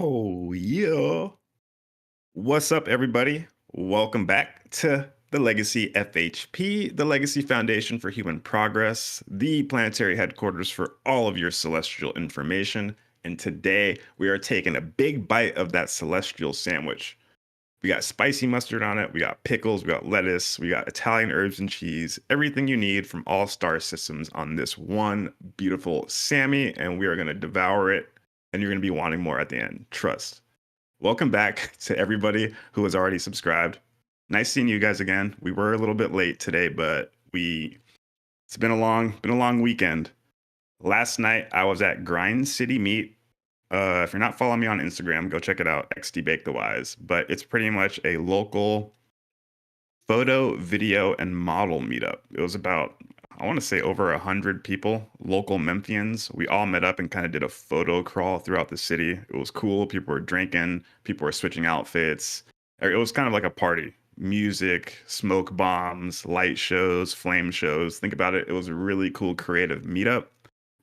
Oh, yeah. What's up, everybody? Welcome back to the Legacy FHP, the Legacy Foundation for Human Progress, the planetary headquarters for all of your celestial information. And today we are taking a big bite of that celestial sandwich. We got spicy mustard on it, we got pickles, we got lettuce, we got Italian herbs and cheese, everything you need from all star systems on this one beautiful Sammy. And we are going to devour it, and you're going to be wanting more at the end. Trust. Welcome back to everybody who has already subscribed. Nice seeing you guys again. We were a little bit late today, but it's been a long weekend. Last night I was at Grind City Meet. If you're not following me on Instagram, go check it out, XD Bake the Wise. But it's pretty much a local photo, video, and model meetup. It was about, I want to say, over 100 people, local Memphians. We all met up and kind of did a photo crawl throughout the city. It was cool. People were drinking, people were switching outfits. It was kind of like a party. Music, smoke bombs, light shows, flame shows. Think about it. It was a really cool, creative meetup.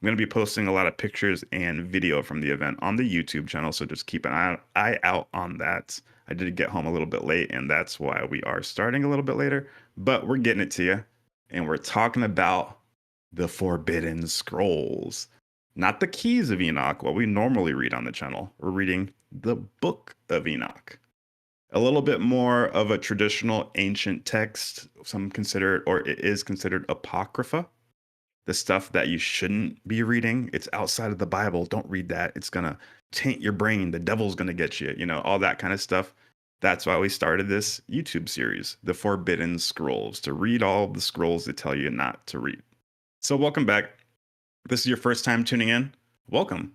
I'm going to be posting a lot of pictures and video from the event on the YouTube channel, so just keep an eye out on that. I did get home a little bit late, and that's why we are starting a little bit later, but we're getting it to you. And we're talking about the Forbidden Scrolls, not the Keys of Enoch, what we normally read on the channel. We're reading the Book of Enoch. A little bit more of a traditional ancient text. Some consider it, or it is considered apocrypha, the stuff that you shouldn't be reading. It's outside of the Bible. Don't read that. It's going to taint your brain. The devil's going to get you, all that kind of stuff. That's why we started this YouTube series, The Forbidden Scrolls, to read all the scrolls that tell you not to read. So welcome back. If this is your first time tuning in, welcome.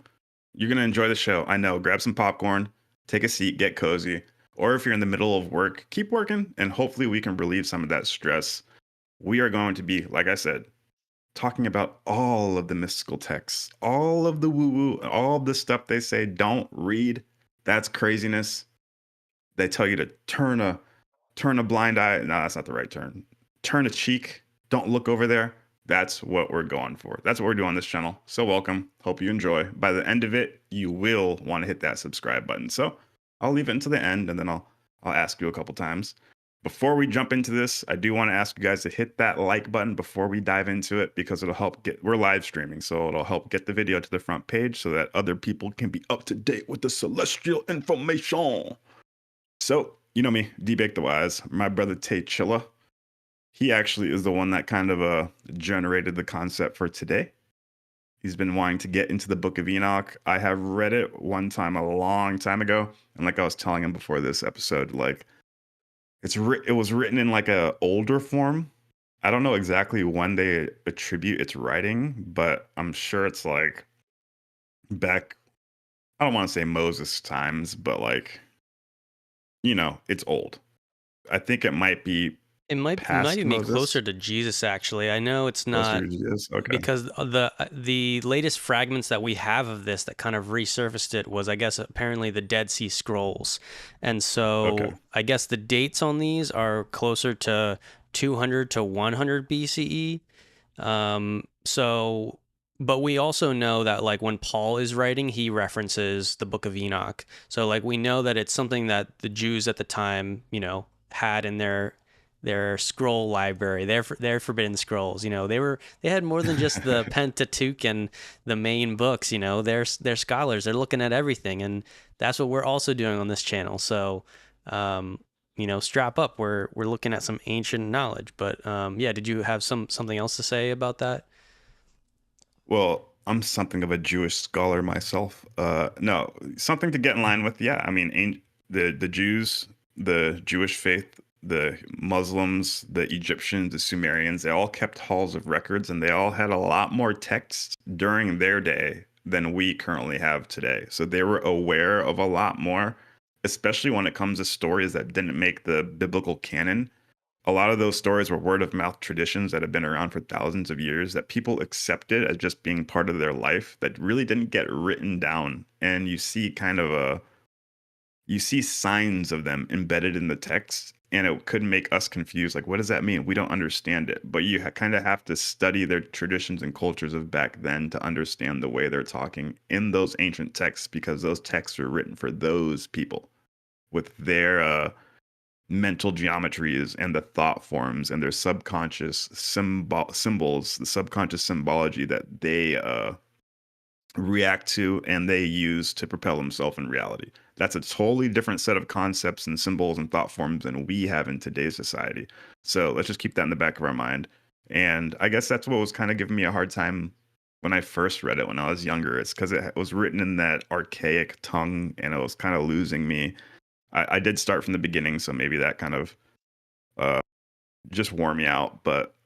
You're going to enjoy the show. I know. Grab some popcorn, take a seat, get cozy. Or if you're in the middle of work, keep working, and hopefully we can relieve some of that stress. We are going to be, like I said, talking about all of the mystical texts, all of the woo-woo, all of the stuff they say don't read. That's craziness. They tell you to turn a blind eye. No, that's not the right turn. Turn a cheek. Don't look over there. That's what we're going for. That's what we're doing on this channel. So welcome. Hope you enjoy. By the end of it, you will want to hit that subscribe button. So I'll leave it until the end, and then I'll ask you a couple times. Before we jump into this, I do want to ask you guys to hit that like button before we dive into it, because it'll help we're live streaming, so it'll help get the video to the front page so that other people can be up to date with the celestial information. So, you know me, D-Bake the Wise, my brother Tay Chilla. He actually is the one that kind of generated the concept for today. He's been wanting to get into the Book of Enoch. I have read it one time a long time ago, and like I was telling him before this episode, like it was written in like a older form. I don't know exactly when they attribute its writing, but I'm sure it's like back, I don't want to say Moses times, but like, it's old. I think it might be It might past even be closer Moses. to Jesus, actually. I know it's Closer not to Jesus. Okay. because the latest fragments that we have of this that kind of resurfaced it was, I guess, apparently the Dead Sea Scrolls. And Okay. so I guess the dates on these are closer to 200 to 100 BCE. So, but we also know that like when Paul is writing, he references the Book of Enoch. So like we know that it's something that the Jews at the time, had in their scroll library, their forbidden scrolls. They had more than just the Pentateuch and the main books. They're scholars. They're looking at everything, and that's what we're also doing on this channel. So, strap up. We're looking at some ancient knowledge. But yeah, did you have something else to say about that? Well, I'm something of a Jewish scholar myself. No, something to get in line with. Yeah, I mean, the Jews, the Jewish faith, the Muslims, the Egyptians, the Sumerians, they all kept halls of records, and they all had a lot more texts during their day than we currently have today. So they were aware of a lot more, especially when it comes to stories that didn't make the biblical canon. A lot of those stories were word of mouth traditions that have been around for thousands of years that people accepted as just being part of their life that really didn't get written down. And you see signs of them embedded in the text. and it could make us confused. Like, what does that mean? We don't understand it. But you kind of have to study their traditions and cultures of back then to understand the way they're talking in those ancient texts, because those texts were written for those people with their mental geometries and the thought forms and their subconscious symbols, the subconscious symbology that they react to and they use to propel themselves in reality. That's a totally different set of concepts and symbols and thought forms than we have in today's society. So let's just keep that in the back of our mind. And I guess that's what was kind of giving me a hard time when I first read it when I was younger. It's because it was written in that archaic tongue and it was kind of losing me. I did start from the beginning, so maybe that kind of uh, just wore me out. But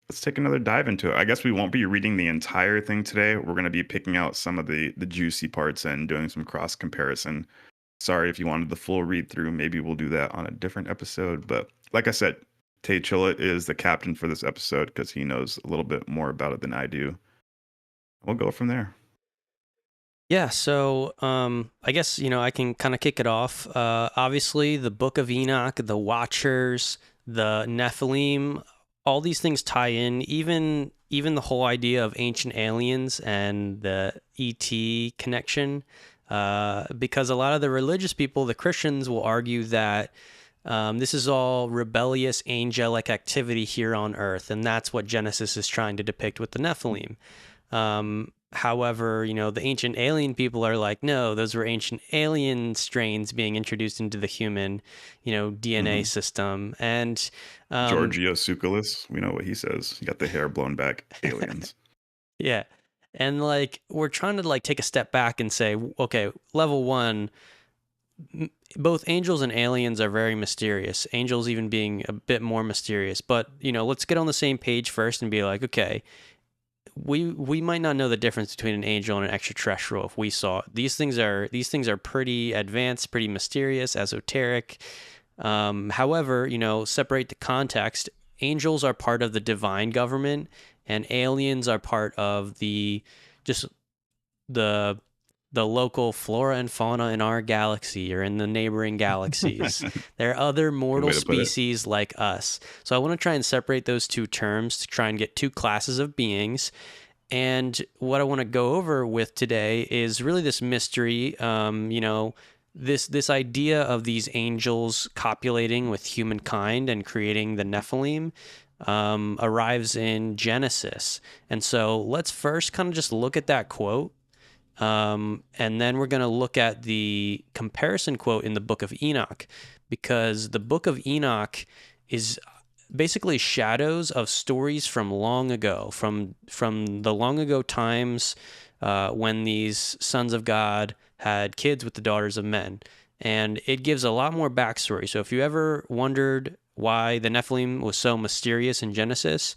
let's take another dive into it. I guess we won't be reading the entire thing today. We're going to be picking out some of the juicy parts and doing some cross comparison. Sorry if you wanted the full read through. Maybe we'll do that on a different episode. But like I said, Tay Chillett is the captain for this episode because he knows a little bit more about it than I do. We'll go from there. Yeah, so I guess, I can kind of kick it off. Obviously, the Book of Enoch, the Watchers, the Nephilim, all these things tie in. Even the whole idea of ancient aliens and the ET connection, because a lot of the religious people, the Christians, will argue that this is all rebellious angelic activity here on Earth, and that's what Genesis is trying to depict with the Nephilim. However, the ancient alien people are like, no, those were ancient alien strains being introduced into the human, DNA system. And Giorgio Tsoukalos, we know what he says. He got the hair blown back. Aliens. yeah. And like, we're trying to like take a step back and say, okay, level one, both angels and aliens are very mysterious. Angels even being a bit more mysterious. But, let's get on the same page first and be like, okay, we might not know the difference between an angel and an extraterrestrial if we saw it. These things are pretty advanced, pretty mysterious, esoteric. However, separate the context. Angels are part of the divine government, and aliens are part of just the local flora and fauna in our galaxy or in the neighboring galaxies. There are other mortal species like us. So I want to try and separate those two terms to try and get two classes of beings. And what I want to go over with today is really this mystery, this idea of these angels copulating with humankind and creating the Nephilim. Arrives in Genesis. And so let's first kind of just look at that quote. And then we're going to look at the comparison quote in the Book of Enoch, because the Book of Enoch is basically shadows of stories from long ago, from the long ago times when these sons of God had kids with the daughters of men. And it gives a lot more backstory. So if you ever wondered why the Nephilim was so mysterious in Genesis,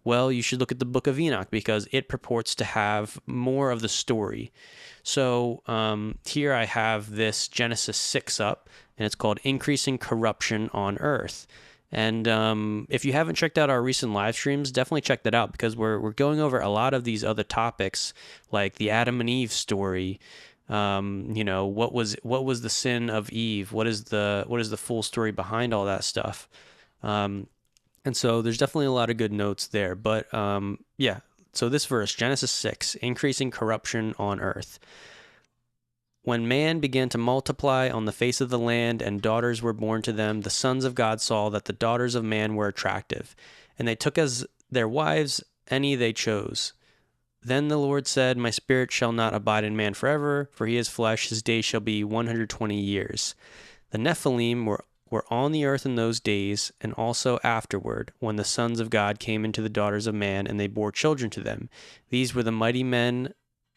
well, you should look at the Book of Enoch because it purports to have more of the story. So here I have this Genesis 6 up, and it's called Increasing Corruption on Earth. And if you haven't checked out our recent live streams, definitely check that out, because we're going over a lot of these other topics, like the Adam and Eve story. What was the sin of Eve? What is the full story behind all that stuff? And so there's definitely a lot of good notes there. But yeah, so this verse, Genesis 6, increasing corruption on earth. When man began to multiply on the face of the land and daughters were born to them, the sons of God saw that the daughters of man were attractive, and they took as their wives any they chose. Then the Lord said, my spirit shall not abide in man forever, for he is flesh, his days shall be 120 years. The Nephilim were on the earth in those days, and also afterward, when the sons of God came into the daughters of man, and they bore children to them. These were the mighty men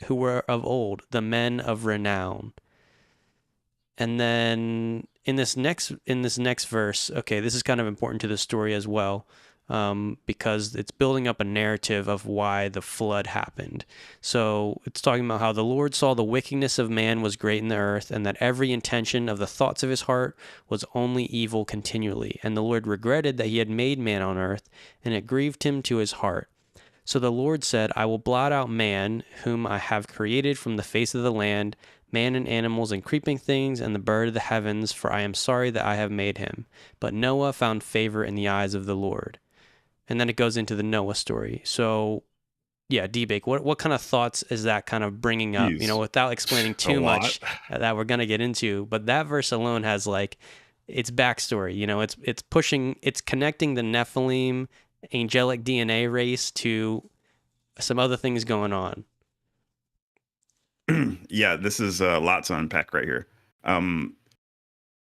who were of old, the men of renown. And then in this next verse, okay, this is kind of important to the story as well, because it's building up a narrative of why the flood happened. So it's talking about how the Lord saw the wickedness of man was great in the earth, and that every intention of the thoughts of his heart was only evil continually. And the Lord regretted that he had made man on earth, and it grieved him to his heart. So the Lord said, I will blot out man, whom I have created from the face of the land, man and animals and creeping things and the bird of the heavens, for I am sorry that I have made him. But Noah found favor in the eyes of the Lord. And then it goes into the Noah story. So, yeah, D-Bake, what kind of thoughts is that kind of bringing up, Jeez, without explaining a too lot. much that we're going to get into, but that verse alone has like its backstory, it's connecting the Nephilim angelic DNA race to some other things going on. Yeah, this is a lot to unpack right here. Um,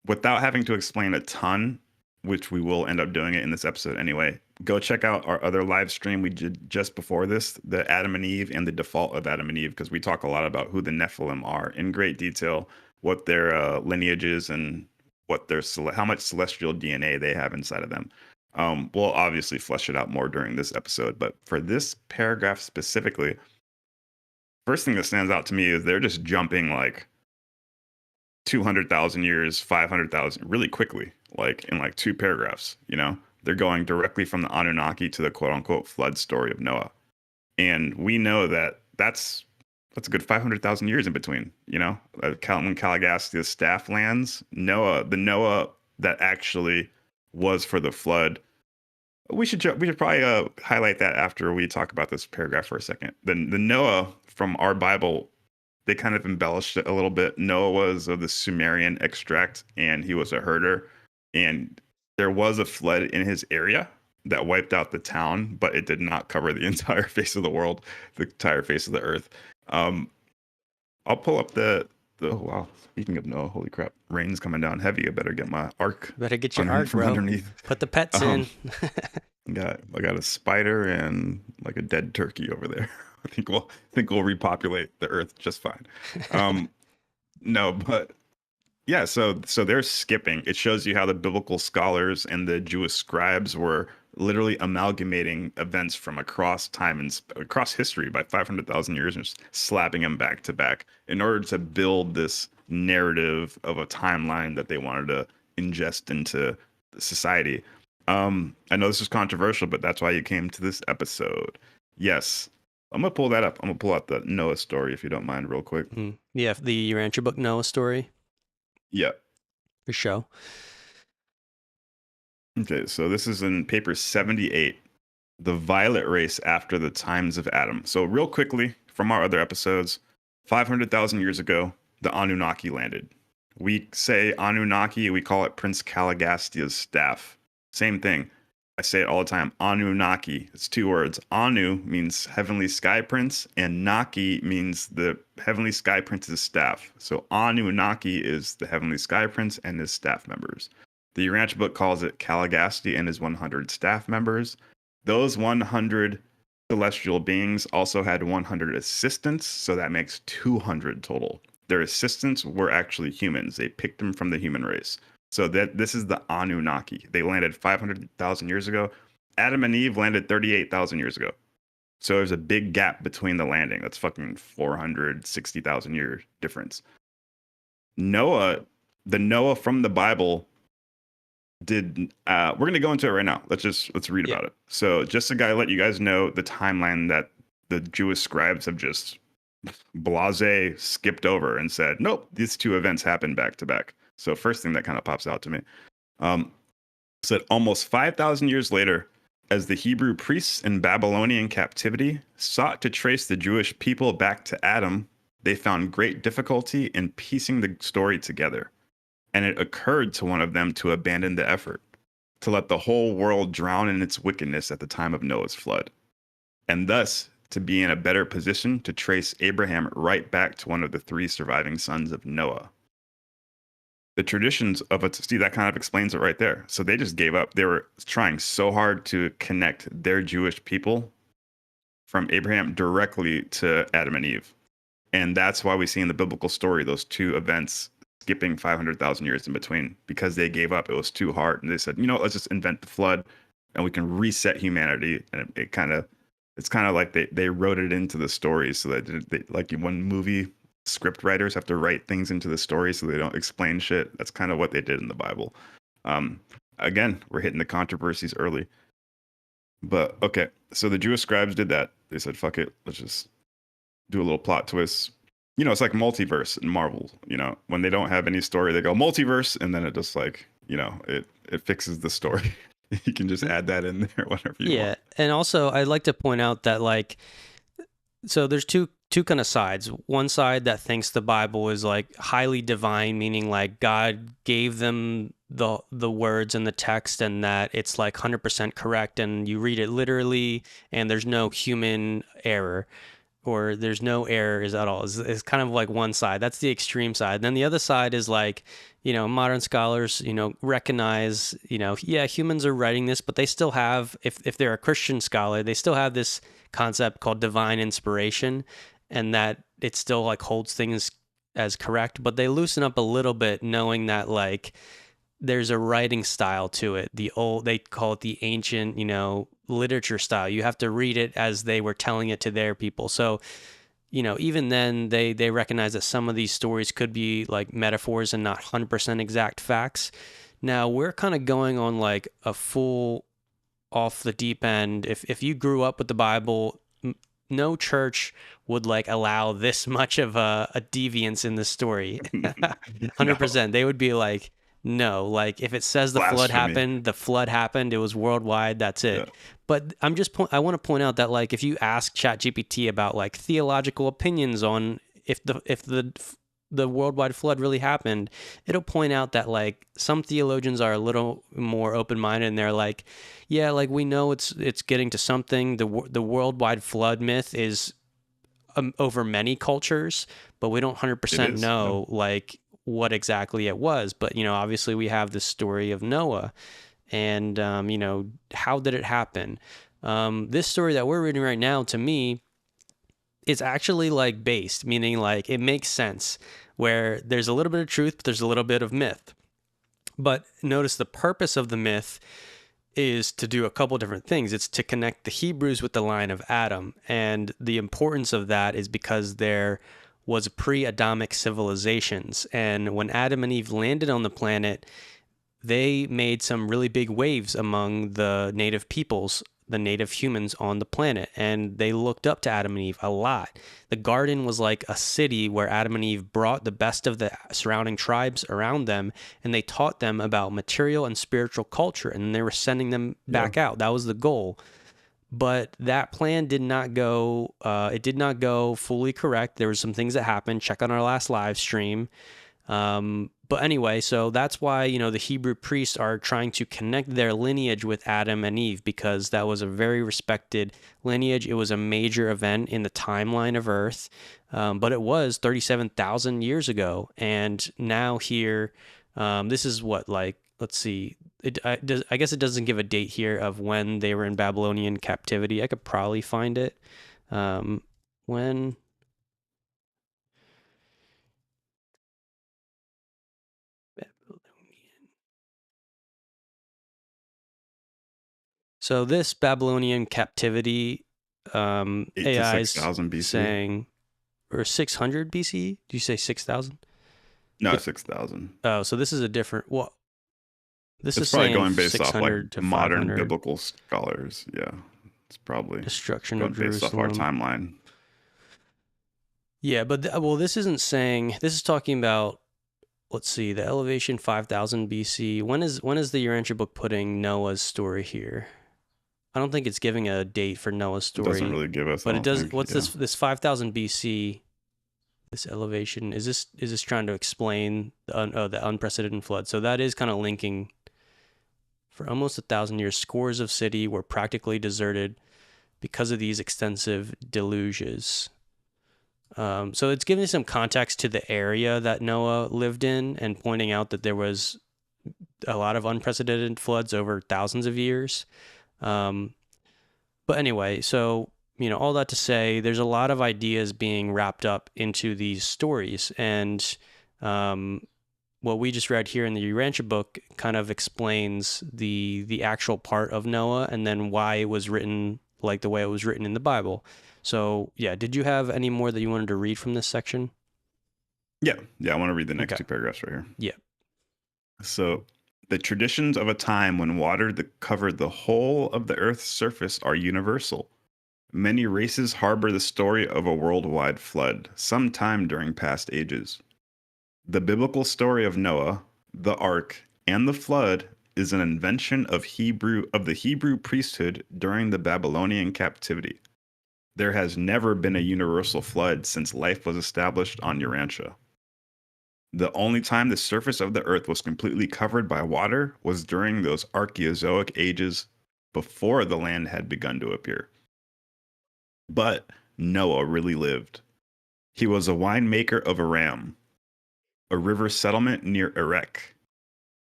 Without having to explain a ton, which we will end up doing it in this episode anyway, go check out our other live stream we did just before this, the Adam and Eve and the default of Adam and Eve, because we talk a lot about who the Nephilim are in great detail, what their lineage is, and what their how much celestial DNA they have inside of them. We'll obviously flesh it out more during this episode, but for this paragraph specifically, first thing that stands out to me is they're just jumping like 200,000 years, 500,000 really quickly, like in like two paragraphs, They're going directly from the Anunnaki to the quote unquote flood story of Noah. And we know that that's a good 500,000 years in between, when Caligastia's staff lands, the Noah that actually was for the flood. We should probably highlight that after we talk about this paragraph for a second. The Noah from our Bible, they kind of embellished it a little bit. Noah was of the Sumerian extract, and he was a herder. And there was a flood in his area that wiped out the town, but it did not cover the entire face of the world, the entire face of the earth. Um, I'll pull up the oh, wow. Speaking of Noah, holy crap, rain's coming down heavy. I better get my ark Better get your underneath arc, from bro. underneath. Put the pets Um, in. I got a spider and like a dead turkey over there. I think we'll repopulate the earth just fine. Um, no, but yeah, so they're skipping. It shows you how the biblical scholars and the Jewish scribes were literally amalgamating events from across time and across history by 500,000 years and just slapping them back to back in order to build this narrative of a timeline that they wanted to ingest into society. I know this is controversial, but that's why you came to this episode. Yes, I'm gonna pull that up. I'm gonna pull out the Noah story if you don't mind, real quick. Yeah, the Rancher book Noah story Yeah. for show. Okay, so this is in paper 78, the violet race after the times of Adam. So, real quickly from our other episodes, 500,000 years ago, the Anunnaki landed. We say Anunnaki, we call it Prince Caligastia's staff. Same thing. I say it all the time. Anunnaki. It's two words. Anu means heavenly sky prince, and Naki means the heavenly sky prince's staff. So Anunnaki is the heavenly sky prince and his staff members. The Urantia book calls it Caligasti and his 100 staff members. Those 100 celestial beings also had 100 assistants, so that makes 200 total. Their assistants were actually humans. They picked them from the human race. So this is the Anunnaki. They landed 500,000 years ago. Adam and Eve landed 38,000 years ago. So there's a big gap between the landing. That's fucking 460,000 year difference. Noah, the Noah from the Bible we're going to go into it right now. Let's read about it. So just to let you guys know the timeline that the Jewish scribes have just blase skipped over and said, nope, these two events happened back to back. So first thing that kind of pops out to me, said almost 5,000 years later, as the Hebrew priests in Babylonian captivity sought to trace the Jewish people back to Adam, they found great difficulty in piecing the story together. And it occurred to one of them to abandon the effort, to let the whole world drown in its wickedness at the time of Noah's flood, and thus to be in a better position to trace Abraham right back to one of the three surviving sons of Noah. The traditions of it, see, that kind of explains it right there. So they just gave up. They were trying so hard to connect their Jewish people from Abraham directly to Adam and Eve. And that's why we see in the biblical story those two events skipping 500,000 years in between, because they gave up. It was too hard. And they said, let's just invent the flood and we can reset humanity. And it's kind of like they wrote it into the story so that they, like when movie script writers have to write things into the story so they don't explain shit. That's kind of what they did in the Bible. Again, we're hitting the controversies early. But okay, so the Jewish scribes did that. They said, fuck it, let's just do a little plot twist. It's like multiverse in Marvel. When they don't have any story, they go multiverse, and then it just like, it fixes the story. You can just add that in there whenever you want. Yeah, and also I'd like to point out that like so there's two kind of sides. One side that thinks the Bible is like highly divine, meaning like God gave them the words and the text, and that it's like 100% correct, and you read it literally, and there's no human error, or there's no errors at all. Is kind of like one side. That's the extreme side. Then the other side is like, modern scholars, recognize, yeah, humans are writing this, but they still have, if they're a Christian scholar, they still have this concept called divine inspiration, and that it still like holds things as correct, but they loosen up a little bit knowing that like there's a writing style to it. They call it the ancient, literature style. You have to read it as they were telling it to their people. So, even then they recognize that some of these stories could be like metaphors and not 100% exact facts. Now, we're kind of going on like a full off the deep end. If you grew up with the Bible, no church would like allow this much of a deviance in the story. No, 100%. They would be like, no, like if it says blasphemy. the flood happened, it was worldwide, that's Yeah. it. But I want to point out that like if you ask ChatGPT about like theological opinions on if the worldwide flood really happened, it'll point out that like some theologians are a little more open-minded, and they're like, yeah, like we know it's getting to something. The worldwide flood myth is over many cultures, but we don't It 100% is. Yeah. know like what exactly it was. But obviously we have the story of Noah, and how did it happen? This story that we're reading right now, to me, is actually like based, meaning like it makes sense, where there's a little bit of truth, but there's a little bit of myth. But notice the purpose of the myth is to do a couple different things. It's to connect the Hebrews with the line of Adam. And the importance of that is because there was pre-Adamic civilizations. And when Adam and Eve landed on the planet, they made some really big waves among the native peoples, the native humans on the planet, and they looked up to Adam and Eve a lot. The garden was like a city where Adam and Eve brought the best of the surrounding tribes around them, and they taught them about material and spiritual culture, and they were sending them Yeah. back out. That was the goal. But that plan did not go. It did not go fully correct. There were some things that happened. Check on our last live stream. But anyway, so that's why, the Hebrew priests are trying to connect their lineage with Adam and Eve, because that was a very respected lineage. It was a major event in the timeline of Earth, but it was 37,000 years ago. And now here, this is what, like, let's see. I guess it doesn't give a date here of when they were in Babylonian captivity. I could probably find it. When So this Babylonian captivity, Eight to AI six is thousand BC. saying, or 600 BC? Do you say 6,000? No, It 6,000. Oh, so this is a different. Well, this It's is probably saying going based off like 600 to modern 500 biblical scholars. Yeah, it's probably destruction of going based off our Jerusalem. timeline. Yeah, but well, this isn't saying. This is talking about. Let's see, the elevation 5,000 BC. When is the Urantia book putting Noah's story here? I don't think it's giving a date for Noah's It doesn't story, really give us, I but it don't does. think. What's Yeah. this 5,000 BC? This elevation is this trying to explain the unprecedented flood? So that is kind of linking. For almost 1,000 years, scores of cities were practically deserted because of these extensive deluges. So it's giving some context to the area that Noah lived in, and pointing out that there was a lot of unprecedented floods over thousands of years. Um, but anyway, so all that to say, there's a lot of ideas being wrapped up into these stories, and what we just read here in the Urantia book kind of explains the actual part of Noah, and then why it was written like the way it was written in the Bible. So yeah, did you have any more that you wanted to read from this section? Yeah. Yeah. I want to read the next Okay. two paragraphs right here. Yeah. So, the traditions of a time when water covered the whole of the earth's surface are universal. Many races harbor the story of a worldwide flood, sometime during past ages. The biblical story of Noah, the ark, and the flood is an invention of the Hebrew priesthood during the Babylonian captivity. There has never been a universal flood since life was established on Urantia. The only time the surface of the earth was completely covered by water was during those Archaeozoic ages before the land had begun to appear. But Noah really lived. He was a winemaker of Aram, a river settlement near Erech.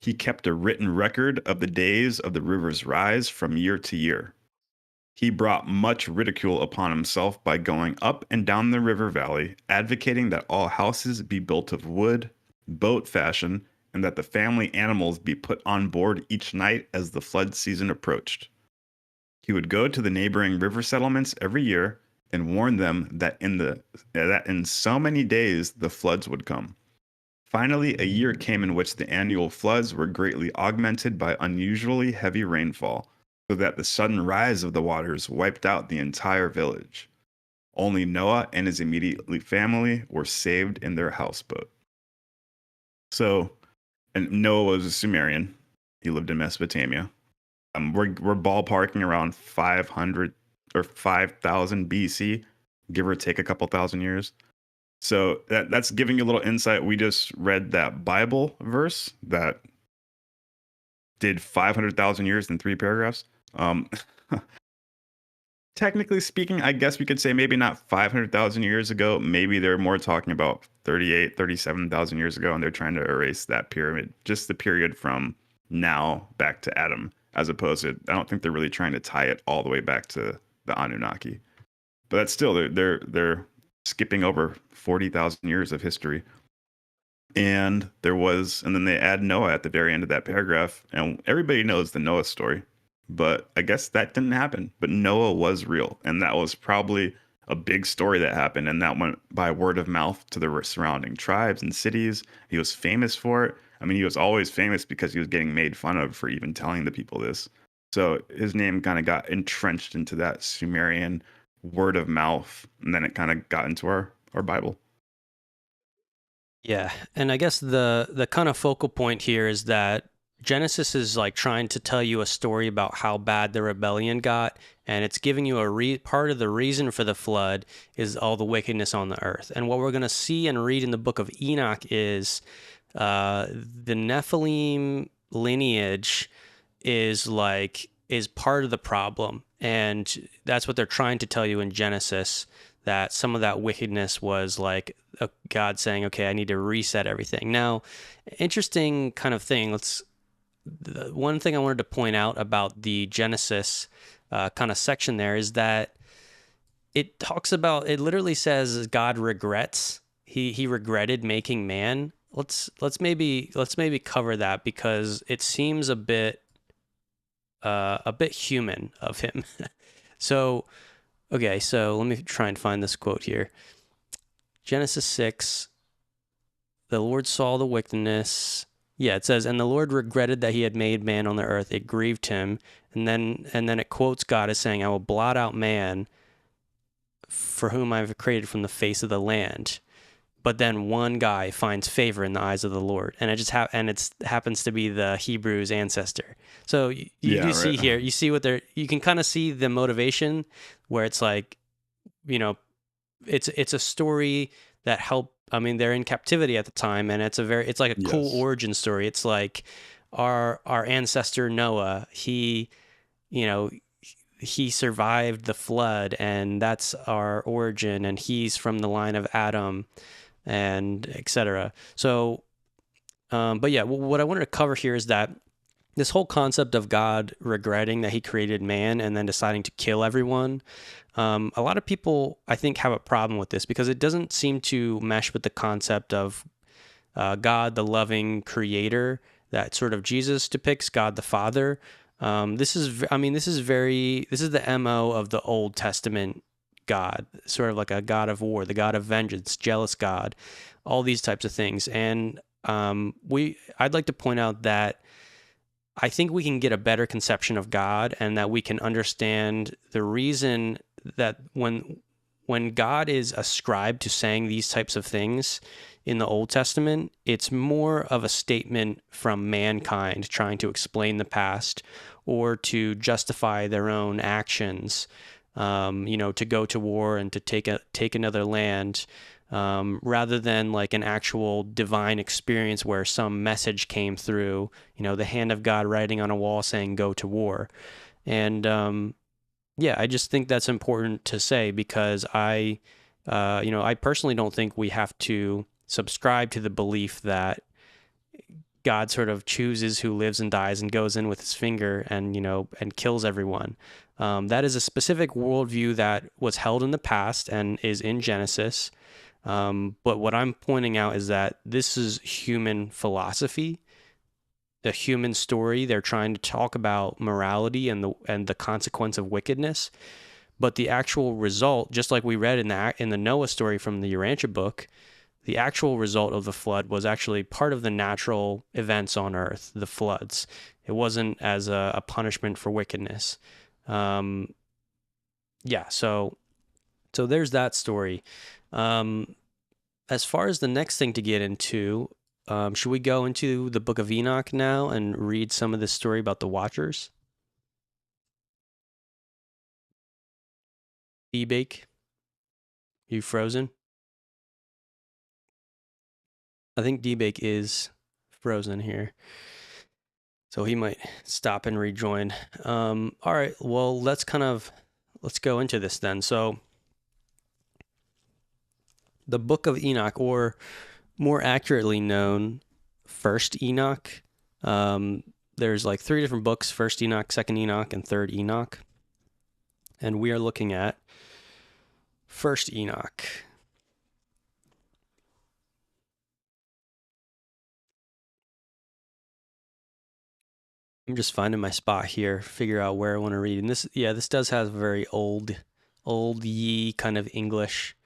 He kept a written record of the days of the river's rise from year to year. He brought much ridicule upon himself by going up and down the river valley, advocating that all houses be built of wood, boat fashion, and that the family animals be put on board each night as the flood season approached. He would go to the neighboring river settlements every year and warn them that in so many days the floods would come. Finally, a year came in which the annual floods were greatly augmented by unusually heavy rainfall, so that the sudden rise of the waters wiped out the entire village. Only Noah and his immediate family were saved in their houseboat. So, and Noah was a Sumerian. He lived in Mesopotamia. We're ballparking around 500 or 5,000 BC, give or take a couple thousand years. So that's giving you a little insight. We just read that Bible verse that did 500,000 years in 3 paragraphs. Technically speaking, I guess we could say maybe not 500,000 years ago. Maybe they're more talking about 38, 37,000 years ago, and they're trying to erase that pyramid, just the period from now back to Adam, as opposed to, I don't think they're really trying to tie it all the way back to the Anunnaki. But that's still, they're skipping over 40,000 years of history. And then they add Noah at the very end of that paragraph. And everybody knows the Noah story, but I guess that didn't happen. But Noah was real. And that was probably a big story that happened. And that went by word of mouth to the surrounding tribes and cities. He was famous for it. I mean, he was always famous because he was getting made fun of for even telling the people this. So his name kind of got entrenched into that Sumerian word of mouth. And then it kind of got into our Bible. Yeah, and I guess the kind of focal point here is that Genesis is like trying to tell you a story about how bad the rebellion got, and it's giving you part of the reason for the flood is all the wickedness on the earth. And what we're going to see and read in the book of Enoch is the Nephilim lineage is part of the problem, and that's what they're trying to tell you in Genesis, that some of that wickedness was like God saying, okay, I need to reset everything. Now, interesting kind of thing. One thing I wanted to point out about the Genesis kind of section there is that it literally says God regrets. He regretted making man. Let's maybe cover that, because it seems a bit human of him. So, okay, so let me try and find this quote here. Genesis 6, the Lord saw the wickedness. Yeah, it says, and the Lord regretted that he had made man on the earth. It grieved him. And then it quotes God as saying, I will blot out man for whom I have created from the face of the land. But then one guy finds favor in the eyes of the Lord, and it happens to be the Hebrew's ancestor. So you do see here, you see you can kind of see the motivation, where it's like, it's a story that helped. I mean, they're in captivity at the time, and it's like a cool origin story. It's like our ancestor Noah, he survived the flood, and that's our origin, and he's from the line of Adam, and etc. So, but yeah, what I wanted to cover here is that this whole concept of God regretting that he created man and then deciding to kill everyone. A lot of people, I think, have a problem with this because it doesn't seem to mesh with the concept of God, the loving creator, that sort of Jesus depicts, God the Father. This is the MO of the Old Testament God, sort of like a God of war, the God of vengeance, jealous God, all these types of things. And I'd like to point out that I think we can get a better conception of God, and that we can understand the reason that when God is ascribed to saying these types of things in the Old Testament, it's more of a statement from mankind trying to explain the past or to justify their own actions. To go to war and to take another land, rather than like an actual divine experience where some message came through, the hand of God writing on a wall saying go to war. And yeah, I just think that's important to say because I personally don't think we have to subscribe to the belief that God sort of chooses who lives and dies and goes in with his finger and kills everyone. That is a specific worldview that was held in the past and is in Genesis. But what I'm pointing out is that this is human philosophy, a human story. They're trying to talk about morality and the consequence of wickedness. But the actual result, just like we read in the Noah story from the Urantia book, the actual result of the flood was actually part of the natural events on earth, the floods. It wasn't as a punishment for wickedness. Um, yeah, so there's that story. Um, as far as the next thing to get into, should we go into the Book of Enoch now and read some of this story about the Watchers? D-Bake, you frozen? I think D-Bake is frozen here. So he might stop and rejoin. All right, well, let's go into this then. So the Book of Enoch, or more accurately known, First Enoch. There's like three different books: First Enoch, Second Enoch, and Third Enoch. And we are looking at First Enoch. I'm just finding my spot here, figure out where I want to read. And this does have a very old ye kind of English.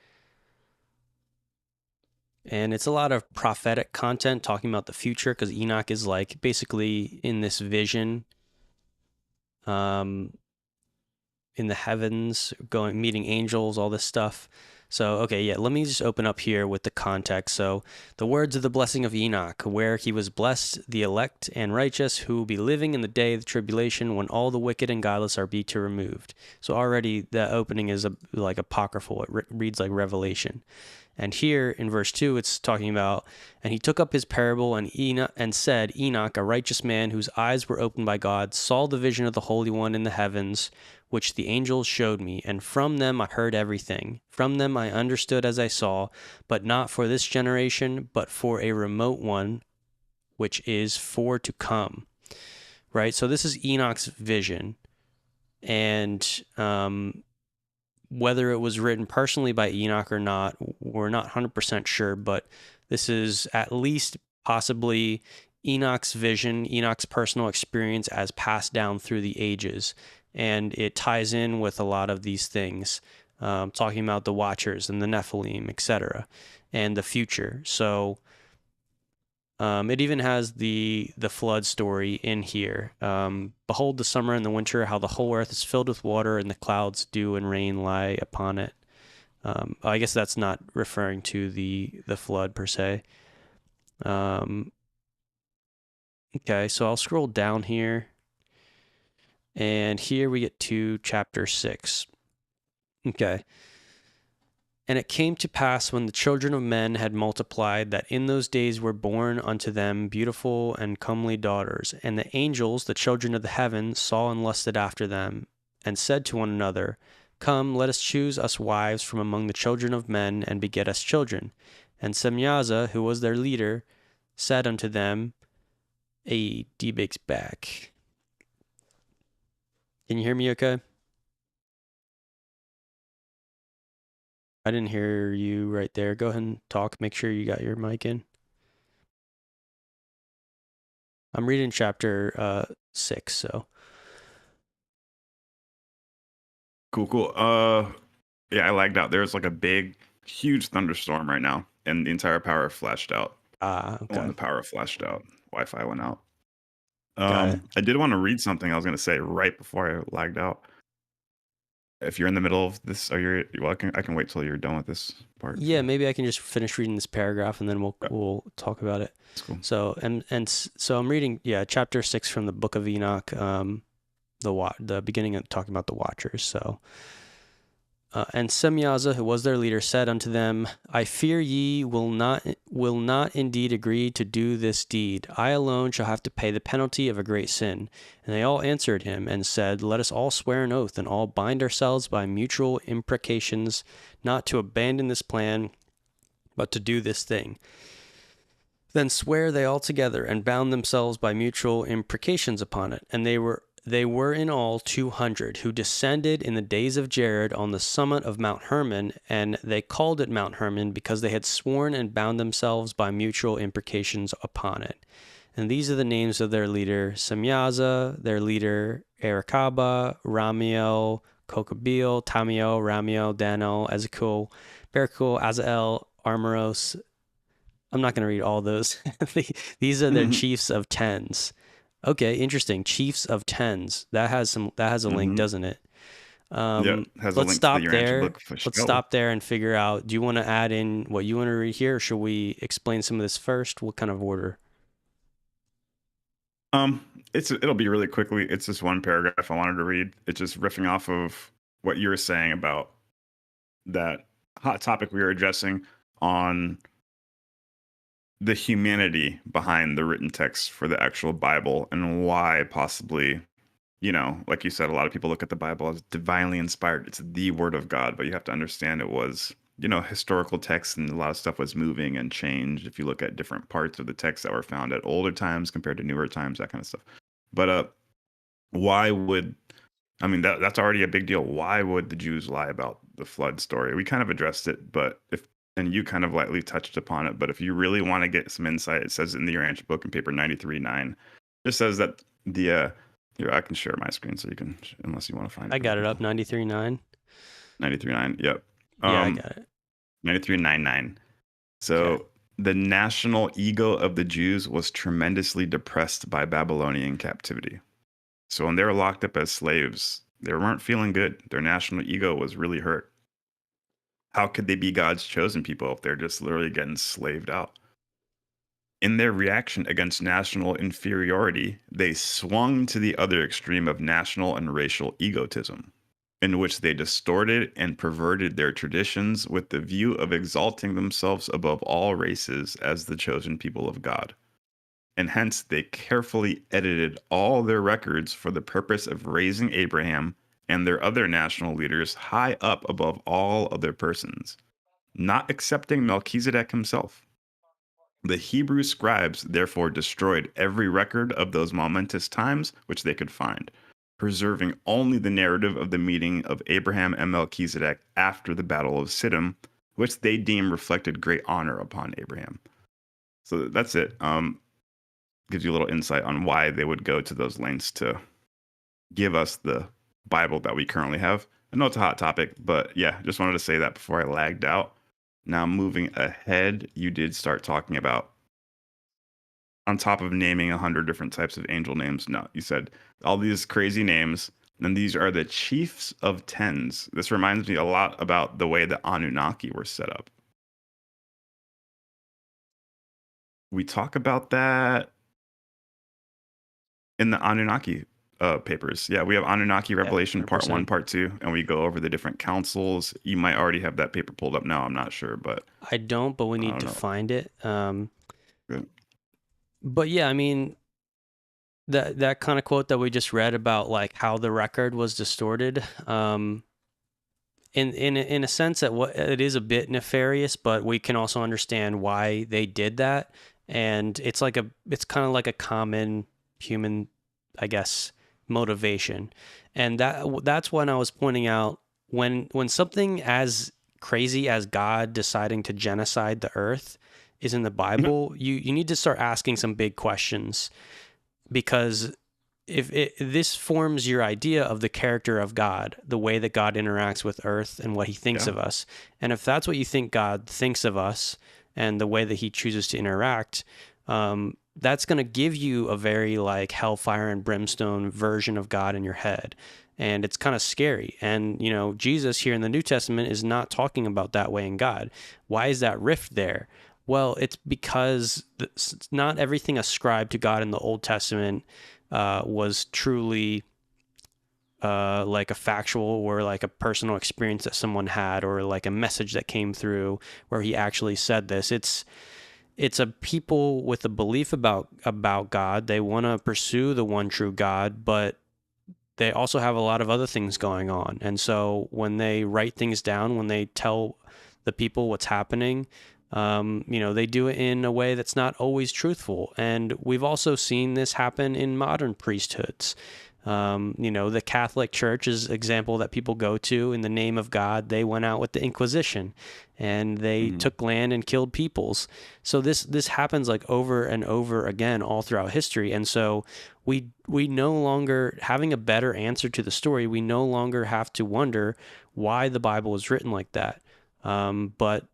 And it's a lot of prophetic content talking about the future because Enoch is like basically in this vision, in the heavens, meeting angels, all this stuff. So, okay, yeah, let me just open up here with the context. So, the words of the blessing of Enoch, where he was blessed, the elect and righteous, who will be living in the day of the tribulation when all the wicked and godless are be to removed. So, already the opening is like apocryphal. It reads like Revelation. And here in verse 2, it's talking about, and he took up his parable and said, Enoch, a righteous man whose eyes were opened by God, saw the vision of the Holy One in the heavens, which the angels showed me. And from them I heard everything. From them I understood as I saw, but not for this generation, but for a remote one, which is for to come. Right? So this is Enoch's vision. And whether it was written personally by Enoch or not, we're not 100% sure, but this is at least possibly Enoch's vision, Enoch's personal experience as passed down through the ages. And it ties in with a lot of these things, talking about the Watchers and the Nephilim, etc., and the future. So it even has the flood story in here. Behold the summer and the winter, how the whole earth is filled with water, and the clouds, dew, and rain lie upon it. I guess that's not referring to the flood per se. Okay, so I'll scroll down here, and here we get to chapter 6. Okay. And it came to pass when the children of men had multiplied that in those days were born unto them beautiful and comely daughters. And the angels, the children of the heaven, saw and lusted after them, and said to one another, Come, let us choose us wives from among the children of men, and beget us children. And Semyaza, who was their leader, said unto them, D-Bake's back. Can you hear me okay? I didn't hear you right there. Go ahead and talk. Make sure you got your mic in. I'm reading chapter 6, so. Cool. Yeah, I lagged out. There's like a big, huge thunderstorm right now, and the entire power flashed out. Okay. When the power flashed out, Wi-Fi went out. Got it. I did want to read something I was going to say right before I lagged out. if you're in the middle of this, are you? Well, I can wait till you're done with this part. Yeah, maybe I can just finish reading this paragraph and then Yeah, we'll talk about it. that's cool. So so I'm reading chapter 6 from the Book of Enoch, the beginning of talking about the Watchers. So and Semyaza, who was their leader, said unto them, I fear ye will not indeed agree to do this deed. I alone shall have to pay the penalty of a great sin. And they all answered him and said, Let us all swear an oath and all bind ourselves by mutual imprecations, not to abandon this plan, but to do this thing. Then swear they all together and bound themselves by mutual imprecations upon it. And they were in all 200, who descended in the days of Jared on the summit of Mount Hermon, and they called it Mount Hermon because they had sworn and bound themselves by mutual imprecations upon it. And these are the names of their leader, Semyaza, their leader, Erekaba, Ramiel, Kokabil, Tamiel, Ramiel, Daniel, Ezekiel, Berkul, Azael, Armoros. I'm not going to read all those. These are their chiefs of tens. Okay, interesting. Chiefs of tens. That has a link, doesn't it? Yep, has a Let's link to the stop Urantia there. book for Let's sure. stop there and figure out. Do you want to add in what you want to read here, or should we explain some of this first? What kind of order? It'll be really quickly. It's just one paragraph I wanted to read. It's just riffing off of what you were saying about that hot topic we were addressing on the humanity behind the written text for the actual Bible and why possibly, like you said, a lot of people look at the Bible as divinely inspired. It's the word of God, but you have to understand it was, historical text, and a lot of stuff was moving and changed. If you look at different parts of the text that were found at older times compared to newer times, that kind of stuff. But why would that's already a big deal. Why would the Jews lie about the flood story? We kind of addressed it, and you kind of lightly touched upon it. But if you really want to get some insight, it says in the Urantia book in paper 93.9, it says that here, I can share my screen so you can, unless you want to find it. I got it up, 93.9. 93.9, yep. Yeah, I got it. 93.99. So Okay. the national ego of the Jews was tremendously depressed by Babylonian captivity. So when they were locked up as slaves, they weren't feeling good. Their national ego was really hurt. How could they be God's chosen people if they're just literally getting slaved out? In their reaction against national inferiority, they swung to the other extreme of national and racial egotism, in which they distorted and perverted their traditions with the view of exalting themselves above all races as the chosen people of God. And hence they carefully edited all their records for the purpose of raising Abraham and their other national leaders high up above all other persons, not excepting Melchizedek himself. The Hebrew scribes therefore destroyed every record of those momentous times which they could find, preserving only the narrative of the meeting of Abraham and Melchizedek after the Battle of Siddim, which they deemed reflected great honor upon Abraham. So that's it. Gives you a little insight on why they would go to those lengths to give us the Bible that we currently have. I know it's a hot topic, but yeah, just wanted to say that before I lagged out. Now, moving ahead, you did start talking about, on top of naming 100 different types of angel names, no, you said all these crazy names, and these are the chiefs of tens. This reminds me a lot about the way the Anunnaki were set up. We talk about that in the Anunnaki papers. Yeah, we have Anunnaki Revelation Part 1, 100%. Part 2, and we go over the different councils. You might already have that paper pulled up now. I'm not sure, but I don't, but we need to find it. But yeah, I mean, that kind of quote that we just read about like how the record was distorted, in a sense that it is a bit nefarious, but we can also understand why they did that. And it's kind of like a common human, I guess, motivation. And that's when I was pointing out when something as crazy as God deciding to genocide the earth is in the Bible, you need to start asking some big questions, because if this forms your idea of the character of God, the way that God interacts with earth and what he thinks of us. And if that's what you think God thinks of us and the way that he chooses to interact, that's going to give you a very like hellfire and brimstone version of God in your head. and it's kind of scary. And Jesus here in the New Testament is not talking about that way in God. Why is that rift there? Well, it's because not everything ascribed to God in the Old Testament was truly like a factual or like a personal experience that someone had, or like a message that came through where he actually said this. It's a people with a belief about God. They want to pursue the one true God, but they also have a lot of other things going on. And so when they write things down, when they tell the people what's happening, they do it in a way that's not always truthful. And we've also seen this happen in modern priesthoods. The Catholic Church is an example that people go to in the name of God. They went out with the Inquisition and they took land and killed peoples. So this happens like over and over again all throughout history. And so we no longer, having a better answer to the story, we no longer have to wonder why the Bible was written like that. But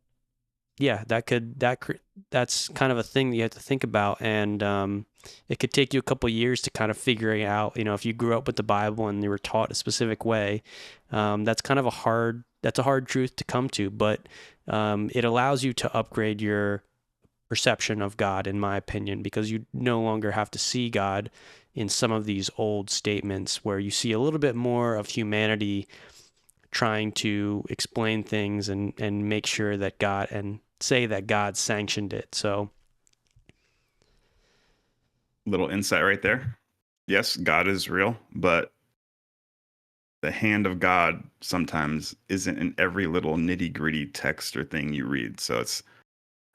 yeah, that's kind of a thing that you have to think about, and it could take you a couple years to kind of figure it out. If you grew up with the Bible and you were taught a specific way, that's kind of a hard truth to come to, but it allows you to upgrade your perception of God, in my opinion, because you no longer have to see God in some of these old statements where you see a little bit more of humanity trying to explain things and make sure that God, and say that God sanctioned it. So Little insight right there. Yes, God is real, but the hand of God sometimes isn't in every little nitty gritty text or thing you read. So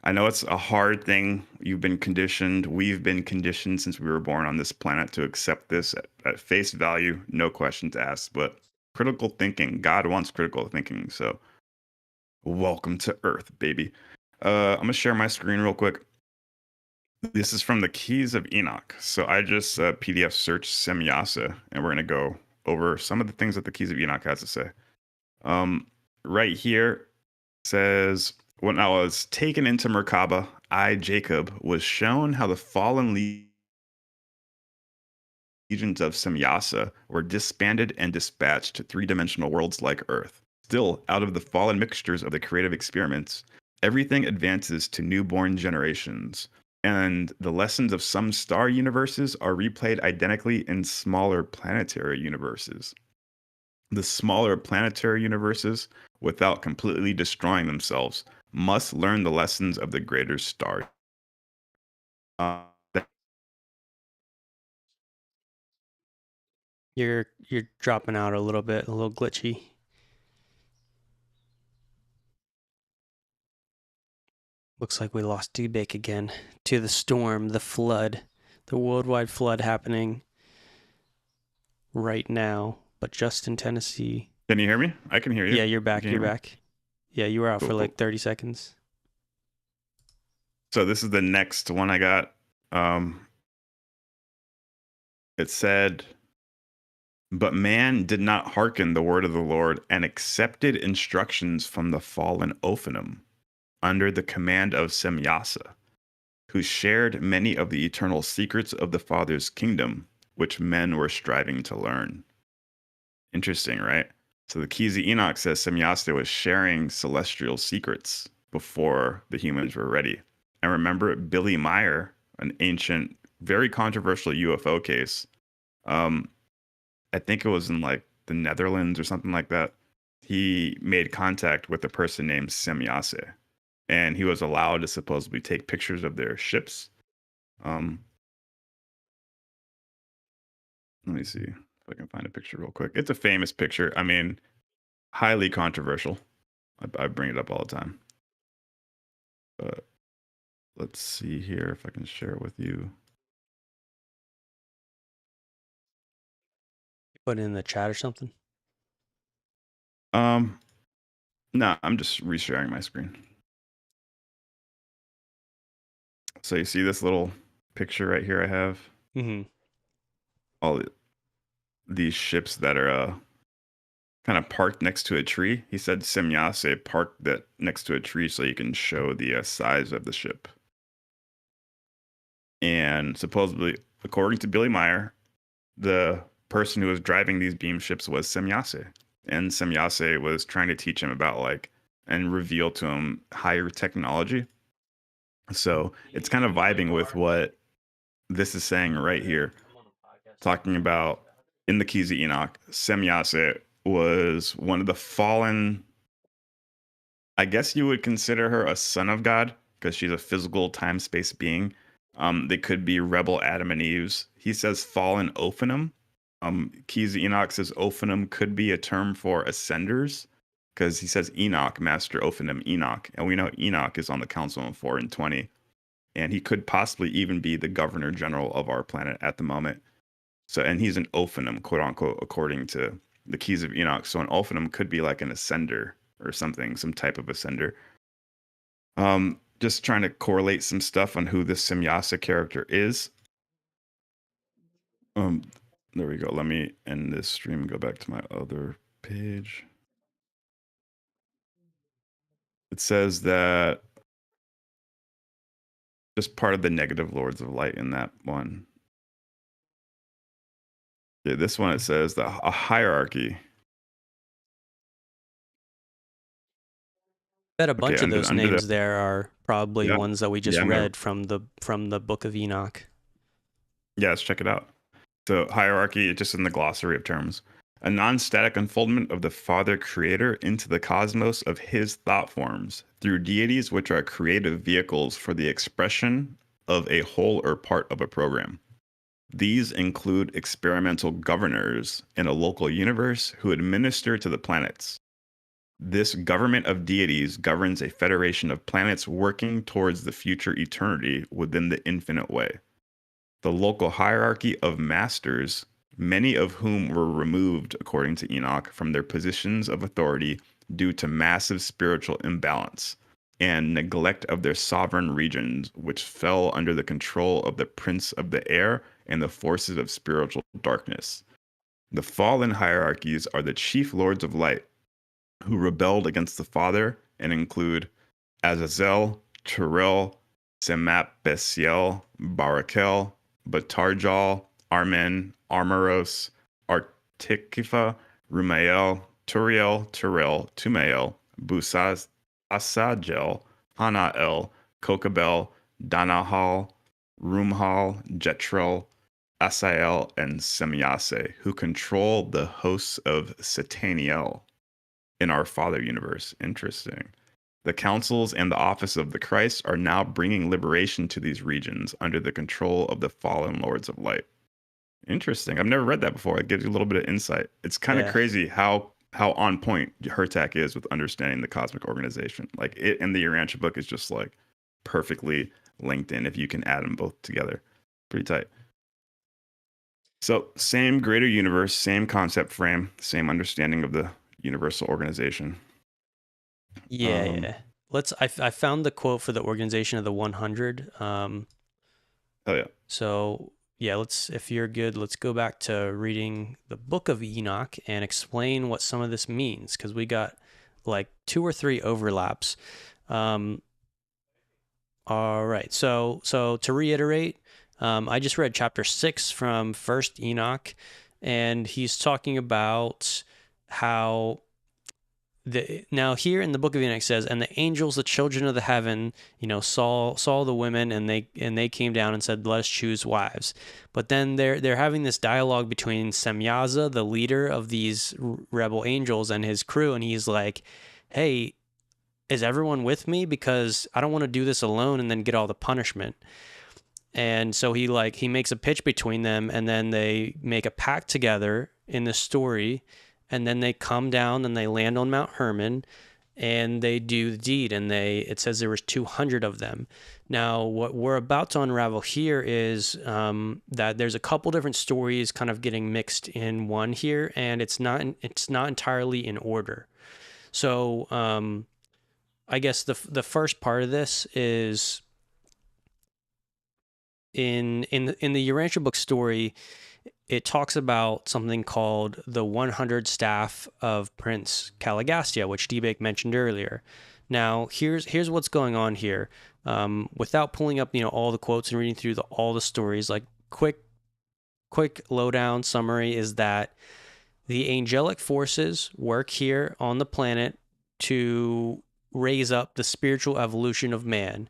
I know it's a hard thing. We've been conditioned since we were born on this planet to accept this at face value, no questions asked. But critical thinking, God wants critical thinking. So welcome to Earth, baby. I'm going to share my screen real quick. This is from the Keys of Enoch. So I just PDF searched Semyasa, and we're going to go over some of the things that the Keys of Enoch has to say. Right here says, when I was taken into Merkaba, I, Jacob, was shown how the fallen legions of Semyasa were disbanded and dispatched to three-dimensional worlds like Earth. Still, out of the fallen mixtures of the creative experiments, everything advances to newborn generations, and the lessons of some star universes are replayed identically in smaller planetary universes. The smaller planetary universes, without completely destroying themselves, must learn the lessons of the greater star. you're dropping out a little bit, a little glitchy. Looks like we lost D-Bake again to the storm, the flood, the worldwide flood happening right now, but just in Tennessee. Can you hear me? I can hear you. Yeah, you're back. Can you You're hear me? back. Yeah, you were out Cool, for cool. like 30 seconds. So this is the next one I got. It said, but man did not hearken the word of the Lord and accepted instructions from the fallen Ophanim under the command of Semyasa, who shared many of the eternal secrets of the Father's kingdom, which men were striving to learn. Interesting, right? So the Keys of Enoch says Semyasa was sharing celestial secrets before the humans were ready. And remember Billy Meyer, an ancient, very controversial UFO case. I think it was in like the Netherlands or something like that. He made contact with a person named Semyase, and he was allowed to supposedly take pictures of their ships. Let me see if I can find a picture real quick. It's a famous picture. I mean, highly controversial. I bring it up all the time. But let's see here if I can share it with you. Put it in the chat or something. No, I'm just resharing my screen. So you see this little picture right here I have? Mm-hmm. All these ships that are kind of parked next to a tree. He said Semyase parked that next to a tree so you can show the size of the ship. And supposedly, according to Billy Meyer, the person who was driving these beam ships was Semyase. And Semyase was trying to teach him about like and reveal to him higher technology. So it's kind of vibing with what this is saying right here, talking about in the Keys of Enoch, Semyase was one of the fallen. I guess you would consider her a son of God because she's a physical time space being. They could be rebel Adam and Eve's. He says fallen Ophanum. Keys of Enoch says Ophanum could be a term for ascenders because he says Enoch, Master Ophanum Enoch. And we know Enoch is on the Council of 4 and 20. And he could possibly even be the governor general of our planet at the moment. So, and he's an Ophanum, quote unquote, according to the Keys of Enoch. So an Ophanum could be like an ascender or something, some type of ascender. Just trying to correlate some stuff on who this Semyasa character is. There we go. Let me end this stream and go back to my other page. It says that just part of the negative lords of light in that one. Yeah, this one it says that a hierarchy. Bet a bunch of those names the, there are probably yeah, ones that we just yeah, read from the Book of Enoch. Yeah, let's check it out. So hierarchy, just in the glossary of terms, a non-static unfoldment of the Father Creator into the cosmos of His thought forms through deities which are creative vehicles for the expression of a whole or part of a program. These include experimental governors in a local universe who administer to the planets. This government of deities governs a federation of planets working towards the future eternity within the infinite way. The local hierarchy of masters, many of whom were removed, according to Enoch, from their positions of authority due to massive spiritual imbalance and neglect of their sovereign regions, which fell under the control of the prince of the air and the forces of spiritual darkness. The fallen hierarchies are the chief lords of light who rebelled against the Father and include Azazel, Terrell, Semap-Besiel, Barakel, Batarjal, Armen, Armoros, Artikifa, Rumael, Turiel, Terrell, Tumael, Busaz, Asajel, Hanael, Kokabel, Danahal, Rumhal, Jetrel, Asael, and Semyase, who control the hosts of Sataniel in our Father universe. Interesting. The councils and the office of the Christ are now bringing liberation to these regions under the control of the fallen lords of light. Interesting. I've never read that before. It gives you a little bit of insight. It's kind of crazy how on point Hurtak is with understanding the cosmic organization. Like it and the Urantia book is just like perfectly linked in if you can add them both together. Pretty tight. So same greater universe, same concept frame, same understanding of the universal organization. Yeah. I found the quote for the organization of the 100. Oh yeah. So yeah, if you're good, let's go back to reading the Book of Enoch and explain what some of this means, because we got like 2 or 3 overlaps. All right. So to reiterate, I just read chapter 6 from First Enoch, and he's talking about how now here in the Book of Enoch says, and the angels, the children of the heaven, saw the women, and they came down and said, let us choose wives. But then they're having this dialogue between Semyaza, the leader of these rebel angels, and his crew, and he's like, hey, is everyone with me? Because I don't want to do this alone and then get all the punishment. And so he makes a pitch between them, and then they make a pact together in the story. And then they come down and they land on Mount Hermon, and they do the deed. And it says there was 200 of them. Now, what we're about to unravel here is that there's a couple different stories kind of getting mixed in one here, and it's not entirely in order. So I guess the first part of this is in the Urantia book story. It talks about something called the 100 staff of Prince Caligastia, which D-Bake mentioned earlier. Now, here's what's going on here. Without pulling up, all the quotes and reading through all the stories, like quick quick lowdown summary is that the angelic forces work here on the planet to raise up the spiritual evolution of man.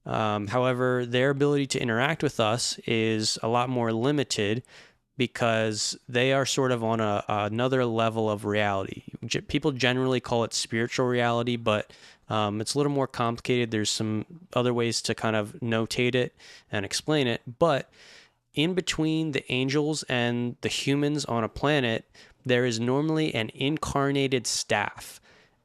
However, their ability to interact with us is a lot more limited because they are sort of on another level of reality. People generally call it spiritual reality, but it's a little more complicated. There's some other ways to kind of notate it and explain it. But in between the angels and the humans on a planet, there is normally an incarnated staff.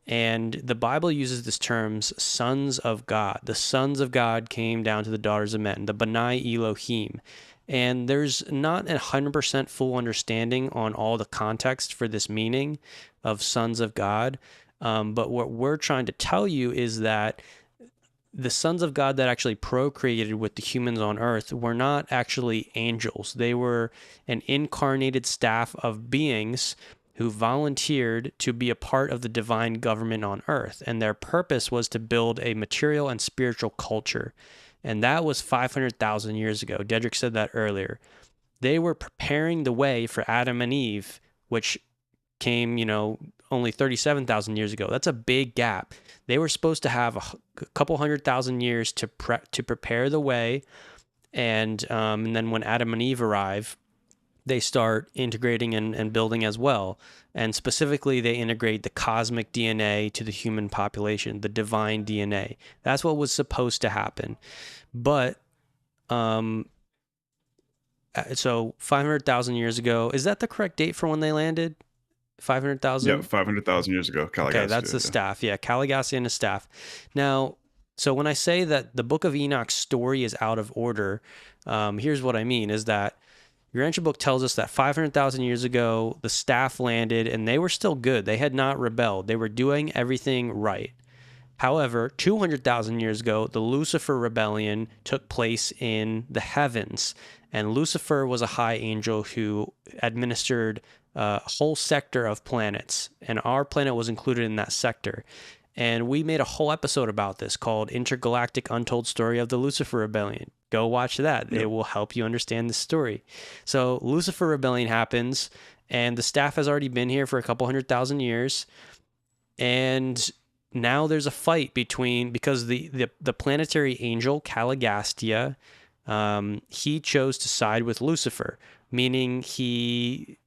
And the Bible uses this term, sons of God. The sons of God came down to the daughters of men, the B'nai Elohim. And there's not 100% full understanding on all the context for this meaning of sons of God. But what we're trying to tell you is that the sons of God that actually procreated with the humans on earth were not actually angels. They were an incarnated staff of beings who volunteered to be a part of the divine government on earth. And their purpose was to build a material and spiritual culture. And that was 500,000 years ago. Deadrick said that earlier. They were preparing the way for Adam and Eve, which came, only 37,000 years ago. That's a big gap. They were supposed to have a couple 100,000 years to prepare the way. And then when Adam and Eve arrive, they start integrating and building as well. And specifically, they integrate the cosmic DNA to the human population, the divine DNA. That's what was supposed to happen. But, so 500,000 years ago, is that the correct date for when they landed? 500,000? Yeah, 500,000 years ago, Okay, that's the staff. Yeah, Caligastia and the staff. Now, so when I say that the Book of Enoch's story is out of order, here's what I mean, is that your ancient book tells us that 500,000 years ago, the staff landed and they were still good. They had not rebelled. They were doing everything right. However, 200,000 years ago, the Lucifer rebellion took place in the heavens. And Lucifer was a high angel who administered a whole sector of planets. And our planet was included in that sector. And we made a whole episode about this called Intergalactic Untold Story of the Lucifer Rebellion. Go watch that. Yep. It will help you understand the story. So Lucifer Rebellion happens, and the staff has already been here for a couple 100,000 years. And now there's a fight because the planetary angel, Caligastia, he chose to side with Lucifer, meaning he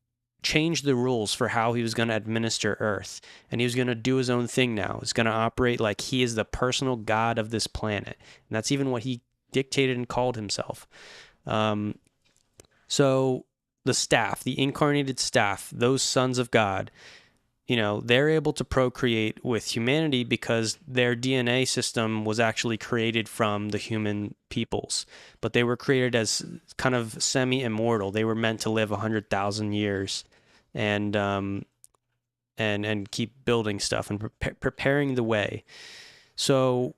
changed the rules for how he was going to administer Earth, and he was going to do his own thing now. He's going to operate like he is the personal god of this planet, and that's even what he dictated and called himself. So the staff, the incarnated staff, those sons of God, they're able to procreate with humanity because their DNA system was actually created from the human peoples, but they were created as kind of semi-immortal. They were meant to live 100,000 years and keep building stuff and preparing the way. So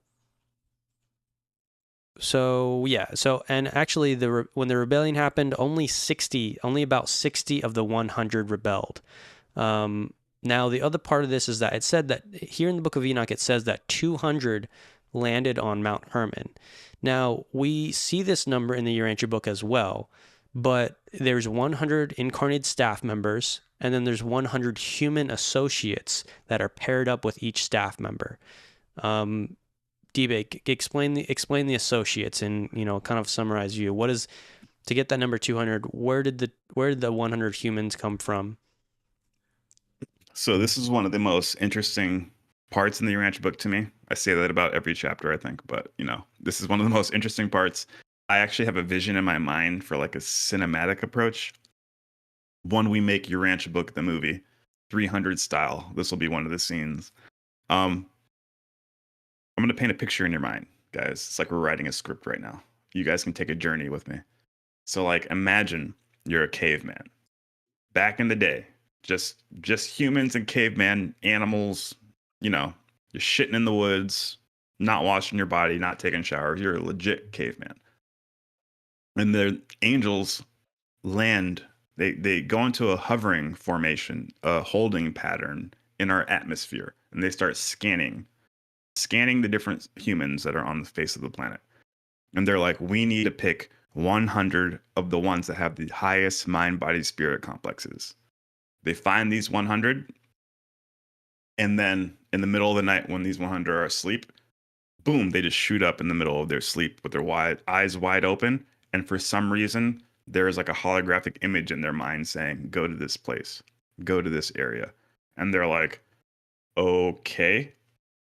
and actually when the rebellion happened, only about 60 of the 100 rebelled. Now, the other part of this is that it said that here in the Book of Enoch, it says that 200 landed on Mount Hermon. Now, we see this number in the Urantia book as well, but there's 100 incarnated staff members, and then there's 100 human associates that are paired up with each staff member. D-Bake, explain the associates and, kind of summarize you. What is, to get that number 200, where did the 100 humans come from? So this is one of the most interesting parts in the Urantia book to me. I say that about every chapter, I think, but this is one of the most interesting parts. I actually have a vision in my mind for like a cinematic approach. When we make Urantia book the movie, 300 style, this will be one of the scenes. I'm going to paint a picture in your mind, guys. It's like we're writing a script right now. You guys can take a journey with me. So like imagine you're a caveman. Back in the day, just humans and caveman animals, you're shitting in the woods, not washing your body, not taking showers. You're a legit caveman. And the angels land, they go into a hovering formation, a holding pattern in our atmosphere, and they start scanning the different humans that are on the face of the planet. And they're like, we need to pick 100 of the ones that have the highest mind body spirit complexes. They find these 100, and then in the middle of the night when these 100 are asleep, boom, they just shoot up in the middle of their sleep with their eyes wide open. And for some reason, there is like a holographic image in their mind saying, go to this place, go to this area. And they're like, okay,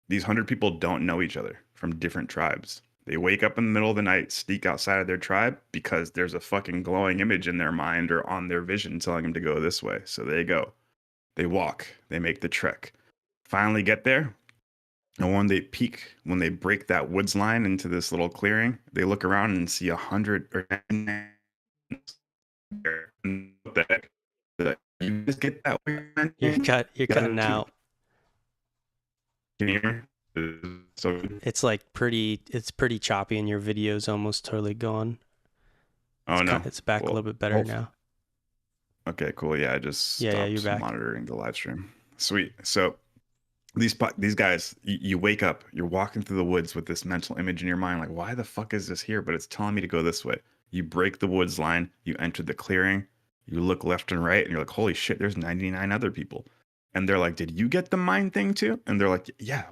these 100 people don't know each other from different tribes. They wake up in the middle of the night, sneak outside of their tribe because there's a fucking glowing image in their mind or on their vision telling them to go this way. So they go. They walk. They make the trek. Finally get there. And when they peek, when they break that woods line into this little clearing, they look around and see 100 or 99 there. What the heck? They're like, you just get that way, man? You're cutting out. Can you hear me? So It's like it's pretty choppy, and your video's almost totally gone. oh no, It's back a little bit better now. Okay, cool. Yeah, I just Yeah, you're stopped back. monitoring the live stream. Sweet. So these guys, you wake up, you're walking through the woods with this mental image in your mind, like, why the fuck is this here? But it's telling me to go this way. You break the woods line, you enter the clearing, you look left and right, and you're like, holy shit, there's 99 other people. And they're like, did you get the mind thing too? And they're like, yeah,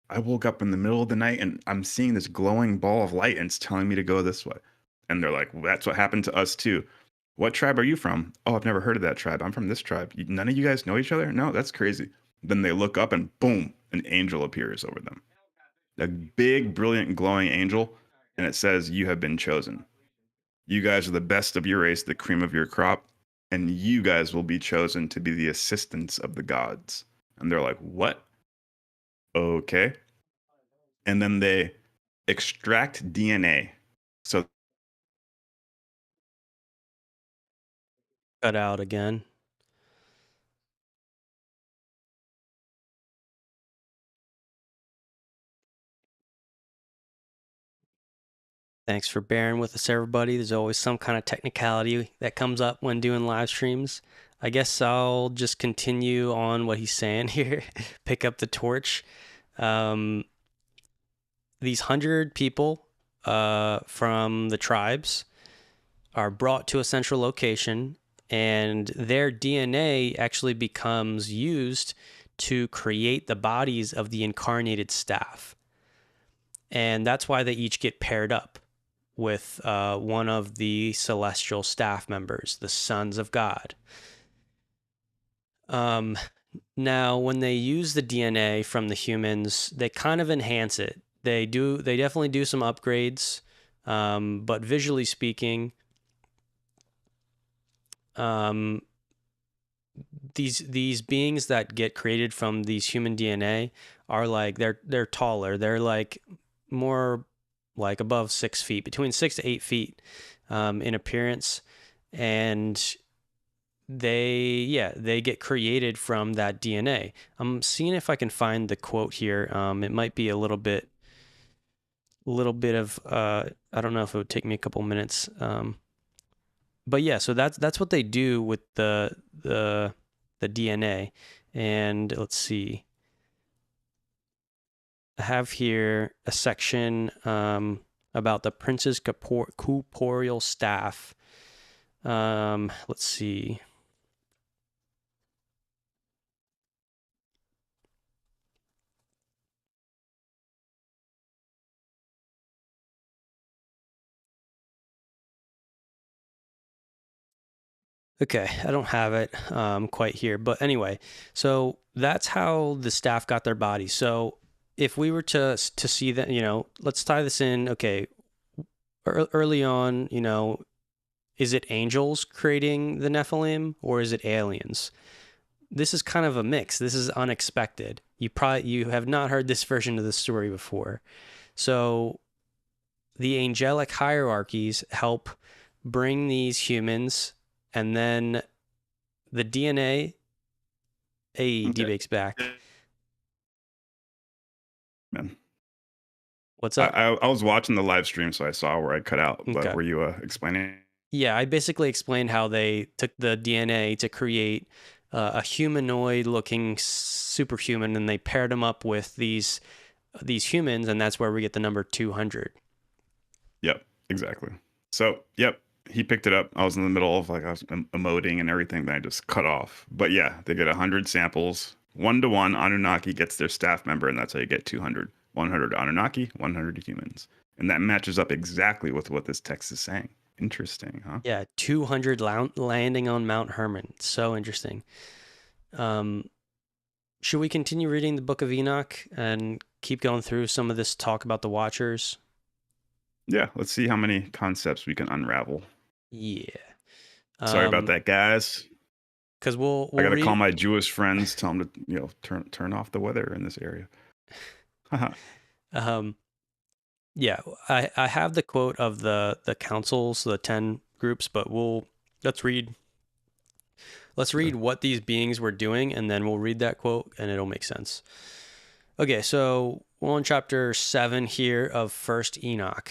I woke up in the middle of the night and I'm seeing this glowing ball of light and it's telling me to go this way. And they're like, well, that's what happened to us too. What tribe are you from? Oh, I've never heard of that tribe. I'm from this tribe. None of you guys know each other? No, that's crazy. Then they look up and boom, an angel appears over them. A big, brilliant, glowing angel. And it says, you have been chosen. You guys are the best of your race, the cream of your crop. And you guys will be chosen to be the assistants of the gods. And they're like, what? Okay. And then they extract DNA. So Cut out again. Thanks for bearing with us, everybody. There's always some kind of technicality that comes up when doing live streams. I guess I'll just continue on what he's saying here, pick up the torch. These 100 people from the tribes are brought to a central location, and their DNA actually becomes used to create the bodies of the incarnated staff. And that's why they each get paired up with one of the celestial staff members, the sons of God. Now, when they use the DNA from the humans, they kind of enhance it. They definitely do some upgrades, but visually speaking, these beings that get created from these human DNA are like they're taller. They're like more like above 6 feet, between 6 to 8 feet in appearance, and they get created from that DNA. I'm seeing if I can find the quote here. It might be a little bit of I don't know if it would take me a couple minutes. But yeah, so that's what they do with the DNA. And let's see. I have here a section about the prince's corporeal staff. Let's see. Okay, I don't have it quite here, but anyway, so that's how the staff got their body. So if we were to see that, let's tie this in. Okay, early on, is it angels creating the Nephilim or is it aliens? This is kind of a mix. This is unexpected. You have not heard this version of the story before. So the angelic hierarchies help bring these humans, and then the DNA. Hey, okay. D-Bake's back. Man. What's up? I was watching the live stream, so I saw where I cut out. But Okay. were you explaining? Yeah, I basically explained how they took the DNA to create a humanoid-looking superhuman, and they paired them up with these humans, and that's where we get the number 200. Yep, exactly. So, yep, he picked it up. I was in the middle of like I was emoting and everything that I just cut off. But yeah, they get 100 samples. 1-to-1 Anunnaki gets their staff member, and that's how you get 200. 100 Anunnaki, 100 humans. And that matches up exactly with what this text is saying. Interesting, huh? Yeah, 200 landing on Mount Hermon. So interesting. Should we continue reading the Book of Enoch and keep going through some of this talk about the Watchers? Yeah, let's see how many concepts we can unravel. Yeah. Sorry about that, guys. Because we'll I got to call read. my Jewish friends, tell them to, turn off the weather in this area. Um, yeah, I have the quote of the councils, the 10 groups, but let's read Sure. what these beings were doing, and then we'll read that quote, and it'll make sense. Okay, so we're on chapter 7 here of First Enoch.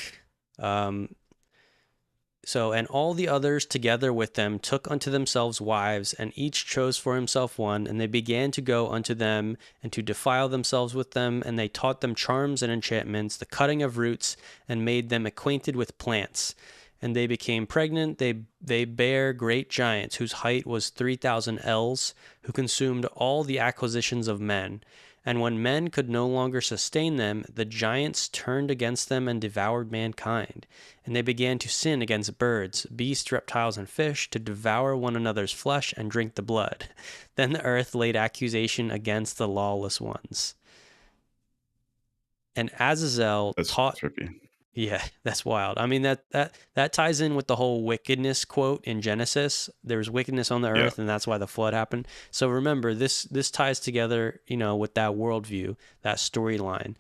And all the others together with them took unto themselves wives, and each chose for himself one, and they began to go unto them and to defile themselves with them, and they taught them charms and enchantments, the cutting of roots, and made them acquainted with plants. And they became pregnant. They bare great giants, whose height was 3,000 ells, who consumed all the acquisitions of men. And when men could no longer sustain them, the giants turned against them and devoured mankind. And they began to sin against birds, beasts, reptiles, and fish, to devour one another's flesh and drink the blood. Then the earth laid accusation against the lawless ones. And Azazel That's taught. trippy. Yeah, that's wild. I mean, that ties in with the whole wickedness quote in Genesis. There's wickedness on the Yeah. earth, and that's why the flood happened. So remember, this ties together, with that worldview, that storyline.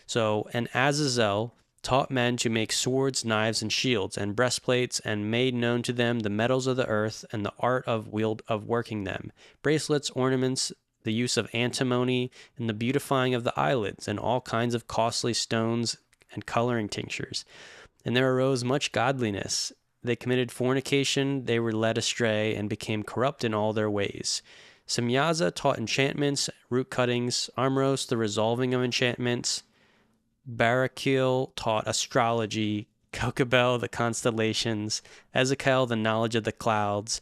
So, and Azazel taught men to make swords, knives, and shields, and breastplates, and made known to them the metals of the earth and the art of working them, bracelets, ornaments, the use of antimony, and the beautifying of the eyelids, and all kinds of costly stones and coloring tinctures. And there arose much godliness. They committed fornication, they were led astray, and became corrupt in all their ways. Semyaza taught enchantments, root cuttings, Amros the resolving of enchantments, Barakil taught astrology, Kokabel the constellations, Ezekiel the knowledge of the clouds,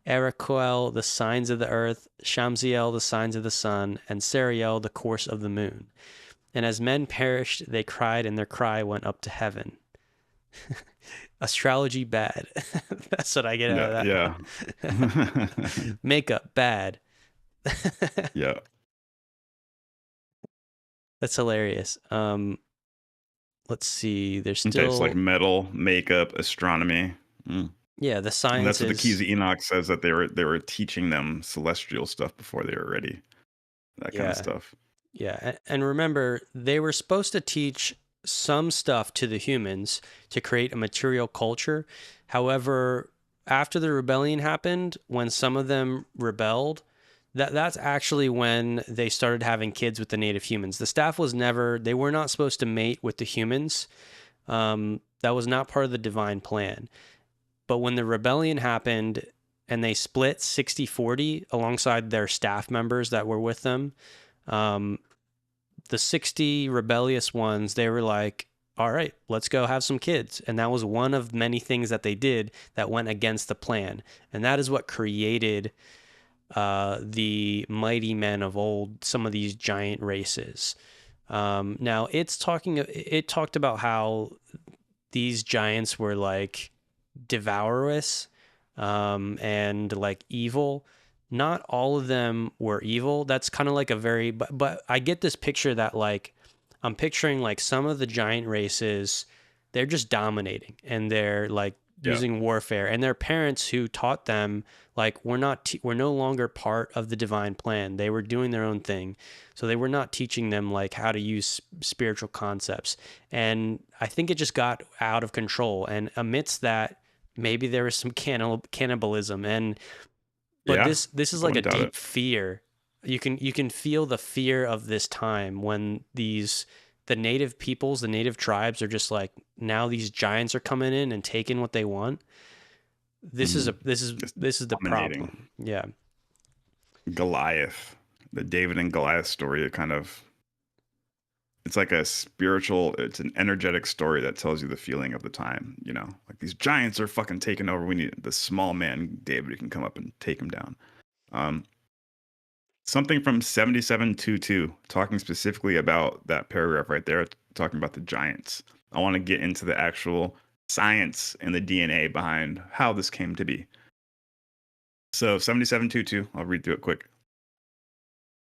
Eraquel the signs of the earth, Shamsiel the signs of the sun, and Sariel the course of the moon. And as men perished, they cried, and their cry went up to heaven. Astrology bad. That's what I get out of Yeah. that. Makeup bad. Yeah. That's hilarious. Let's see. There's Okay, it's like still metal, makeup, astronomy. yeah, the And that's what the Keys sciences. of Enoch says, that they were teaching them celestial stuff before they were ready. That kind of Yeah. stuff. Yeah, and remember, they were supposed to teach some stuff to the humans to create a material culture. However, after the rebellion happened, when some of them rebelled, that's actually when they started having kids with the native humans. The staff was never, they were not supposed to mate with the humans. That was not part of the divine plan. But when the rebellion happened and they split 60-40 alongside their staff members that were with them, um, the 60 rebellious ones, they were like, all right, let's go have some kids. And that was one of many things that they did that went against the plan. And that is what created the mighty men of old, some of these giant races. Now, it talked about how these giants were like devourous and like evil. Not all of them were evil. That's kind of like a very, but I get this picture that like I'm picturing like some of the giant races, they're just dominating and they're like Yeah. using warfare, and their parents who taught them like we're no longer part of the divine plan. They were doing their own thing, so they were not teaching them like how to use spiritual concepts. And I think it just got out of control. And amidst that, maybe there was some cannibalism. And but Yeah. this is I like a wouldn't doubt it. deep fear. You can feel the fear of this time when the native peoples, the native tribes are just like, now these giants are coming in and taking what they want. This is Mhm. a this is Just this is the dominating. problem. Yeah. Goliath, the David and Goliath story, it kind of it's like a spiritual, it's an energetic story that tells you the feeling of the time, like these giants are fucking taking over. We need the small man David who can come up and take him down. um Something from 7722, talking specifically about that paragraph right there, talking about the giants. I want to get into the actual science and the DNA behind how this came to be. So 7722, I'll read through it quick.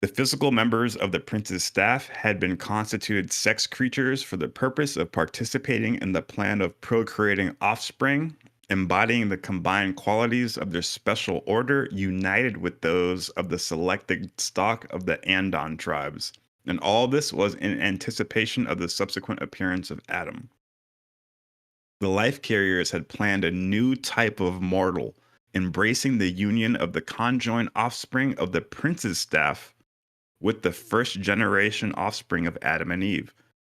The physical members of the prince's staff had been constituted sex creatures for the purpose of participating in the plan of procreating offspring, embodying the combined qualities of their special order, united with those of the selected stock of the Andon tribes. And all this was in anticipation of the subsequent appearance of Adam. The life carriers had planned a new type of mortal, embracing the union of the conjoined offspring of the prince's staff with the first generation offspring of Adam and Eve.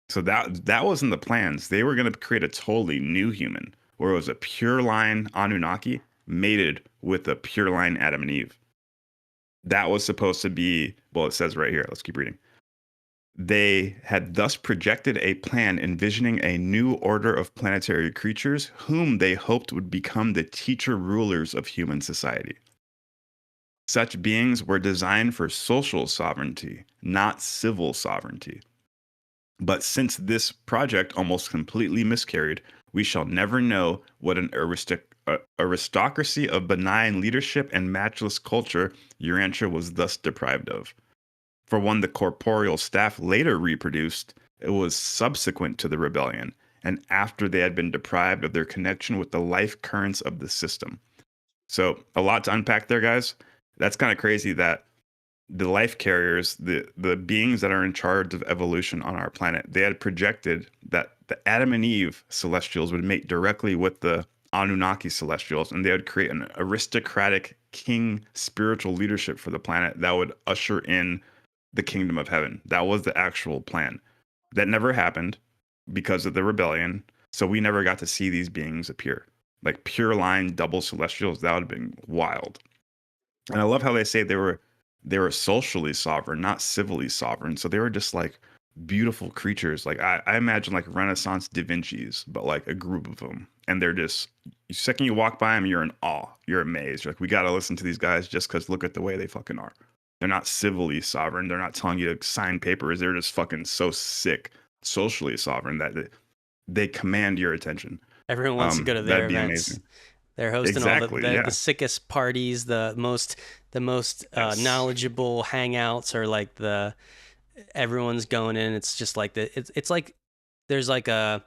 So that was in the plans. They were going to create a totally new human, where it was a pure line Anunnaki mated with a pure line Adam and Eve. That was supposed to be, well, it says right here. Let's keep reading. They had thus projected a plan envisioning a new order of planetary creatures whom they hoped would become the teacher rulers of human society. Such beings were designed for social sovereignty, not civil sovereignty. But since this project almost completely miscarried, we shall never know what an aristocracy of benign leadership and matchless culture Urantia was thus deprived of. For when the corporeal staff later reproduced, it was subsequent to the rebellion, and after they had been deprived of their connection with the life currents of the system. So, a lot to unpack there, guys. That's kind of crazy that the life carriers, the beings that are in charge of evolution on our planet, they had projected that the Adam and Eve celestials would mate directly with the Anunnaki celestials, and they would create an aristocratic king spiritual leadership for the planet that would usher in the kingdom of heaven. That was the actual plan. That never happened because of the rebellion. So we never got to see these beings appear. Like pure line double celestials, that would have been wild. And I love how they say they were socially sovereign, not civilly sovereign. So they were just like beautiful creatures. Like I imagine like Renaissance Da Vinci's, but like a group of them. And they're just, the second you walk by them, you're in awe. You're amazed. You're like, we got to listen to these guys just because look at the way they fucking are. They're not civilly sovereign. They're not telling you to sign papers. They're just fucking so sick, socially sovereign that they command your attention. Everyone wants to go to their That'd be events. amazing. They're hosting all Exactly. the Yeah. sickest parties, the most Yes. knowledgeable hangouts, or like the everyone's going in. It's just like it's like there's like a,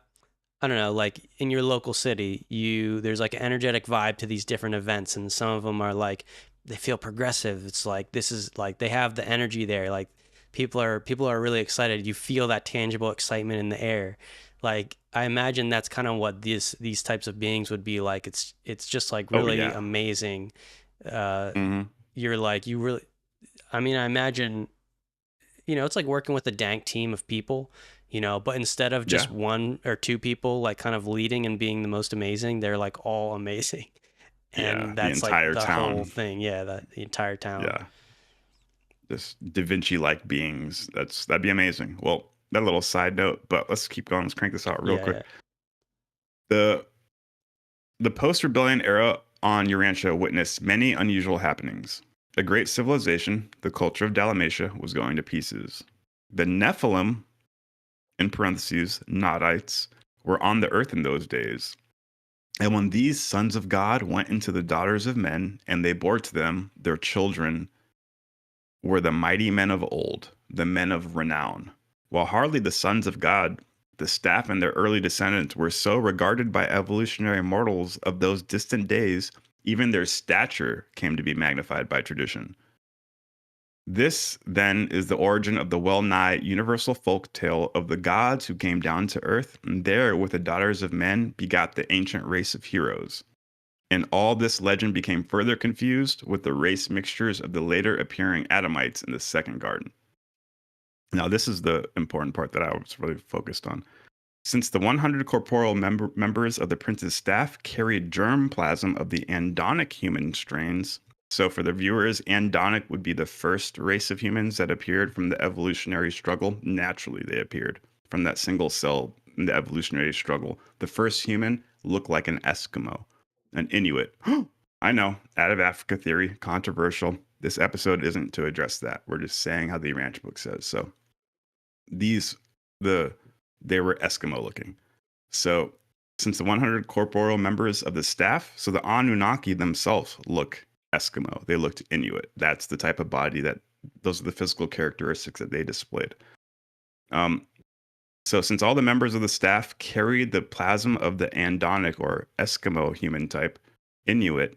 I don't know, like in your local city, there's like an energetic vibe to these different events, and some of them are like they feel progressive. It's like this is like they have the energy there. Like people are really excited. You feel that tangible excitement in the air. Like I imagine that's kind of what these types of beings would be like. It's just like Oh really yeah. amazing. Uh, Hmm. you're like you really. I mean, I imagine it's like working with a dank team of people, but instead of Yeah. just one or two people like kind of leading and being the most amazing, they're like all amazing. Yeah. And The that's like entire the whole town. thing. Yeah, the entire town. Yeah. Just Da Vinci like beings. That'd be amazing. Well, that little side note, but let's keep going. Let's crank this out real Yeah, quick. yeah. The the post-rebellion era on Urantia witnessed many unusual happenings. A great civilization, the culture of Dalmatia, was going to pieces. The Nephilim, in parentheses, Nodites, were on the earth in those days. And when these sons of God went into the daughters of men, and they bore to them their children, were the mighty men of old, the men of renown. While hardly the sons of God, the staff and their early descendants were so regarded by evolutionary mortals of those distant days, even their stature came to be magnified by tradition. This, then, is the origin of the well nigh universal folk tale of the gods who came down to earth, and there, with the daughters of men, begot the ancient race of heroes. And all this legend became further confused with the race mixtures of the later appearing Adamites in the second garden. Now, this is the important part that I was really focused on. Since the 100 corporeal members of the prince's staff carried germ plasm of the Andonic human strains, So for the viewers, Andonic would be the first race of humans that appeared from the evolutionary struggle. Naturally, they appeared from that single cell in the evolutionary struggle. The first human looked like an Eskimo, an Inuit. I know, out of Africa theory, controversial. This episode isn't to address that. We're just saying how the Ranch book says. So these, the they were Eskimo looking. So since the 100 corporeal members of the staff, so the Anunnaki themselves look Eskimo. They looked Inuit. That's the type of body that, those are the physical characteristics that they displayed. Um, so since all the members of the staff carried the plasm of the Andonic or Eskimo human type, Inuit,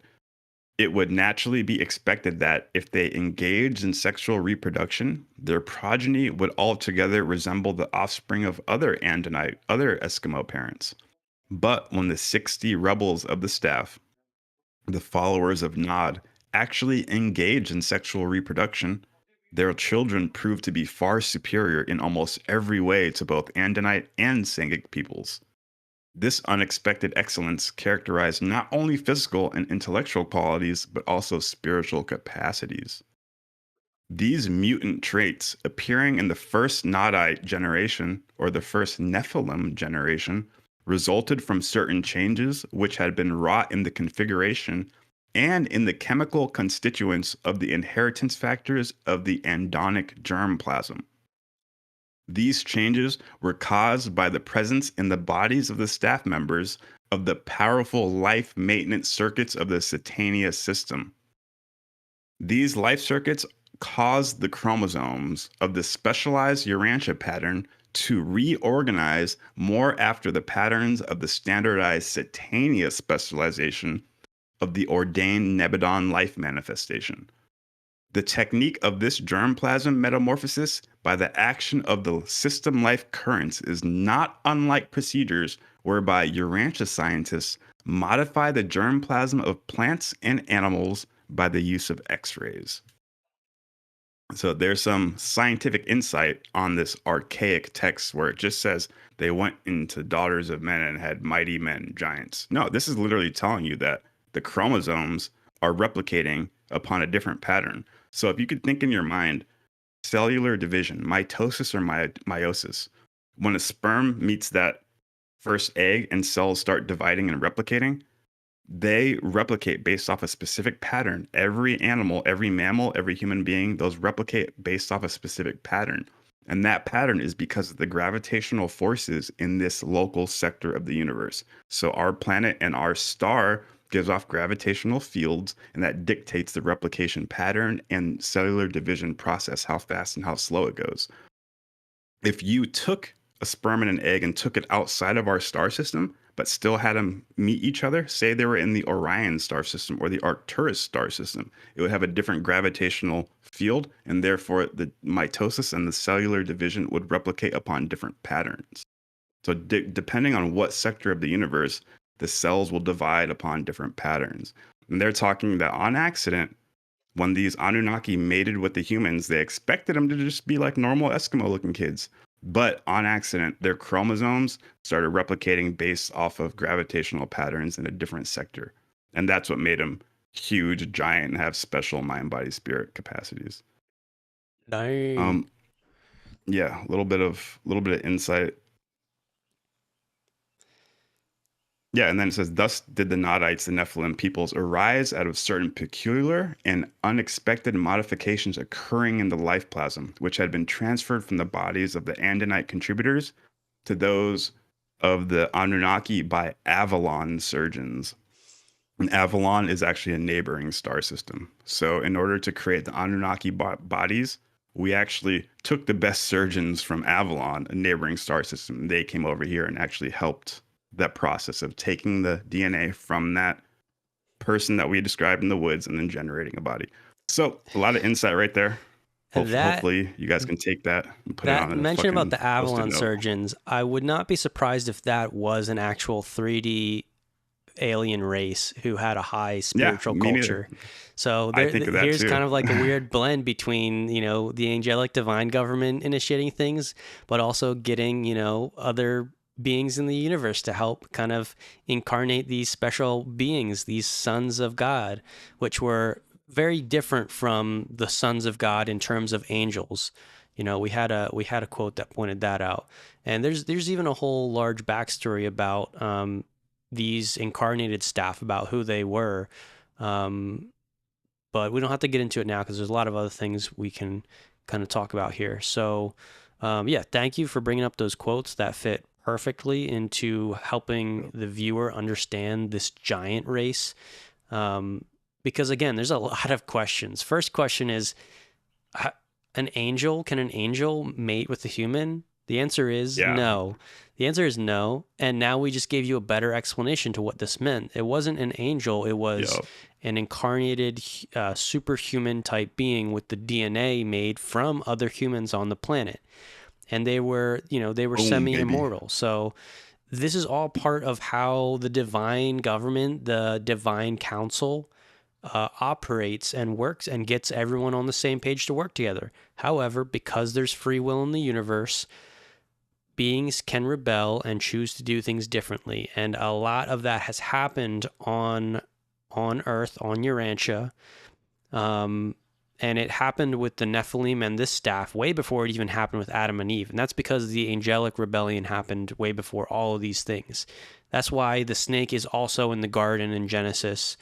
it would naturally be expected that if they engaged in sexual reproduction, their progeny would altogether resemble the offspring of other Andonite, other Eskimo parents. But when the 60 rebels of the staff, the followers of Nod, actually engaged in sexual reproduction, their children proved to be far superior in almost every way to both Andonite and Sangic peoples. This unexpected excellence characterized not only physical and intellectual qualities, but also spiritual capacities. These mutant traits, appearing in the first Nodite generation or the first Nephilim generation, resulted from certain changes which had been wrought in the configuration and in the chemical constituents of the inheritance factors of the Andonic germplasm. These changes were caused by the presence in the bodies of the staff members of the powerful life maintenance circuits of the Satania system. These life circuits caused the chromosomes of the specialized Urantia pattern to reorganize more after the patterns of the standardized Satania specialization of the ordained Nebadon life manifestation. The technique of this germplasm metamorphosis by the action of the system life currents is not unlike procedures whereby Urantia scientists modify the germplasm of plants and animals by the use of X-rays. So there's some scientific insight on this archaic text where it just says they went into daughters of men and had mighty men, giants. No, this is literally telling you that the chromosomes are replicating upon a different pattern. So if you could think in your mind, cellular division, mitosis or meiosis, when a sperm meets that first egg and cells start dividing and replicating, they replicate based off a specific pattern. Every animal, every mammal, every human being, those replicate based off a specific pattern. And that pattern is because of the gravitational forces in this local sector of the universe. So our planet and our star gives off gravitational fields, and that dictates the replication pattern and cellular division process, how fast and how slow it goes. If you took a sperm and an egg and took it outside of our star system, but still had them meet each other, say they were in the Orion star system or the Arcturus star system, it would have a different gravitational field, and therefore the mitosis and the cellular division would replicate upon different patterns. So depending on what sector of the universe, the cells will divide upon different patterns. And they're talking that on accident, when these Anunnaki mated with the humans, they expected them to just be like normal Eskimo looking kids. But on accident, their chromosomes started replicating based off of gravitational patterns in a different sector. And that's what made them huge, giant, and have special mind, body, spirit capacities. Dang. Um, yeah, a little bit of insight. Yeah, and then it says, thus did the Nodites, the Nephilim peoples, arise out of certain peculiar and unexpected modifications occurring in the life plasm, which had been transferred from the bodies of the Andonite contributors to those of the Anunnaki by Avalon surgeons. And Avalon is actually a neighboring star system. So, in order to create the Anunnaki bodies, we actually took the best surgeons from Avalon, a neighboring star system. They came over here and actually helped that process of taking the DNA from that person that we described in the woods and then generating a body. So, a lot of insight right there. That Hopefully, you guys can take that and put it that on a mention about fucking the post-it Avalon note. surgeons, I would not be surprised if that was an actual 3D alien race who had a high Yeah, spiritual me neither. culture. So I there, think of that here's too. kind of like a weird blend between, the angelic divine government initiating things, but also getting, other beings in the universe to help kind of incarnate these special beings, these sons of God, which were very different from the sons of God in terms of angels. We had a quote that pointed that out, and there's even a whole large backstory about these incarnated staff, about who they were. Um, but we don't have to get into it now because there's a lot of other things we can kind of talk about here. So, yeah, thank you for bringing up those quotes that fit perfectly into helping the viewer understand this giant race. Um, because again, there's a lot of questions. First question is, an angel, can an angel mate with a human? The answer is Yeah. no. The answer is no. And now we just gave you a better explanation to what this meant. It wasn't an angel, it was Yep. an incarnated superhuman type being with the DNA made from other humans on the planet. And they were Boom, baby. semi-immortal. So this is all part of how the divine government, the divine council, operates and works and gets everyone on the same page to work together. However, because there's free will in the universe, beings can rebel and choose to do things differently, and a lot of that has happened on Earth, on Urantia. Um, and it happened with the Nephilim and this staff way before it even happened with Adam and Eve. And that's because the angelic rebellion happened way before all of these things. That's why the snake is also in the garden in Genesis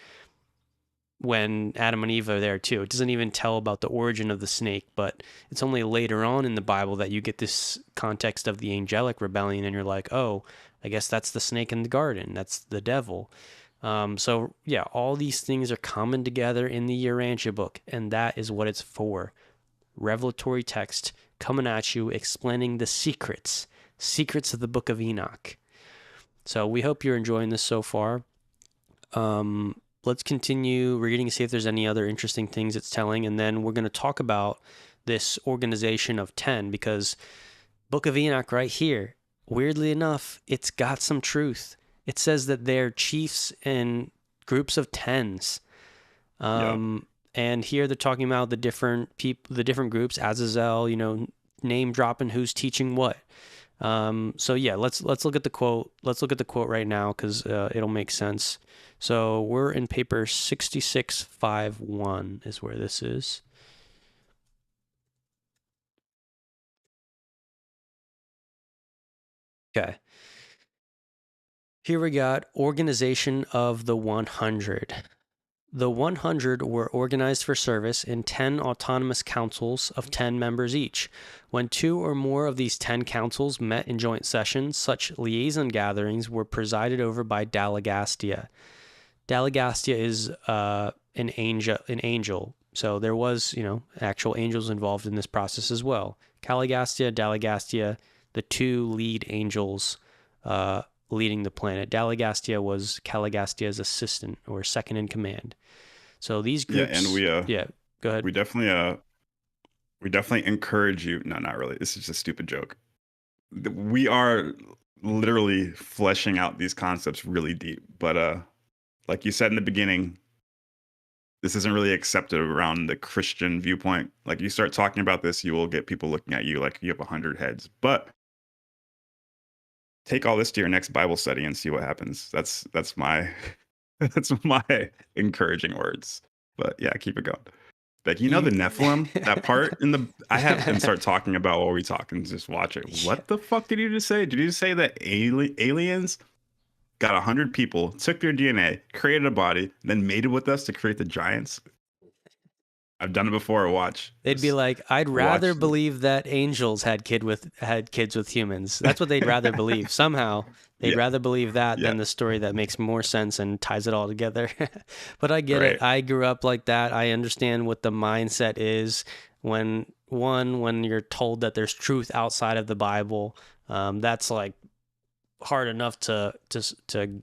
when Adam and Eve are there too. It doesn't even tell about the origin of the snake, but it's only later on in the Bible that you get this context of the angelic rebellion, and you're like, oh, I guess that's the snake in the garden. That's the devil. So yeah, all these things are coming together in the Urantia book, and that is what it's for. Revelatory text coming at you, explaining the secrets of the book of Enoch. So we hope you're enjoying this so far. Let's continue reading, see if there's any other interesting things it's telling, and then we're going to talk about this organization of 10, because Book of Enoch right here, weirdly enough, it's got some truth. It says that they're chiefs in groups of 10s. Yep. And here they're talking about the different people, the different groups, Azazel, name dropping who's teaching what. So yeah, let's look at the quote. Let's look at the quote right now because it'll make sense. So we're in paper 6651 is where this is. Okay. Here we got organization of the 100. The 100 were organized for service in 10 autonomous councils of 10 members each. When 2 or more of these 10 councils met in joint sessions, such liaison gatherings were presided over by Delegastia. Delegastia is an angel. So there was, actual angels involved in this process as well. Caligastia, Delegastia, the 2 lead angels leading the planet. Delegastia was Caligastia's assistant or second in command. So these Yeah, and groups, yeah, go ahead. we definitely encourage you. No, not really. This is just a stupid joke. We are literally fleshing out these concepts really deep, but like you said in the beginning, this isn't really accepted around the Christian viewpoint. Like you start talking about this, you will get people looking at you like you have 100 heads. But take all this to your next Bible study and see what happens. That's my that's my encouraging words. But yeah, keep it going. Like the Nephilim, that part in the I have them start talking about while we talk and just watch it. Yeah. What the fuck did you just say? Did you just say that aliens got 100 people, took their DNA, created a body, then mated with us to create the giants? I've done it before. Watch. They'd be Just like, I'd rather watch. believe that angels had kids with humans. That's what they'd rather believe. Somehow, they'd Yeah. rather believe that Yeah. than the story that makes more sense and ties it all together. But I get it. Right. I grew up like that. I understand what the mindset is when you're told that there's truth outside of the Bible. That's like hard enough to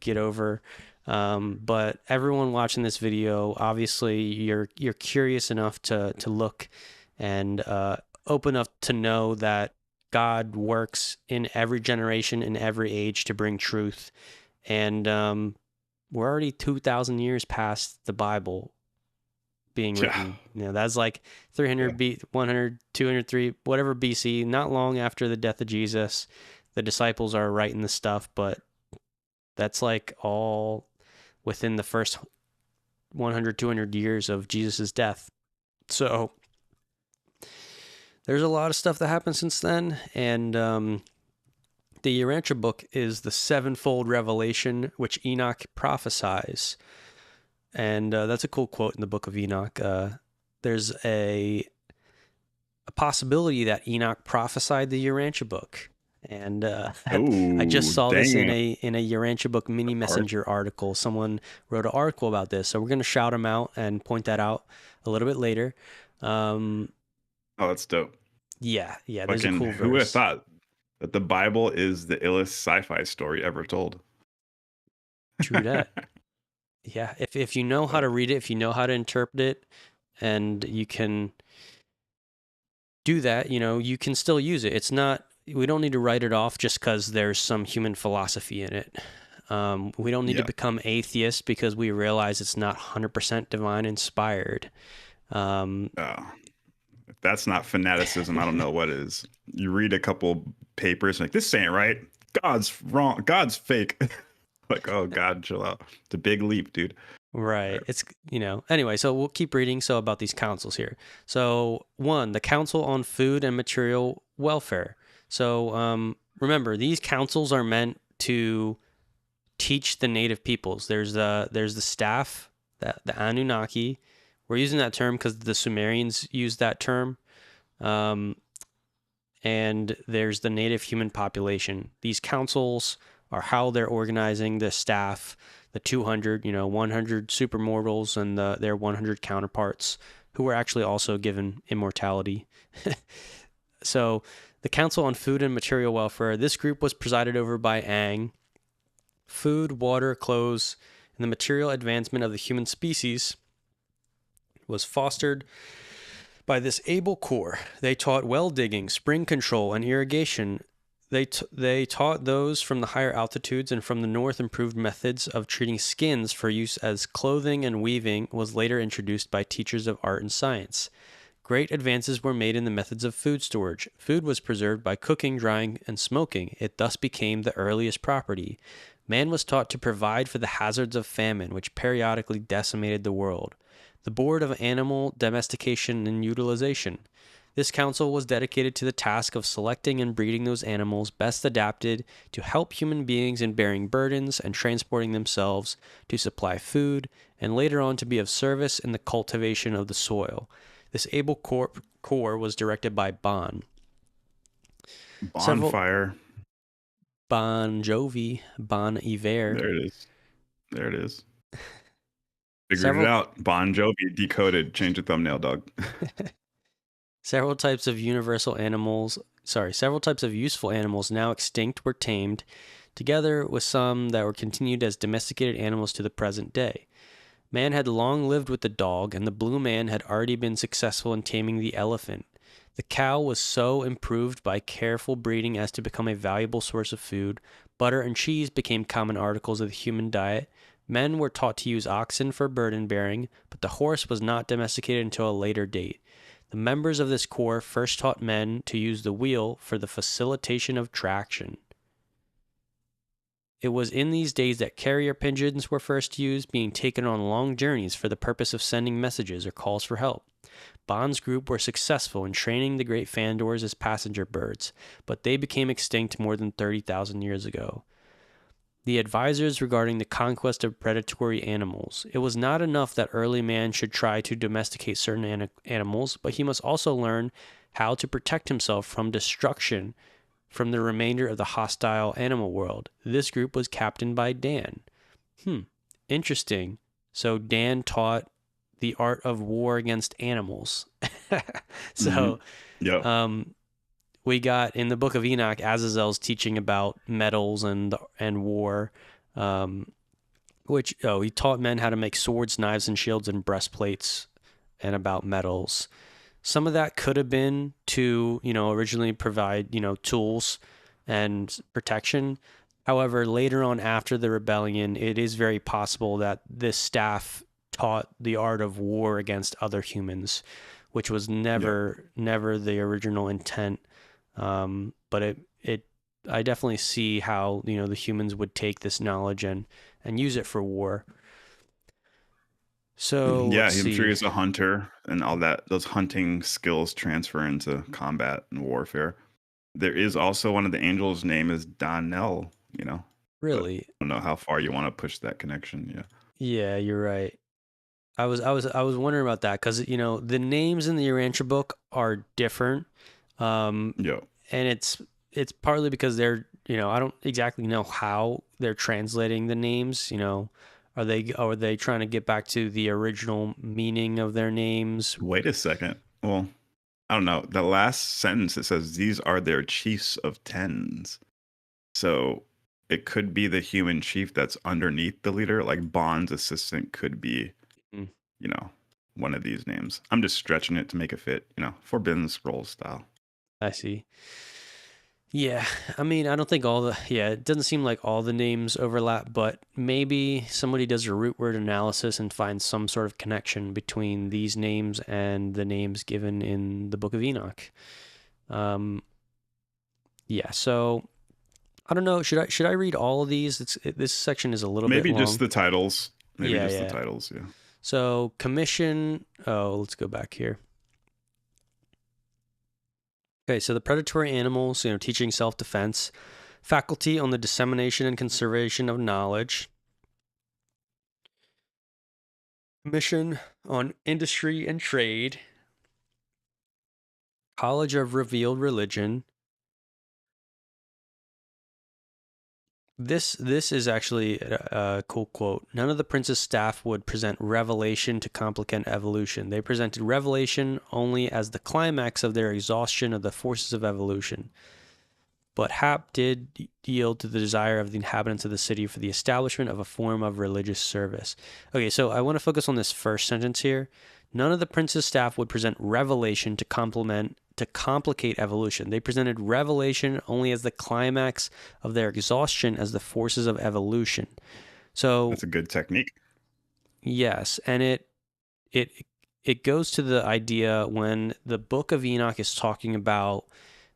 get over. But everyone watching this video, obviously, you're curious enough to look and open enough to know that God works in every generation, in every age, to bring truth. And we're already 2,000 years past the Bible being Yeah. written. That's like 300 100, 203, whatever BC. Not long after the death of Jesus, the disciples are writing the stuff, but that's like all within the first 100, 200 years of Jesus' death. So there's a lot of stuff that happened since then, and the Urantia book is the sevenfold revelation which Enoch prophesies. And that's a cool quote in the book of Enoch. There's a possibility that Enoch prophesied the Urantia book. And I just Oh, saw this in damn. a Urantia book mini Art. messenger article. Someone wrote an article about this, so we're going to shout him out and point that out a little bit later. Um, Oh, that's dope. yeah, there's a Fucking cool who would have verse. thought that the Bible is the illest sci-fi story ever told? True that. Yeah, if you know how to read it, if you know how to interpret it, and you can do that, you can still use it. It's not, we don't need to write it off just because there's some human philosophy in it. We don't need to Yeah. become atheists because we realize it's not 100% divine inspired. Um, Oh, if that's not fanaticism, I don't know what is. You read a couple papers like this ain't right. God's wrong. God's fake. Like, oh God, chill out. It's a big leap, dude. All right. right. It's, anyway, so we'll keep reading. So, about these councils here. So, one, the Council on Food and Material Welfare. So, remember, these councils are meant to teach the native peoples. There's the staff, that the Anunnaki. We're using that term because the Sumerians used that term. Um, and there's the native human population. These councils are how they're organizing the staff, the 200, 100 supermortals and their 100 counterparts who were actually also given immortality. So, the Council on Food and Material Welfare, this group was presided over by Ang. Food, water, clothes, and the material advancement of the human species was fostered by this able corps. They taught well digging, spring control, and irrigation. They taught those from the higher altitudes, and from the north improved methods of treating skins for use as clothing, and weaving was later introduced by teachers of art and science. Great advances were made in the methods of food storage. Food was preserved by cooking, drying, and smoking. It thus became the earliest property. Man was taught to provide for the hazards of famine, which periodically decimated the world. The Board of Animal Domestication and Utilization. This council was dedicated to the task of selecting and breeding those animals best adapted to help human beings in bearing burdens and transporting themselves, to supply food, and later on to be of service in the cultivation of the soil. This able corps was directed by Several Bonfire. Bon Jovi, Bon Iver. There it is. There it is. Figured it Several out. Bon Jovi decoded. Change the thumbnail, dog. several types of several types of useful animals now extinct were tamed, together with some that were continued as domesticated animals to the present day. Man had long lived with the dog, and the blue man had already been successful in taming the elephant. The cow was so improved by careful breeding as to become a valuable source of food. Butter and cheese became common articles of the human diet. Men were taught to use oxen for burden bearing, but the horse was not domesticated until a later date. The members of this corps first taught men to use the wheel for the facilitation of traction. It was in these days that carrier pigeons were first used, being taken on long journeys for the purpose of sending messages or calls for help. Bond's group were successful in training the great fandors as passenger birds, but they became extinct more than 30,000 years ago. The advisors regarding the conquest of predatory animals. It was not enough that early man should try to domesticate certain animals, but he must also learn how to protect himself from destruction from the remainder of the hostile animal world. This group was captained by Dan. Interesting. So Dan taught the art of war against animals. Mm-hmm. So Yep. we got in the book of Enoch, Azazel's teaching about metals and war, which he taught men how to make swords, knives, and shields and breastplates, and about metals. Some of that could have been to, originally provide, tools and protection. However, later on after the rebellion, it is very possible that this staff taught the art of war against other humans, which was never the original intent. But I definitely see how, the humans would take this knowledge and use it for war. So Yeah, let's I'm sure see. he's a hunter and all that. Those hunting skills transfer into combat and warfare. There is also one of the angels' name is Donnell, but Really? I don't know how far you want to push that connection. Yeah. Yeah, you're right. I was wondering about that because the names in the Urantia book are different, um, Yeah. and it's partly because they're I don't exactly know how they're translating the names. Are they trying to get back to the original meaning of their names? Wait a second. Well, I don't know. The last sentence it says these are their chiefs of tens. So it could be the human chief that's underneath the leader. Like Bond's assistant could be, Mm, you know, one of these names. I'm just stretching it to make it fit, Forbidden Scroll style. I see. Yeah, I mean, I don't think it doesn't seem like all the names overlap, but maybe somebody does a root word analysis and finds some sort of connection between these names and the names given in the Book of Enoch. Um, yeah, so I don't know. Should I read all of these? This section is a little bit Maybe just long. the titles. Maybe Yeah, just the yeah. titles. Yeah. So commission. Oh, let's go back here. Okay, so the predatory animals, teaching self-defense, faculty on the dissemination and conservation of knowledge, mission on industry and trade, college of revealed religion. This is actually a cool quote. None of the prince's staff would present revelation to complicate evolution. They presented revelation only as the climax of their exhaustion of the forces of evolution. But Hap did yield to the desire of the inhabitants of the city for the establishment of a form of religious service. Okay, so I want to focus on this first sentence here. None of the prince's staff would present revelation to complicate evolution. They presented revelation only as the climax of their exhaustion as the forces of evolution. So That's a good technique. yes, and it it goes to the idea when the Book of Enoch is talking about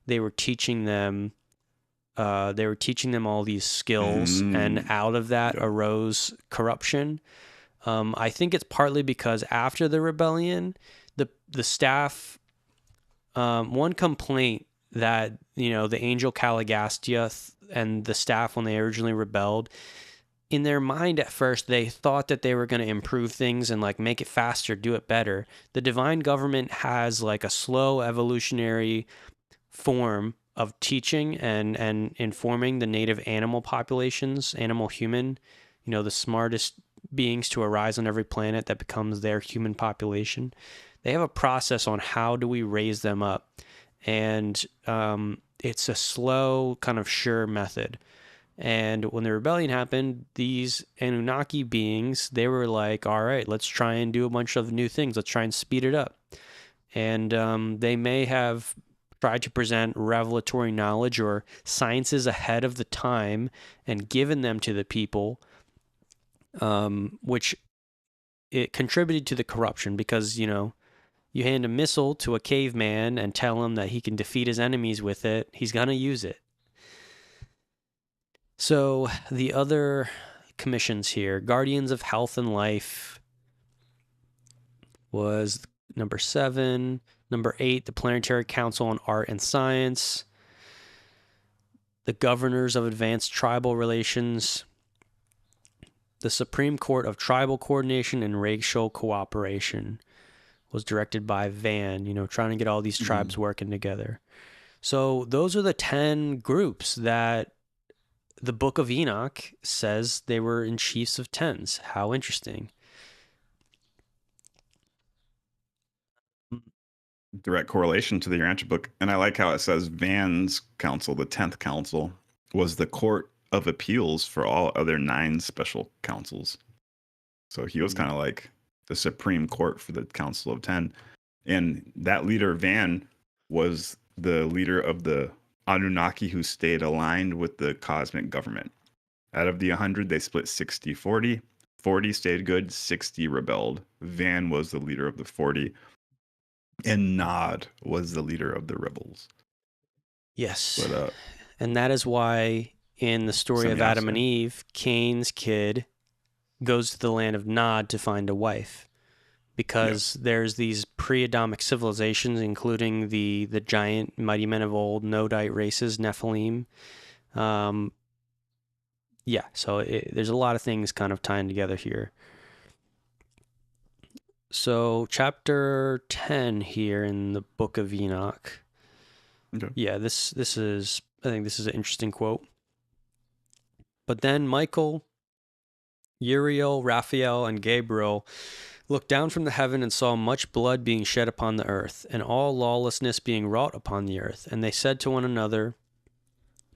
they were teaching them all these skills, and Mm, out of that yeah. arose corruption. I think it's partly because after the rebellion, the staff, one complaint that the angel Caligastia and the staff when they originally rebelled, in their mind at first they thought that they were going to improve things and like make it faster, do it better. The divine government has like a slow evolutionary form of teaching and informing the native animal populations, animal human, the smartest beings to arise on every planet that becomes their human population. They have a process on how do we raise them up, and it's a slow, kind of sure method. And when the rebellion happened, these Anunnaki beings, they were like, all right, let's try and do a bunch of new things. Let's try and speed it up. And they may have tried to present revelatory knowledge or sciences ahead of the time and given them to the people, which it contributed to the corruption because, you hand a missile to a caveman and tell him that he can defeat his enemies with it, he's going to use it. So the other commissions here, Guardians of Health and Life was number 7. Number 8, the Planetary Council on Art and Science. The Governors of Advanced Tribal Relations. The Supreme Court of Tribal Coordination and Racial Cooperation was directed by Van, trying to get all these tribes Mm. working together. So those are the 10 groups that the Book of Enoch says they were in chiefs of tens. How interesting. Direct correlation to the Urantia book. And I like how it says Van's council, the 10th council, was the court of appeals for all other 9 special councils. So he was kind of like the Supreme Court for the Council of 10. And that leader, Van, was the leader of the Anunnaki who stayed aligned with the cosmic government. Out of the 100, they split 60-40. 40 stayed good, 60 rebelled. Van was the leader of the 40, and Nod was the leader of the rebels. Yes. But And that is why in the story of Adam and Semyasia. Eve, Cain's kid goes to the land of Nod to find a wife. because there's these pre-Adamic civilizations, including the giant mighty men of old, Nodite races, Nephilim. So there's a lot of things kind of tying together here. So chapter 10 here in the book of Enoch. Okay. Yeah, this is, I think this is an interesting quote. But then Michael, Uriel, Raphael, and Gabriel looked down from the heaven and saw much blood being shed upon the earth, and all lawlessness being wrought upon the earth. And they said to one another,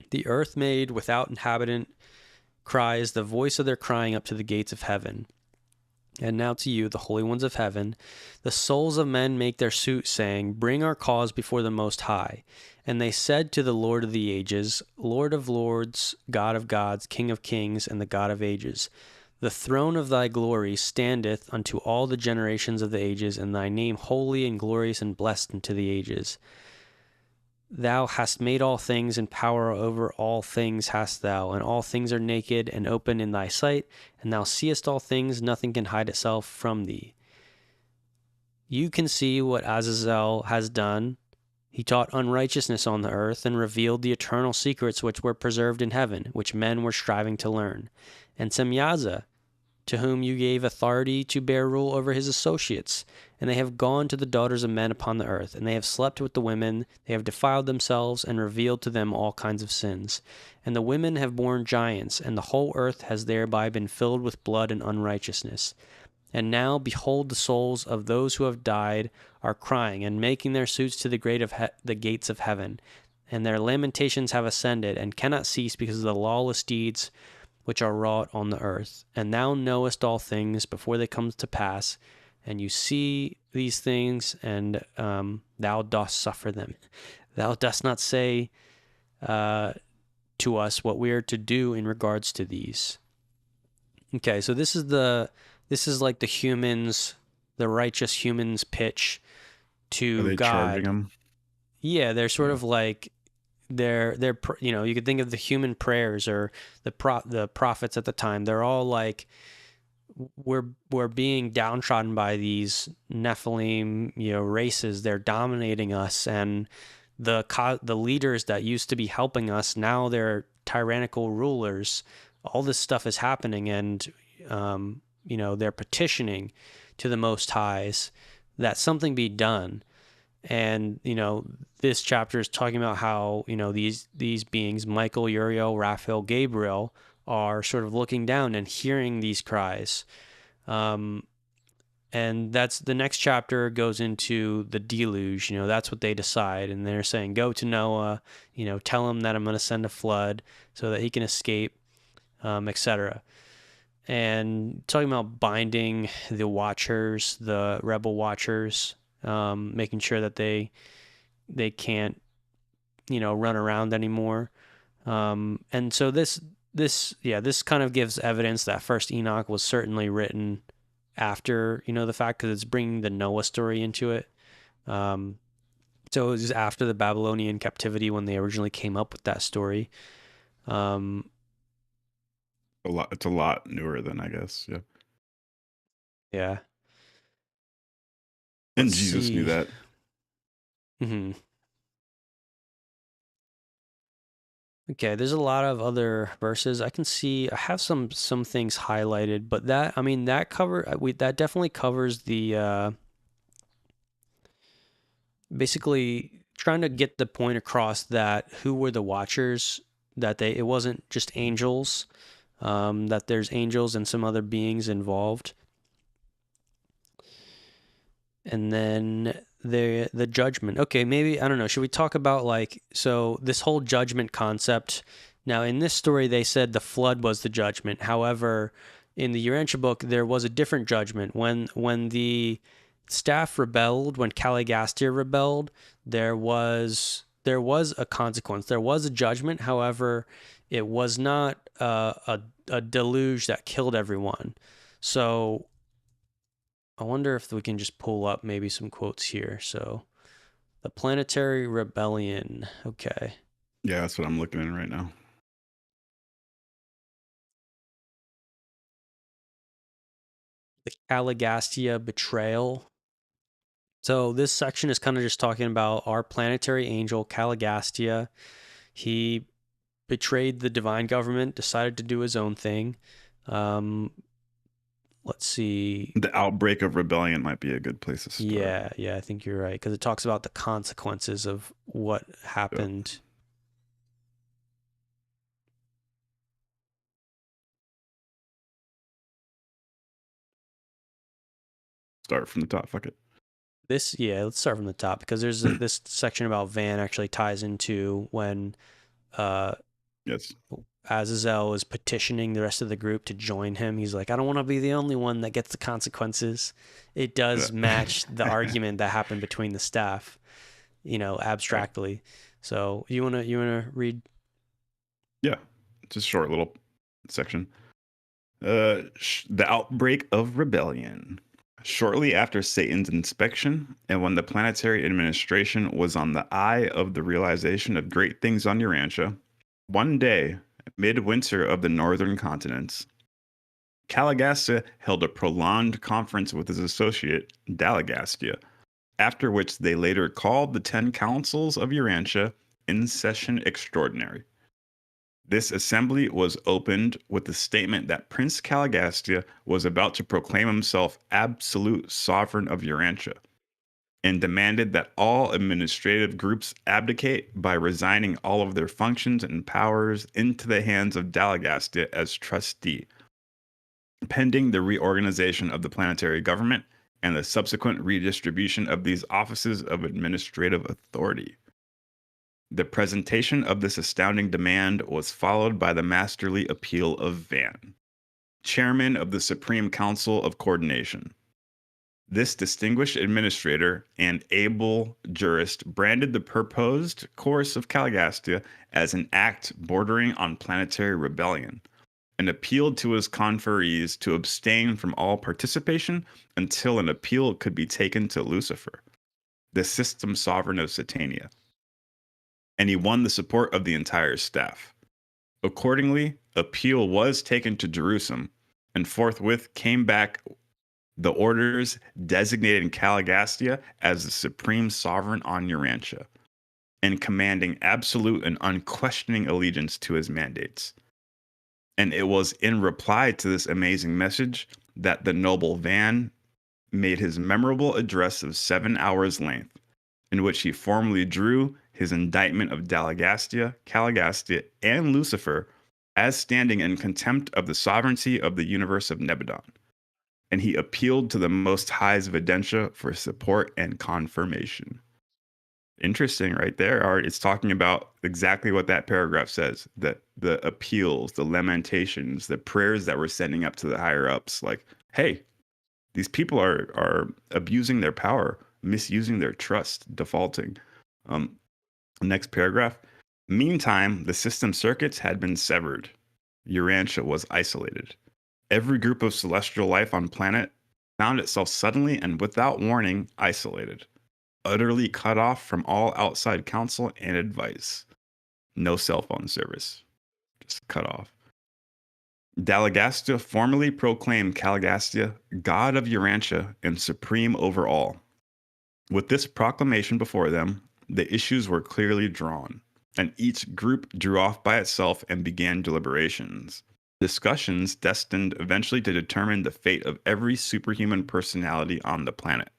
the earth made without inhabitant cries the voice of their crying up to the gates of heaven. And now to you, the holy ones of heaven, the souls of men make their suit, saying, bring our cause before the Most High. And they said to the Lord of the ages, Lord of lords, God of gods, King of kings, and the God of ages, the throne of thy glory standeth unto all the generations of the ages, and thy name holy and glorious and blessed unto the ages. Thou hast made all things, and power over all things hast thou, and all things are naked and open in thy sight, and thou seest all things, nothing can hide itself from thee. You can see what Azazel has done. He taught unrighteousness on the earth, and revealed the eternal secrets which were preserved in heaven, which men were striving to learn. And Semyaza, to whom you gave authority to bear rule over his associates. And they have gone to the daughters of men upon the earth, and they have slept with the women, they have defiled themselves, and revealed to them all kinds of sins. And the women have borne giants, and the whole earth has thereby been filled with blood and unrighteousness. And now, behold, the souls of those who have died are crying, and making their suits to the gates of heaven. And their lamentations have ascended, and cannot cease because of the lawless deeds which are wrought on the earth. And thou knowest all things before they come to pass, and you see these things, and thou dost suffer them. Thou dost not say to us what we are to do in regards to these. Okay, so this is like the humans, the righteous humans' pitch to Are they God. charging him? Yeah, they're sort of like they're you could think of the human prayers or the prophets at the time. They're all like, we're being downtrodden by these Nephilim races. They're dominating us, and the leaders that used to be helping us, now they're tyrannical rulers. All this stuff is happening, and they're petitioning to the Most Highs that something be done. And this chapter is talking about how these beings, Michael, Uriel, Raphael, Gabriel, are sort of looking down and hearing these cries. And that's the next chapter goes into the deluge. That's what they decide, and they're saying, go to Noah, tell him that I'm going to send a flood so that he can escape, etc. And talking about binding the watchers, the rebel watchers, making sure that they can't run around anymore. And so this kind of gives evidence that First Enoch was certainly written after the fact, because it's bringing the Noah story into it. So it was after the Babylonian captivity when they originally came up with that story. It's a lot newer than, I guess. Yeah. Yeah. And Let's Jesus knew see. that. Mm-hmm. Okay, there's a lot of other verses. I can see I have some things highlighted, but that that definitely covers the basically trying to get the point across that who were the watchers, that it wasn't just angels, that there's angels and some other beings involved. And then the judgment. Okay, maybe, I don't know, should we talk about so this whole judgment concept? Now, in this story, they said the flood was the judgment. However, in the Urantia book, there was a different judgment. When the staff rebelled, when Caligastia rebelled, there was a consequence. There was a judgment. However, it was not a deluge that killed everyone. So I wonder if we can just pull up maybe some quotes here. So, the Planetary Rebellion. Okay. Yeah, that's what I'm looking at right now. The Caligastia betrayal. So this section is kind of just talking about our planetary angel Caligastia. He betrayed the divine government, decided to do his own thing. Let's see. The outbreak of rebellion might be a good place to start. Yeah, I think you're right, because it talks about the consequences of what Yeah. happened. Start from the top. Fuck it. Let's start from the top, because there's this section about Van actually ties into when uh, Yes. Azazel is petitioning the rest of the group to join him. He's like, I don't want to be the only one that gets the consequences. It does match the Yeah. argument that happened between the staff, Right. abstractly. So you wanna read? Yeah. Just a short little section. The outbreak of rebellion. Shortly after Satan's inspection, and when the planetary administration was on the eye of the realization of great things on Urantia, one day, midwinter of the northern continents, Caligastia held a prolonged conference with his associate, Dalagastia, after which they later called the 10 councils of Urantia in session extraordinary. This assembly was opened with the statement that Prince Caligastia was about to proclaim himself absolute sovereign of Urantia and demanded that all administrative groups abdicate by resigning all of their functions and powers into the hands of Dalagastia as trustee, pending the reorganization of the planetary government and the subsequent redistribution of these offices of administrative authority. The presentation of this astounding demand was followed by the masterly appeal of Van, chairman of the Supreme Council of Coordination. This distinguished administrator and able jurist branded the proposed course of Caligastia as an act bordering on planetary rebellion and appealed to his conferees to abstain from all participation until an appeal could be taken to Lucifer, the system sovereign of Satania. And he won the support of the entire staff. Accordingly, appeal was taken to Jerusalem, and forthwith came back the orders designating Caligastia as the supreme sovereign on Urantia, and commanding absolute and unquestioning allegiance to his mandates. And it was in reply to this amazing message that the noble Van made his memorable address of 7 hours' length, in which he formally drew his indictment of Dalagastia, Caligastia, and Lucifer as standing in contempt of the sovereignty of the universe of Nebadon. And he appealed to the Most High's Videntia for support and confirmation. Interesting, right there. Art. It's talking about exactly what that paragraph says, that the appeals, the lamentations, the prayers that we're sending up to the higher ups, like, hey, these people are abusing their power, misusing their trust, defaulting. Um, Next paragraph. Meantime, the system circuits had been severed. Urantia was isolated. Every group of celestial life on planet found itself suddenly and without warning isolated, utterly cut off from all outside counsel and advice. No cell phone service, just cut off. Dalagastia formally proclaimed Caligastia god of Urantia and supreme over all. With this proclamation before them, the issues were clearly drawn, and each group drew off by itself and began deliberations. Discussions destined eventually to determine the fate of every superhuman personality on the planet.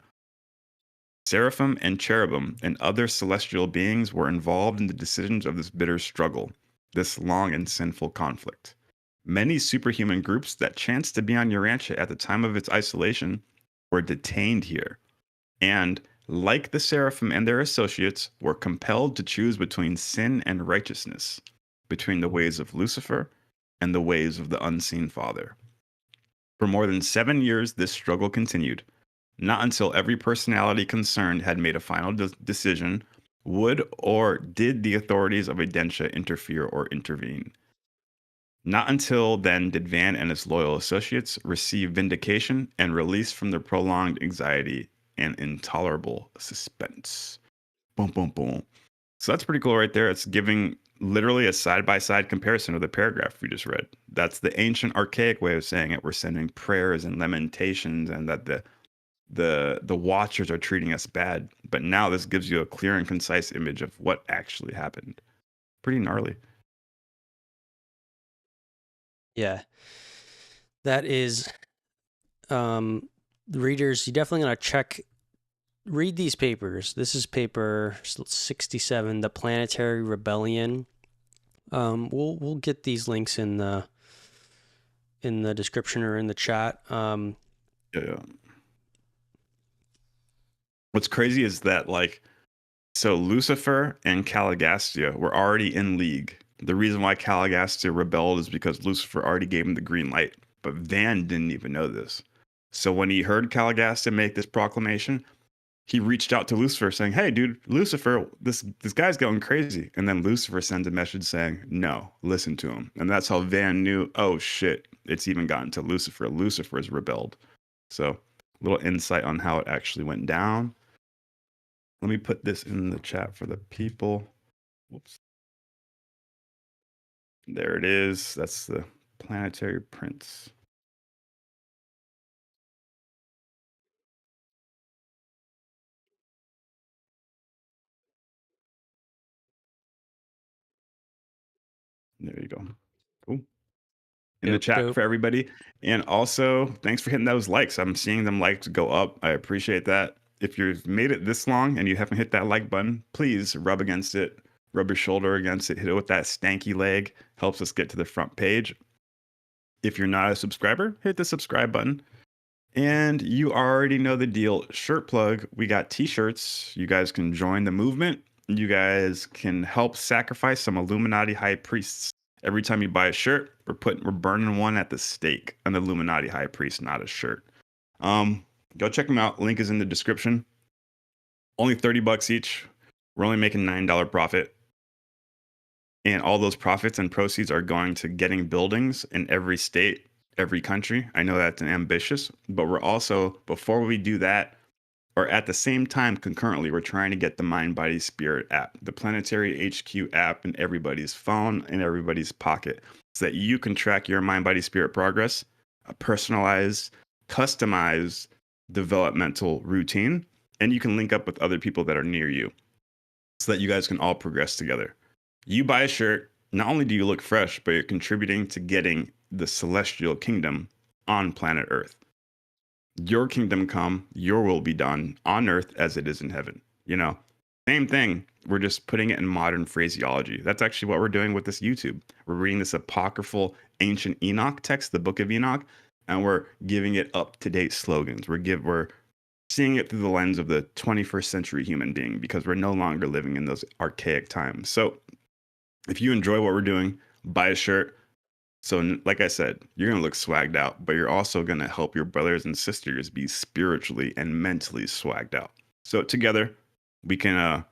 Seraphim and cherubim and other celestial beings were involved in the decisions of this bitter struggle, this long and sinful conflict. Many superhuman groups that chanced to be on Urantia at the time of its isolation were detained here, and, like the seraphim and their associates, were compelled to choose between sin and righteousness, between the ways of Lucifer and the ways of the unseen Father. For more than 7 years, this struggle continued. Not until every personality concerned had made a final decision would or did the authorities of Adentia interfere or intervene. Not until then did Van and his loyal associates receive vindication and release from their prolonged anxiety and intolerable suspense. Boom, boom, boom. So that's pretty cool right there. It's giving literally a side by side comparison of the paragraph we just read. That's the ancient archaic way of saying it. We're sending prayers and lamentations, and that the watchers are treating us bad. But now this gives you a clear and concise image of what actually happened. Pretty gnarly. Yeah. That is, readers, you definitely want to read these papers. This is paper 67, The Planetary Rebellion. We'll get these links in the description or in the chat. Yeah. What's crazy is that, like, so Lucifer and Caligastia were already in league. The reason why Caligastia rebelled is because Lucifer already gave him the green light, but Van didn't even know this. So when he heard Caligastia make this proclamation, he reached out to Lucifer saying, "Hey, dude, Lucifer, this guy's going crazy." And then Lucifer sends a message saying, "No, listen to him." And that's how Van knew, oh shit, it's even gotten to Lucifer. Lucifer's rebelled. So, a little insight on how it actually went down. Let me put this in the chat for the people. Whoops. There it is. That's the Planetary Prince. There you go. Cool. In the Dope, chat dope. for everybody. And also, thanks for hitting those likes. I'm seeing them likes go up. I appreciate that. If you've made it this long and you haven't hit that like button, please rub against it, rub your shoulder against it, hit it with that stanky leg. Helps us get to the front page. If you're not a subscriber, hit the subscribe button. And you already know the deal. Shirt plug, we got t-shirts. You guys can join the movement. You guys can help sacrifice some Illuminati high priests. Every time you buy a shirt, we're burning one at the stake, an Illuminati high priest, not a shirt. Go check them out. Link is in the description. Only $30 each. We're only making $9 profit. And all those profits and proceeds are going to getting buildings in every state, every country. I know that's ambitious, but we're also, before we do that, or at the same time, concurrently, we're trying to get the Mind Body Spirit app, the Planetary HQ app, in everybody's phone, in everybody's pocket, so that you can track your Mind Body Spirit progress, a personalized, customized developmental routine, and you can link up with other people that are near you so that you guys can all progress together. You buy a shirt, not only do you look fresh, but you're contributing to getting the celestial kingdom on planet Earth. Your kingdom come, your will be done on earth as it is in heaven. You know, same thing. We're just putting it in modern phraseology. That's actually what we're doing with this YouTube. We're reading this apocryphal ancient Enoch text, the book of Enoch, and we're giving it up-to-date slogans. We're seeing it through the lens of the 21st century human being, because we're no longer living in those archaic times. So if you enjoy what we're doing, buy a shirt. So, like I said, you're going to look swagged out, but you're also going to help your brothers and sisters be spiritually and mentally swagged out. So, together, we can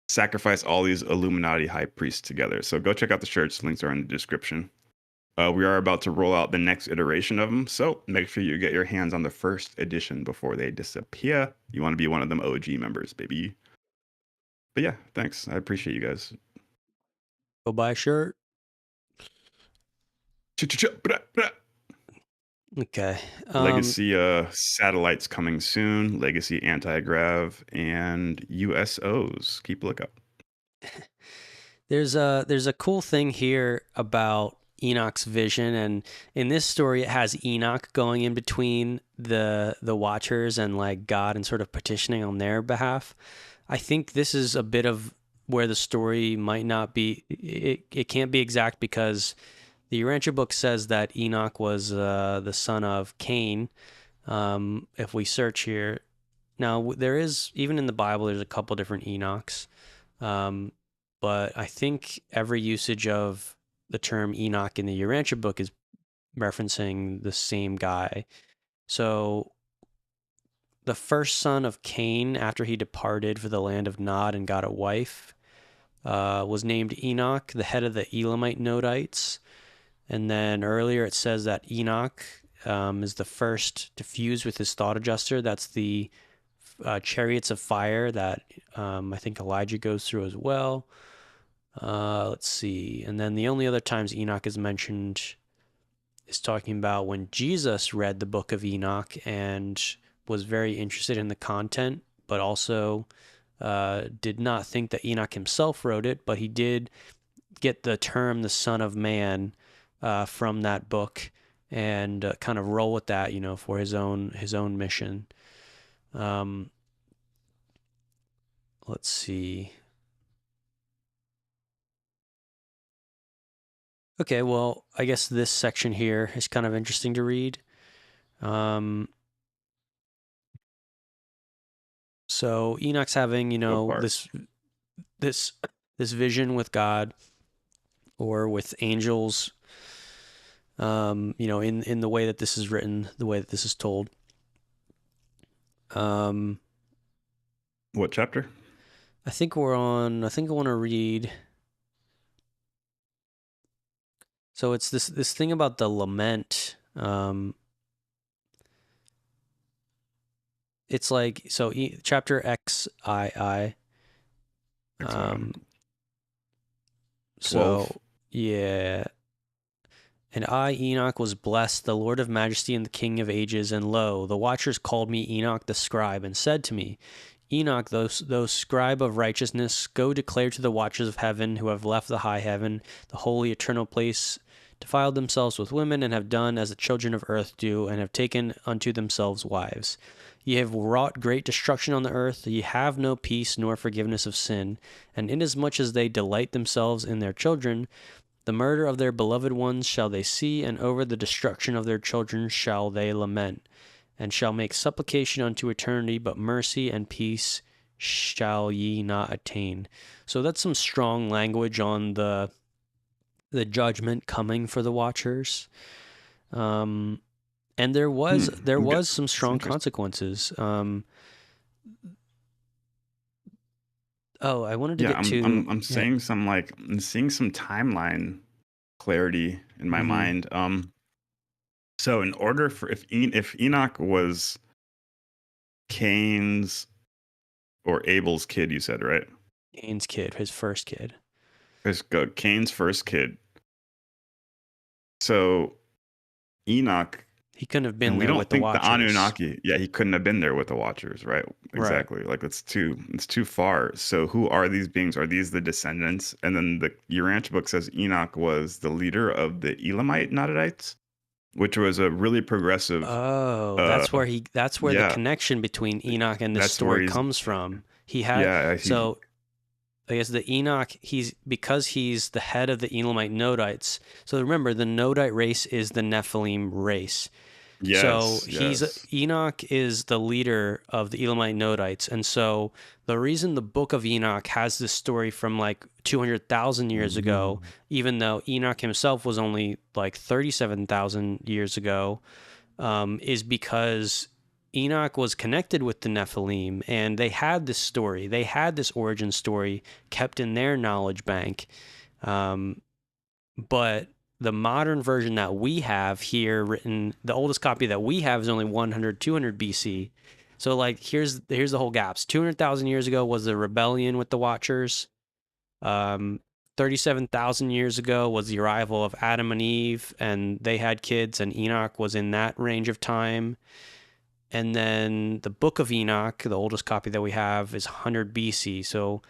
sacrifice all these Illuminati high priests together. So, go check out the shirts. Links are in the description. We are about to roll out the next iteration of them. So, make sure you get your hands on the first edition before they disappear. You want to be one of them OG members, baby. But yeah, thanks. I appreciate you guys. Go buy a shirt. Okay. Legacy satellites coming soon. Legacy anti-grav and USOs. Keep a lookout. There's a cool thing here about Enoch's vision, and in this story it has Enoch going in between the watchers and like God and sort of petitioning on their behalf. I think this is a bit of where the story might not be, it can't be exact, because the Urantia book says that Enoch was the son of Cain. If we search here now, there is, even in the Bible, there's a couple different Enochs. But I think every usage of the term Enoch in the Urantia book is referencing the same guy. So the first son of Cain, after he departed for the land of Nod and got a wife, was named Enoch, the head of the Elamite Nodites. And then earlier it says that Enoch is the first to fuse with his thought adjuster. That's the chariots of fire that I think Elijah goes through as well. Let's see. And then the only other times Enoch is mentioned is talking about when Jesus read the book of Enoch and was very interested in the content, but also did not think that Enoch himself wrote it, but he did get the term the Son of Man from that book and kind of roll with that, for his own mission. Um, let's see. Okay, well, I guess this section here is kind of interesting to read. Um, so Enoch's having, What part? this this vision with God or with angels. In the way that this is written, the way that this is told. Um, What chapter? I think we're on. I think I want to read. So it's this thing about the lament. It's like so chapter XII. It's So 12. yeah. And I, Enoch, was blessed, the Lord of majesty and the King of ages. And lo, the watchers called me Enoch the scribe, and said to me, Enoch, those scribe of righteousness, go declare to the watchers of heaven who have left the high heaven, the holy eternal place, defiled themselves with women, and have done as the children of earth do, and have taken unto themselves wives. Ye have wrought great destruction on the earth, ye have no peace nor forgiveness of sin, and inasmuch as they delight themselves in their children, the murder of their beloved ones shall they see, and over the destruction of their children shall they lament, and shall make supplication unto eternity, but mercy and peace shall ye not attain. So that's some strong language on the judgment coming for the watchers. And there was Okay. some It's strong interesting. consequences. I wanted to Yeah, get to I'm yeah. saying I'm seeing some timeline clarity in my Mm-hmm. mind. So in order for if Enoch was Cain's or Abel's kid, you said, right? Cain's kid, his first kid. Let's go. Cain's first kid. So Enoch, He couldn't have and been we there with don't the think the Watchers. Anunnaki. Yeah, he couldn't have been there with the Watchers, right? Right. Exactly. Like it's too far. So who are these beings? Are these the descendants? And then the Urantia book says Enoch was the leader of the Elamite Nadites, which was a really progressive. Oh, Uh, that's where the yeah, connection between Enoch and this that's where story he's. comes from. He had Yeah, he. so I guess the Enoch, because he's the head of the Elamite Nodites. So remember, the Nodite race is the Nephilim race. So Yes, he's yes. Enoch is the leader of the Elamite Nodites, and so the reason the Book of Enoch has this story from like 200,000 years ago, even though Enoch himself was only like 37,000 years ago, is because Enoch was connected with the Nephilim, and they had this story, they had this origin story kept in their knowledge bank, um, but the modern version that we have here written, the oldest copy that we have is only 100 200 BC. So like here's the whole gaps. 200,000 years ago was the rebellion with the Watchers. um 37,000 years ago was the arrival of Adam and Eve, and they had kids, and Enoch was in that range of time. And then the Book of Enoch, the oldest copy that we have, is 100 BC. So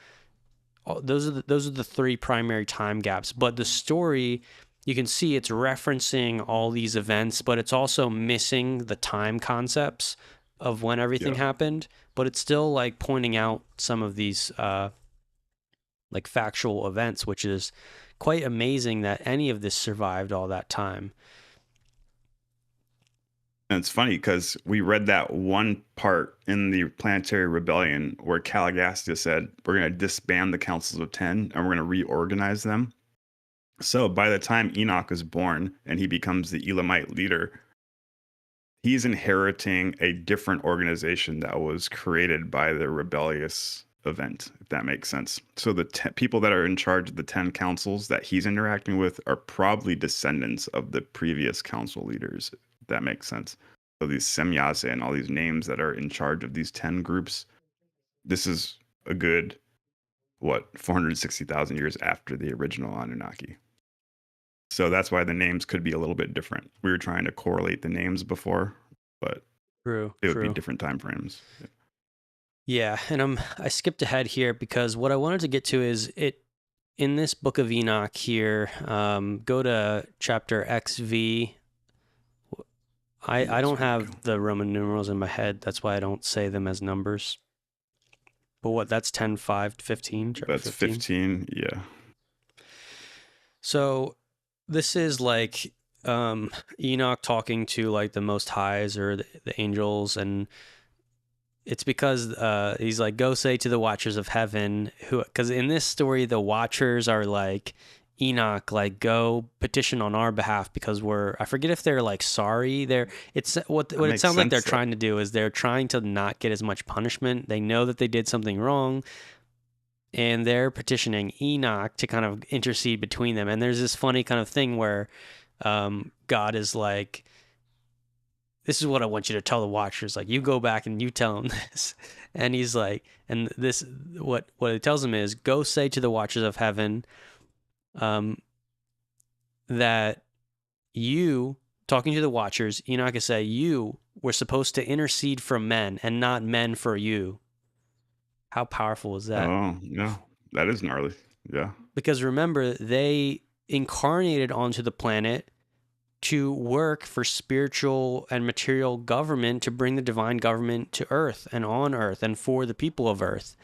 those are the three primary time gaps. But the story, you can see it's referencing all these events, but it's also missing the time concepts of when everything Yeah. happened. But it's still like pointing out some of these like factual events, which is quite amazing that any of this survived all that time. And it's funny because we read that one part in the Planetary Rebellion where Caligastia said, we're going to disband the Councils of Ten and we're going to reorganize them. So by the time Enoch is born and he becomes the Elamite leader, he's inheriting a different organization that was created by the rebellious event, if that makes sense. So the people that are in charge of the 10 councils that he's interacting with are probably descendants of the previous council leaders, if that makes sense. So these semyase and all these names that are in charge of these 10 groups, this is a good what, 460,000 years after the original Anunnaki. So that's why the names could be a little bit different. We were trying to correlate the names before, but True, it would be true. different time frames. Yeah, and I skipped ahead here because what I wanted to get to is it in this book of Enoch here. Go to chapter XV. I Yes, don't where'd it have go? the Roman numerals in my head. That's why I don't say them as numbers. But what? That's 10:5 to 15, chapter That's 15. 15. Yeah. So this is like Enoch talking to like the Most Highs or the angels, and it's because he's like, go say to the Watchers of Heaven, who, because in this story the Watchers are like, Enoch, like, go petition on our behalf because I forget if they're like sorry. It's what That it makes sounds like they're sense though. trying to do is they're trying to not get as much punishment. They know that they did something wrong, and they're petitioning Enoch to kind of intercede between them. And there's this funny kind of thing where God is like, this is what I want you to tell the Watchers. Like, you go back and you tell them this. And he's like, and this, what it tells him is, go say to the Watchers of Heaven um, that you, talking to the Watchers, Enoch is say, you were supposed to intercede for men and not men for you. How powerful is that? Oh, yeah. That is gnarly. Yeah. Because remember, they incarnated onto the planet to work for spiritual and material government to bring the divine government to earth and on earth and for the people of earth.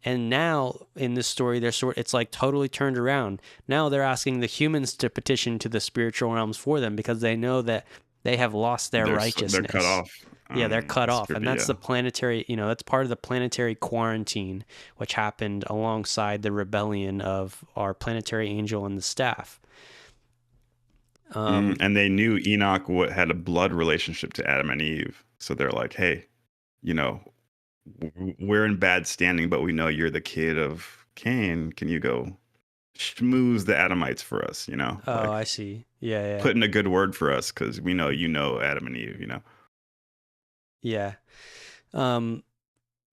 And now in this story, it's like totally turned around. Now they're asking the humans to petition to the spiritual realms for them because they know that they have lost their They're cut righteousness. off. Yeah, they're cut This off. could And be, that's yeah. the planetary, that's part of the planetary quarantine, which happened alongside the rebellion of our planetary angel and the staff. And they knew Enoch had a blood relationship to Adam and Eve. So they're like, hey, you know, we're in bad standing, but we know you're the kid of Cain. Can you go schmooze the Adamites for us? Oh, Like I see. Yeah, yeah. put in a good word for us because we know Adam and Eve. Yeah. Um,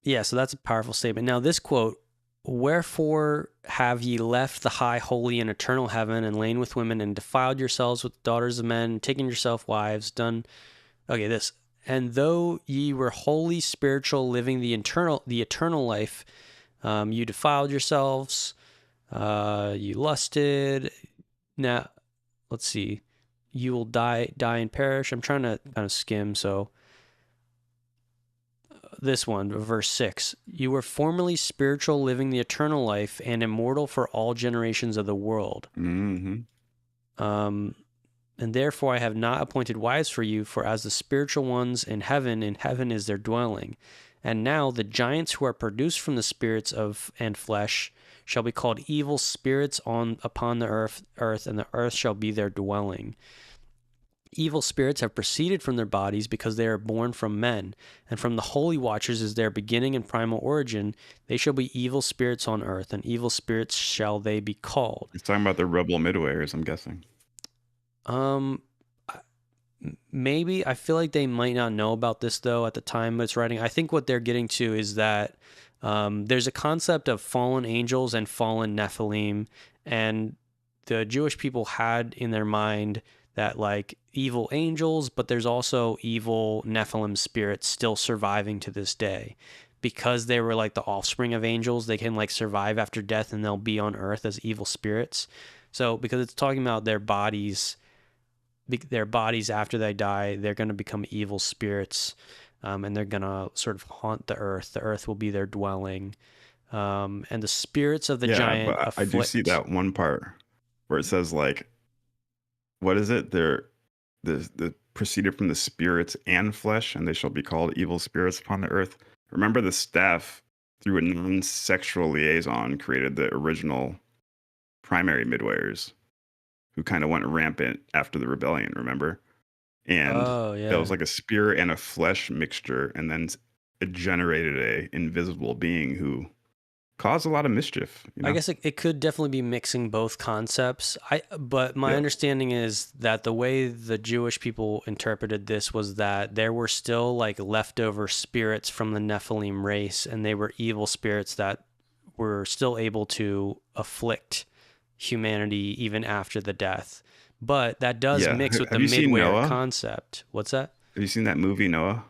yeah, so that's a powerful statement. Now, this quote, wherefore have ye left the high, holy, and eternal heaven, and lain with women, and defiled yourselves with the daughters of men, taken yourself wives, done. Okay, this. And though ye were holy, spiritual, living the eternal life, you defiled yourselves, you lusted. Now, let's see. You will die and perish. I'm trying to kind of skim, so this one, verse 6. You were formerly spiritual, living the eternal life, and immortal for all generations of the world. Mm-hmm. And therefore I have not appointed wives for you, for as the spiritual ones in heaven is their dwelling. And now the giants who are produced from the spirits of and flesh shall be called evil spirits upon the earth, and the earth shall be their dwelling. Evil spirits have proceeded from their bodies because they are born from men, and from the holy watchers is their beginning and primal origin. They shall be evil spirits on earth, and evil spirits shall they be called. He's talking about the rebel midwayers, I'm guessing. Um, maybe I feel like they might not know about this though at the time it's writing. I think what they're getting to is that there's a concept of fallen angels and fallen Nephilim, and the Jewish people had in their mind that like evil angels, but there's also evil Nephilim spirits still surviving to this day. Because they were like the offspring of angels, they can like survive after death and they'll be on earth as evil spirits. So because it's talking about their bodies after they die, they're going to become evil spirits, and they're going to sort of haunt the earth. The earth will be their dwelling. And the spirits of the Yeah, giant but I do see afflict. that one part where it says like, what is it? The proceeded from the spirits and flesh, and they shall be called evil spirits upon the earth. Remember, the staff, through a non-sexual liaison, created the original primary midwayers, who kind of went rampant after the rebellion. Remember, and Oh, it yeah. was like a spirit and a flesh mixture, and then it generated a invisible being who caused a lot of mischief. I guess it could definitely be mixing both concepts. But my Yeah. understanding is that the way the Jewish people interpreted this was that there were still like leftover spirits from the Nephilim race, and they were evil spirits that were still able to afflict humanity even after the death. But that does Yeah. mix with the Have you seen midwear Noah? concept. What's that? Have you seen that movie Noah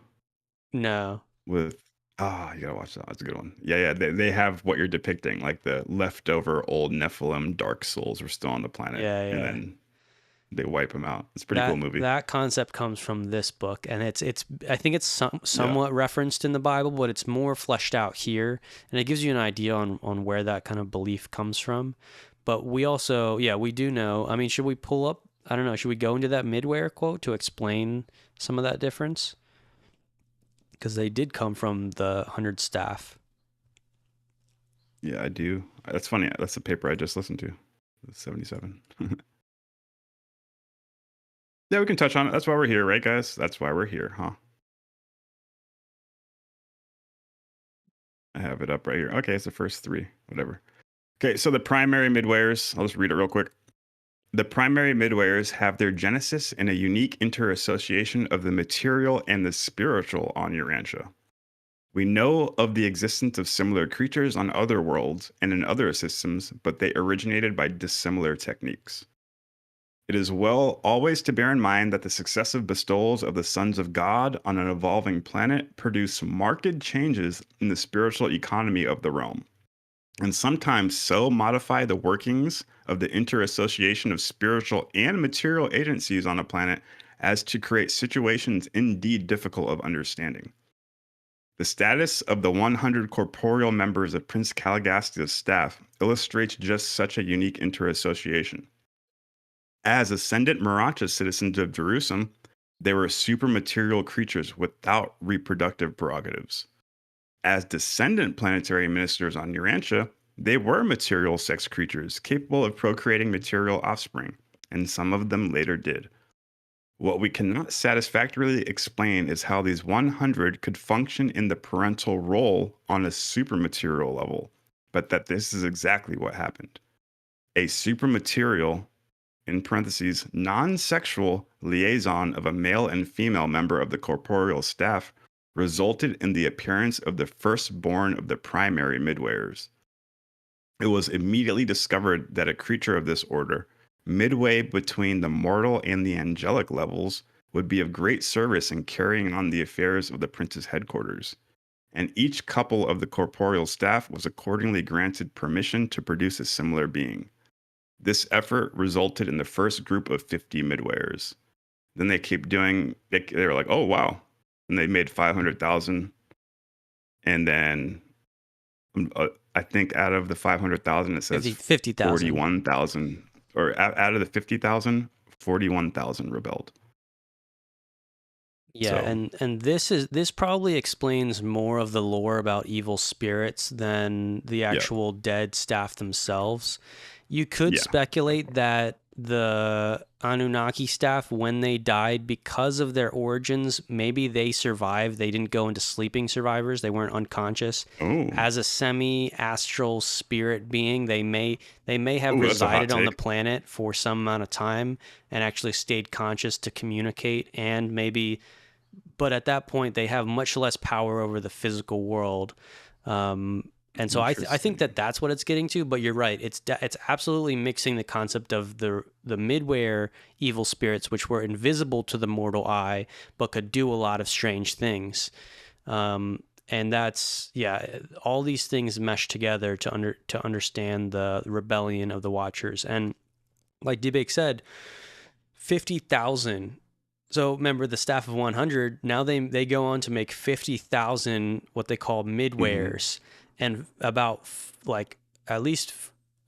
No. with you gotta watch that. That's a good one. Yeah, yeah. They have what you're depicting, like the leftover old Nephilim dark souls were still on the planet, Yeah, and yeah. then they wipe them out. It's a pretty cool That movie. that concept comes from this book, and it's I think it's Yeah. somewhat referenced in the Bible, but it's more fleshed out here, and it gives you an idea on where that kind of belief comes from. But we also, yeah, we do know. I mean, should we pull up? I don't know. Should we go into that midwear quote to explain some of that difference? Because they did come from the 100 staff. Yeah, I do. That's funny. That's the paper I just listened to. 77. Yeah, we can touch on it. That's why we're here, right, guys? That's why we're here, huh? I have it up right here. Okay, it's the first three, whatever. Okay, so the primary midwares, I'll just read it real quick. The primary midwares have their genesis in a unique interassociation of the material and the spiritual on Urantia. We know of the existence of similar creatures on other worlds and in other systems, but they originated by dissimilar techniques. It is well always to bear in mind that the successive bestowals of the sons of God on an evolving planet produce marked changes in the spiritual economy of the realm, and sometimes so modify the workings of the interassociation of spiritual and material agencies on a planet as to create situations indeed difficult of understanding. The status of the 100 corporeal members of Prince Caligastia's staff illustrates just such a unique interassociation. As ascendant Marancha citizens of Jerusalem, they were supermaterial creatures without reproductive prerogatives. As descendant planetary ministers on Urantia, they were material sex creatures capable of procreating material offspring, and some of them later did. What we cannot satisfactorily explain is how these 100 could function in the parental role on a supermaterial level, but that this is exactly what happened. A supermaterial, in parentheses, non-sexual liaison of a male and female member of the corporeal staff resulted in the appearance of the firstborn of the primary midwayers. It was immediately discovered that a creature of this order, midway between the mortal and the angelic levels, would be of great service in carrying on the affairs of the prince's headquarters, and each couple of the corporeal staff was accordingly granted permission to produce a similar being. This effort resulted in the first group of 50 midwayers. Then they keep doing, they were like, oh, wow. And they made 500,000. And then I think out of the 500,000, it says 50,000. 41,000, or out of the 50,000, 41,000 rebelled. Yeah, So, and this probably explains more of the lore about evil spirits than the yeah, actual dead staff themselves. You could yeah. speculate that the Anunnaki staff, when they died, because of their origins, maybe they survived. They didn't go into sleeping survivors. They weren't unconscious. Oh, As a semi-astral spirit being, they may have oh, that's a hot resided on the take. planet for some amount of time and actually stayed conscious to communicate, and maybe, but at that point they have much less power over the physical world. And so I think that Interesting. that's what it's getting to. But you're right; it's absolutely mixing the concept of the midware evil spirits, which were invisible to the mortal eye, but could do a lot of strange things. And that's, yeah, all these things mesh together to understand the rebellion of the Watchers. And like Debake said, 50,000. So remember the staff of 100, now they go on to make 50,000 what they call Hmm. midwares, and about like at least,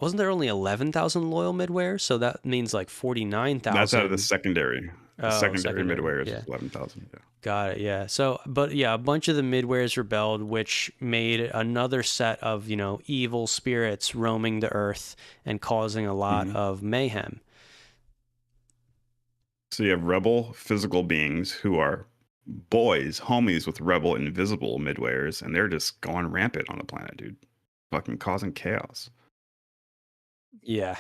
wasn't there only 11,000 loyal midwares? So that means like That's out of the 49,000. secondary. The Oh, secondary secondary. midwayers Yeah. is 11,000. Yeah. Got it. Yeah. So, but yeah, a bunch of the midwares rebelled, which made another set of, evil spirits roaming the earth and causing a lot Hmm. of mayhem. So you have rebel physical beings who are boys, homies with rebel invisible midwayers, and they're just going rampant on the planet, dude. Fucking causing chaos. Yeah.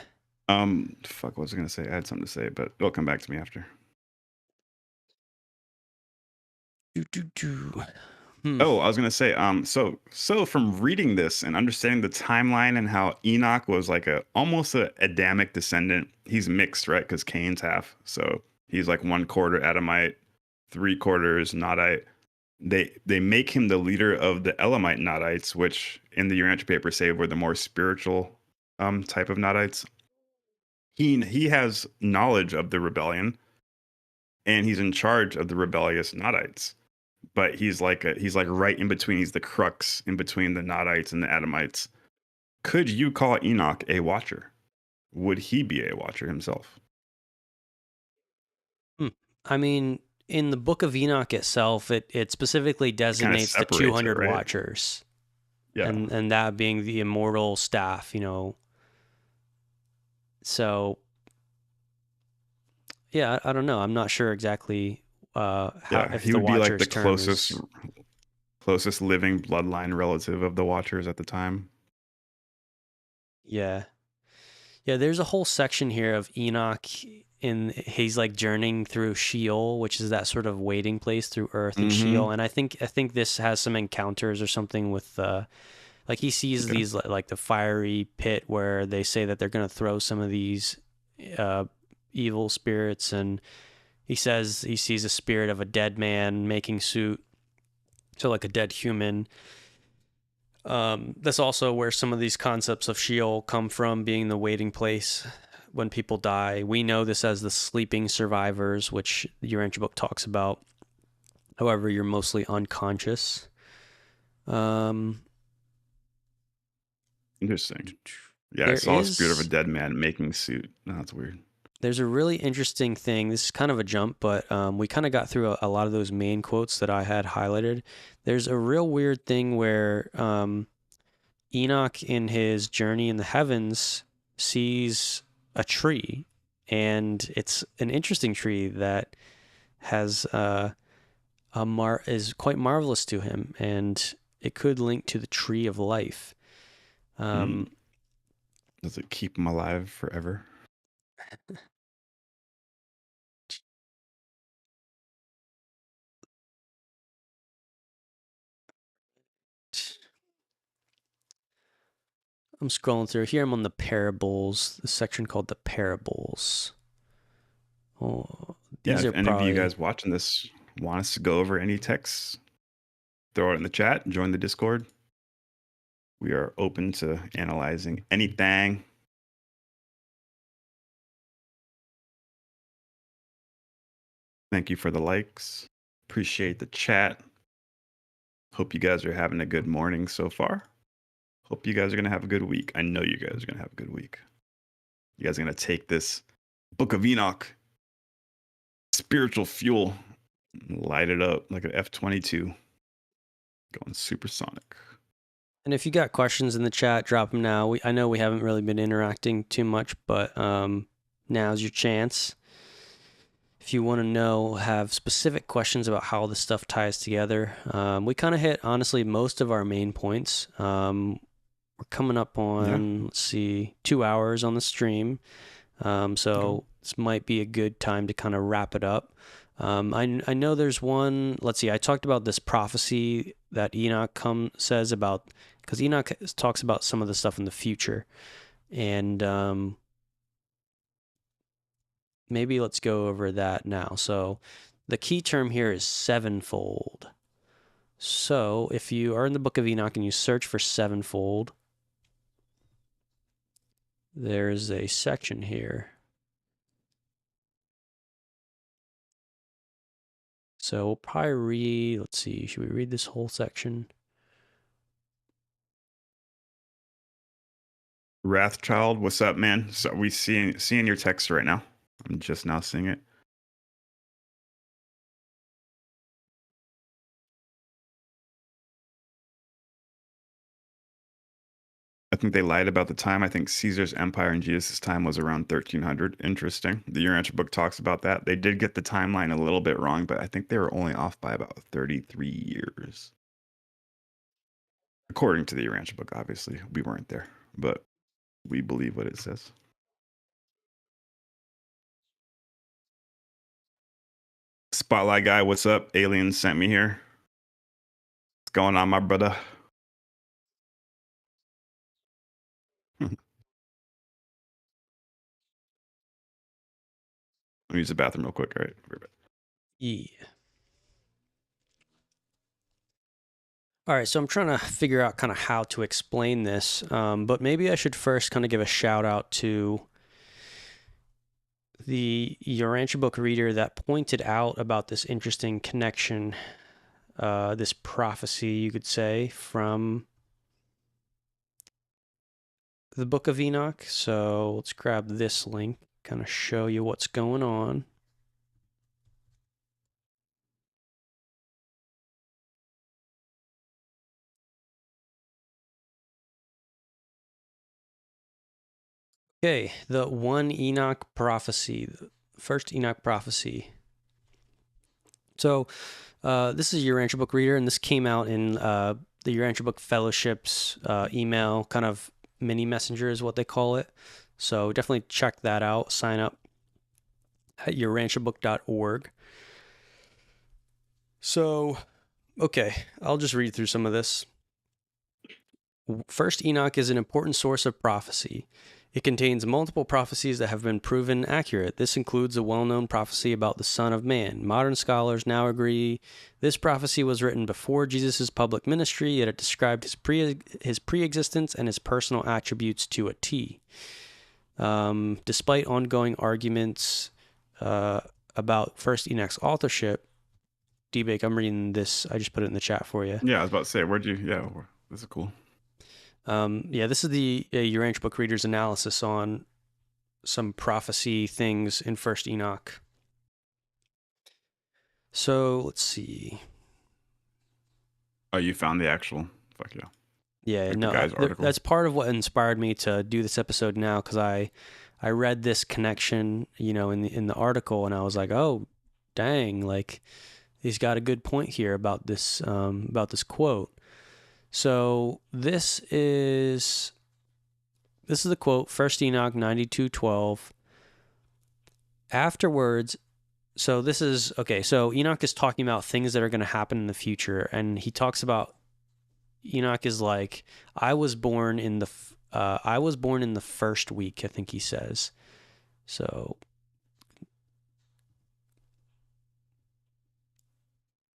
Fuck, what was I gonna say? I had something to say, but it'll come back to me after. Do, do, do. Hmm. Oh, I was gonna say, so from reading this and understanding the timeline and how Enoch was like a almost a Adamic descendant, he's mixed, right? Because Cain's half, so he's like one quarter Adamite, three quarters Nodite. They make him the leader of the Elamite Nodites, which in the Urantia paper say were the more spiritual type of Nodites. He has knowledge of the rebellion, and he's in charge of the rebellious Nodites, but he's like right in between. He's the crux in between the Nodites and the Adamites. Could you call Enoch a watcher? Would he be a watcher himself? Hmm. I mean, in the Book of Enoch itself, it specifically It kind of designates the separates it, 200 right? Watchers, Yeah, and that being the immortal staff. So yeah, I don't know. I'm not sure exactly how yeah. if He the would be like the Watchers term is. closest living bloodline relative of the Watchers at the time. Yeah, yeah. There's a whole section here of Enoch. He's like journeying through Sheol, which is that sort of waiting place through Earth and Mm-hmm. Sheol. And I think this has some encounters or something with like he sees Okay. these like the fiery pit where they say that they're going to throw some of these uh, evil spirits, and he says he sees a spirit of a dead man making suit, so like a dead human. That's also where some of these concepts of Sheol come from, being the waiting place when people die. We know this as the sleeping survivors, which the Urantia book talks about. However, you're mostly unconscious. Um, Interesting. Yeah, I there saw a spirit of a is dead man making suit. No, that's weird. there's a really interesting thing. This is kind of a jump, but we kind of got through a lot of those main quotes that I had highlighted. There's a real weird thing where Enoch, in his journey in the heavens, sees a tree, and it's an interesting tree that has is quite marvelous to him, and it could link to the tree of life. Hmm. Um, Does it keep him alive forever? I'm scrolling through here. I'm on the parables, the section called the parables. Oh, Yeah, these if are any of you probably. guys watching this want us to go over any texts, throw it in the chat, join the Discord. We are open to analyzing anything. Thank you for the likes. Appreciate the chat. Hope you guys are having a good morning so far. Hope you guys are going to have a good week. I know you guys are going to have a good week. You guys are going to take this Book of Enoch, spiritual fuel, and light it up like an F-22, going supersonic. And if you got questions in the chat, drop them now. I know we haven't really been interacting too much, but now's your chance. If you want to have specific questions about how this stuff ties together, we kind of hit, honestly, most of our main points. We're coming up Yeah. on, let's see, 2 hours on the stream. Okay. So this might be a good time to kind of wrap it up. I know there's one. Let's see. I talked about this prophecy that Enoch says about, because Enoch talks about some of the stuff in the future, and maybe let's go over that now. So the key term here is sevenfold. So if you are in the Book of Enoch and you search for sevenfold, there's a section here. So we'll probably read. Let's see. Should we read this whole section? Wrathchild, what's up, man? So we seeing your text right now. I'm just now seeing it. I think they lied about the time. I think Caesar's empire in Jesus' time was around 1300. Interesting. The Urantia book talks about that. They did get the timeline a little bit wrong, but I think they were only off by about 33 years. According to the Urantia book, obviously. We weren't there, but we believe what it says. Spotlight guy, what's up? Aliens sent me here. going on, my brother? Let me use the bathroom real quick. All right. Yeah. All right, so I'm trying to figure out kind of how to explain this, but maybe I should first kind of give a shout out to the Urantia book reader that pointed out about this interesting connection, this prophecy, you could say, from the Book of Enoch. So let's grab this link, kind of show you what's going on. Okay, the one Enoch prophecy, the first Enoch prophecy. So this is a Urantia book reader, and this came out in the Urantia Book Fellowship's email, kind of mini messenger is what they call it. So definitely check that out. Sign up at urantiabook.org. So, okay, I'll just read through some of this. First Enoch is an important source of prophecy. It contains multiple prophecies that have been proven accurate. This includes a well-known prophecy about the Son of Man. Modern scholars now agree this prophecy was written before Jesus' public ministry, yet it described his pre-existence and his personal attributes to a T. Despite ongoing arguments about First Enoch's authorship, D-Bake, I'm reading this. I just put it in the chat for you. Yeah, I was about to say, this is cool. This is the Urantia book reader's analysis on some prophecy things in First Enoch. So let's see. Oh, you found the actual? Fuck yeah. Yeah, Like no, the guy's article. that's part of what inspired me to do this episode now, because I read this connection, in the article, and I was like, oh, dang, like he's got a good point here about this quote. So this is the quote, 1 Enoch 92:12. Afterwards, so this is, okay, so Enoch is talking about things that are going to happen in the future, and he talks about, Enoch is like, I was born in the first week, I think he says. So,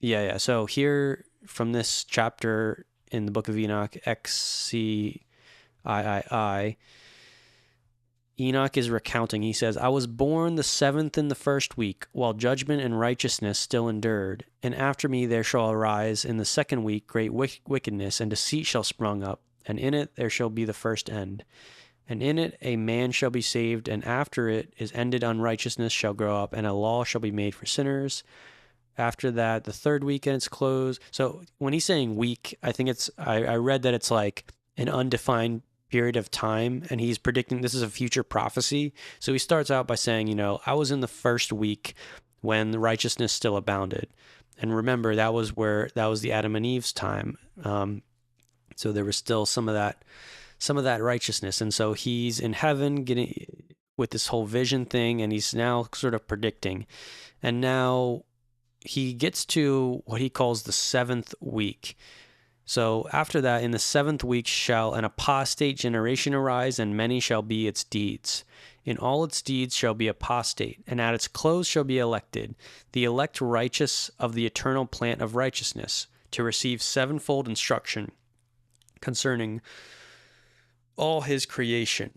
yeah. So here from this chapter in the book of Enoch, XCIII, Enoch is recounting. He says, I was born the 7th in the first week, while judgment and righteousness still endured. And after me there shall arise in the 2nd week great wickedness, and deceit shall sprung up, and in it there shall be the first end. And in it a man shall be saved, and after it is ended unrighteousness shall grow up, and a law shall be made for sinners. After that, the 3rd week and its close. So when he's saying week, I think I read that it's like an undefined period of time, and he's predicting this is a future prophecy. So he starts out by saying, I was in the first week when the righteousness still abounded. And remember, that was the Adam and Eve's time. So there was still some of that righteousness. And so he's in heaven getting with this whole vision thing, and he's now sort of predicting. And now he gets to what he calls the 7th week. So after that, in the 7th week shall an apostate generation arise, and many shall be its deeds. In all its deeds shall be apostate, and at its close shall be elected, the elect righteous of the eternal plant of righteousness, to receive 7-fold instruction concerning all his creation.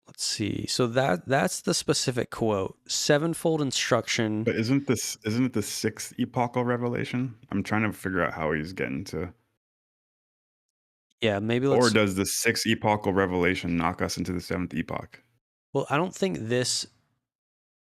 Let's see. So that's the specific quote. 7-fold instruction. But isn't it the 6th epochal revelation? I'm trying to figure out how he's getting to. Yeah, maybe Or does the 6th epochal revelation knock us into the 7th epoch? Well, I don't think this.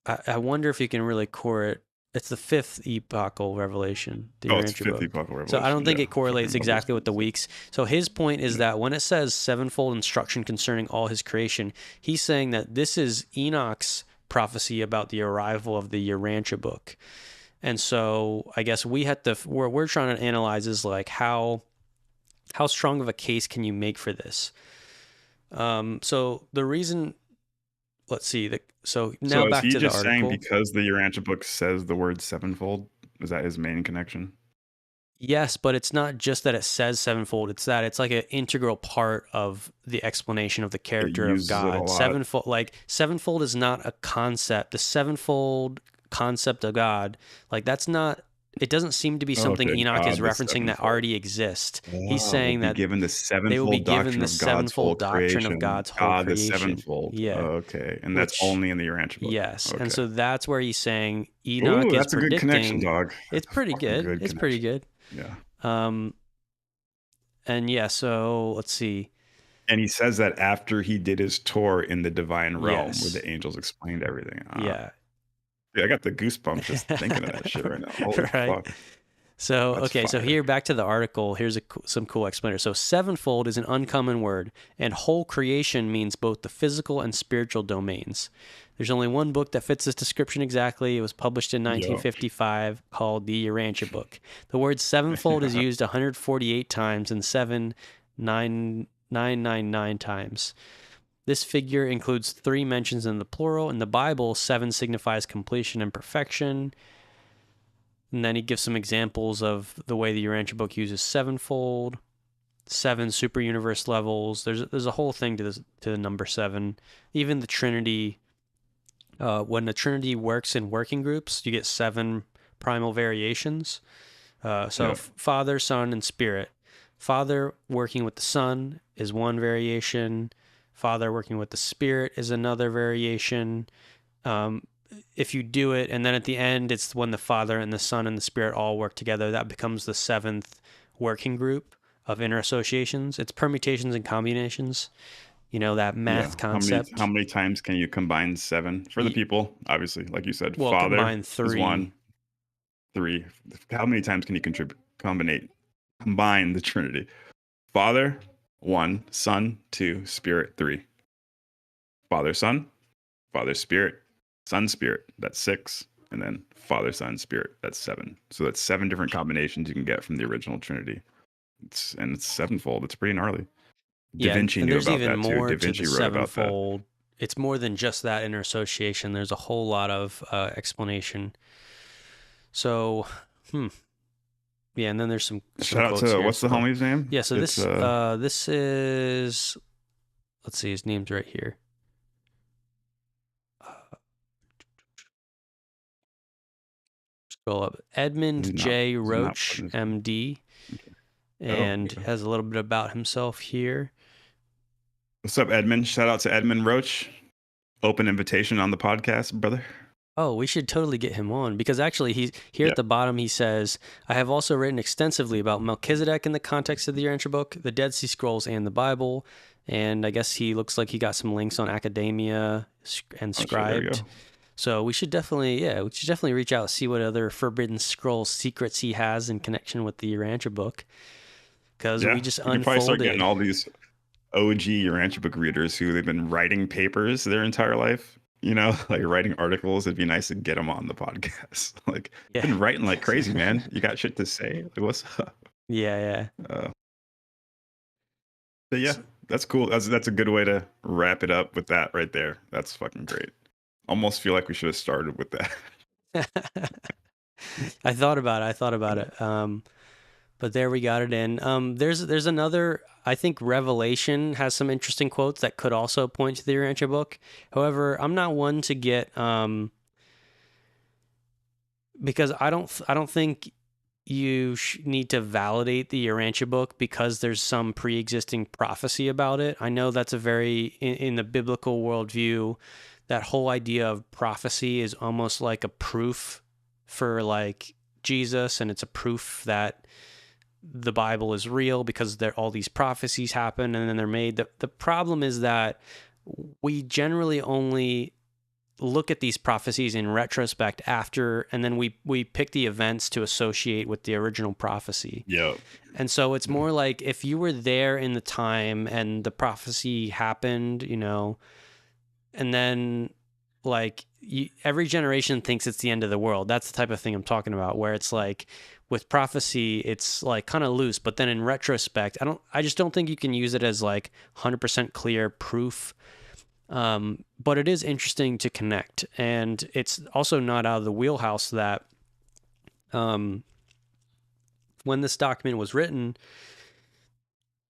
I wonder if you can really correlate. It's the 5th epochal revelation. It's 5th epochal revelation. So I don't think it correlates exactly with the weeks. So his point is that when it says 7-fold instruction concerning all his creation, he's saying that this is Enoch's prophecy about the arrival of the Urantia book. And so I guess we're trying to analyze is like how strong of a case can you make for this? So the reason, let's see. So now back to the article. So is he just saying because the Urantia book says the word 7-fold, Is that his main connection? Yes, but it's not just that it says sevenfold. It's that it's like an integral part of the explanation of the It character of uses it a God. lot. Sevenfold is not a concept. The sevenfold concept of God, like that's not. It doesn't seem to be something Okay, Enoch is God the referencing that sevenfold. already exists. He's Oh, we'll saying be that given the they will be sevenfold given doctrine the of God's whole sevenfold doctrine of creation. God's whole God the creation. sevenfold. Yeah, Okay, and that's which only in the Urantia book. yes, and Okay. so that's where he's saying Enoch Ooh, is that's a good connection, predicting. dog. It's That's a pretty fucking good. good It's pretty connection. good. Yeah. Um, and yeah, so let's see. And he says that after he did his tour in the divine realm where Yes. the angels explained everything. Yeah. Dude, I got the goosebumps just thinking of that shit right now. Holy Right. fuck. So, That's okay, so fire. here back to the article. Here's some cool explainer. So, sevenfold is an uncommon word, and whole creation means both the physical and spiritual domains. There's only one book that fits this description exactly. It was published in Yo. 1955 called the Urantia Book. The word sevenfold is used 148 times and 7,999 times. This figure includes 3 mentions in the plural. In the Bible, 7 signifies completion and perfection. And then he gives some examples of the way the Urantia book uses sevenfold, 7 super universe levels. There's a whole thing to the number 7. Even the Trinity, when the Trinity works in working groups, you get 7 primal variations. Yeah. Father, Son, and Spirit. Father working with the Son is one variation. Father working with the Spirit is another variation. If you do it, and then at the end, it's when the Father and the Son and the Spirit all work together, that becomes the 7th working group of inner associations. It's permutations and combinations, that Yeah. math How concept. many times can you combine 7 for the people? Obviously, like you said, Well, Father combine is 3. 1, 3. How many times can you combine the Trinity? Father, 1, Son, 2, Spirit, 3. Father, Son, Father, Spirit, Son, Spirit. That's 6. And then Father, Son, Spirit. That's 7. So that's 7 different combinations you can get from the original Trinity. It's sevenfold. It's pretty gnarly. Da Yeah, Vinci and knew there's about even that too. more Da to the Vinci wrote about that. sevenfold. It's more than just that inner association. There's a whole lot of explanation. So, yeah, and then there's some Shout out quotes to here. what's the So, homie's name? yeah, so It's this is, let's see, his name's right here. Scroll up. Edmund he's not J. he's not Roach, putting his MD, Oh, and okay. has a little bit about himself here. What's up, Edmund? Shout out to Edmund Roach. Open invitation on the podcast, brother. Oh, we should totally get him on because actually he's here Yeah. at the bottom. He says, I have also written extensively about Melchizedek in the context of the Urantia book, the Dead Sea Scrolls, and the Bible. And I guess he looks like he got some links on academia and Oh shit, there we Scribed. go. So we should definitely reach out, see what other Forbidden Scroll secrets he has in connection with the Urantia book. Because we Yeah. just We could probably start getting unfolded. all these OG Urantia book readers who they've been writing papers their entire life. Like writing articles. It'd be nice to get them on the podcast. Like, Yeah. been writing like crazy, man. You got shit to say? Like, what's up? Yeah. But yeah, that's cool. That's a good way to wrap it up with that right there. That's fucking great. Almost feel like we should have started with that. I thought about it. But there we got it in. There's another. I think Revelation has some interesting quotes that could also point to the Urantia book. However, I'm not one to get because I don't think you need to validate the Urantia book because there's some pre-existing prophecy about it. I know that's a very in the biblical worldview, that whole idea of prophecy is almost like a proof for like Jesus, and it's a proof that the Bible is real because all these prophecies happen and then they're made. The problem is that we generally only look at these prophecies in retrospect after, and then we pick the events to associate with the original prophecy. Yep. And so it's more like if you were there in the time and the prophecy happened, and then like every generation thinks it's the end of the world. That's the type of thing I'm talking about, where it's like with prophecy, it's like kind of loose, but then in retrospect, I just don't think you can use it as like 100% clear proof. But it is interesting to connect, and it's also not out of the wheelhouse that Um, when this document was written,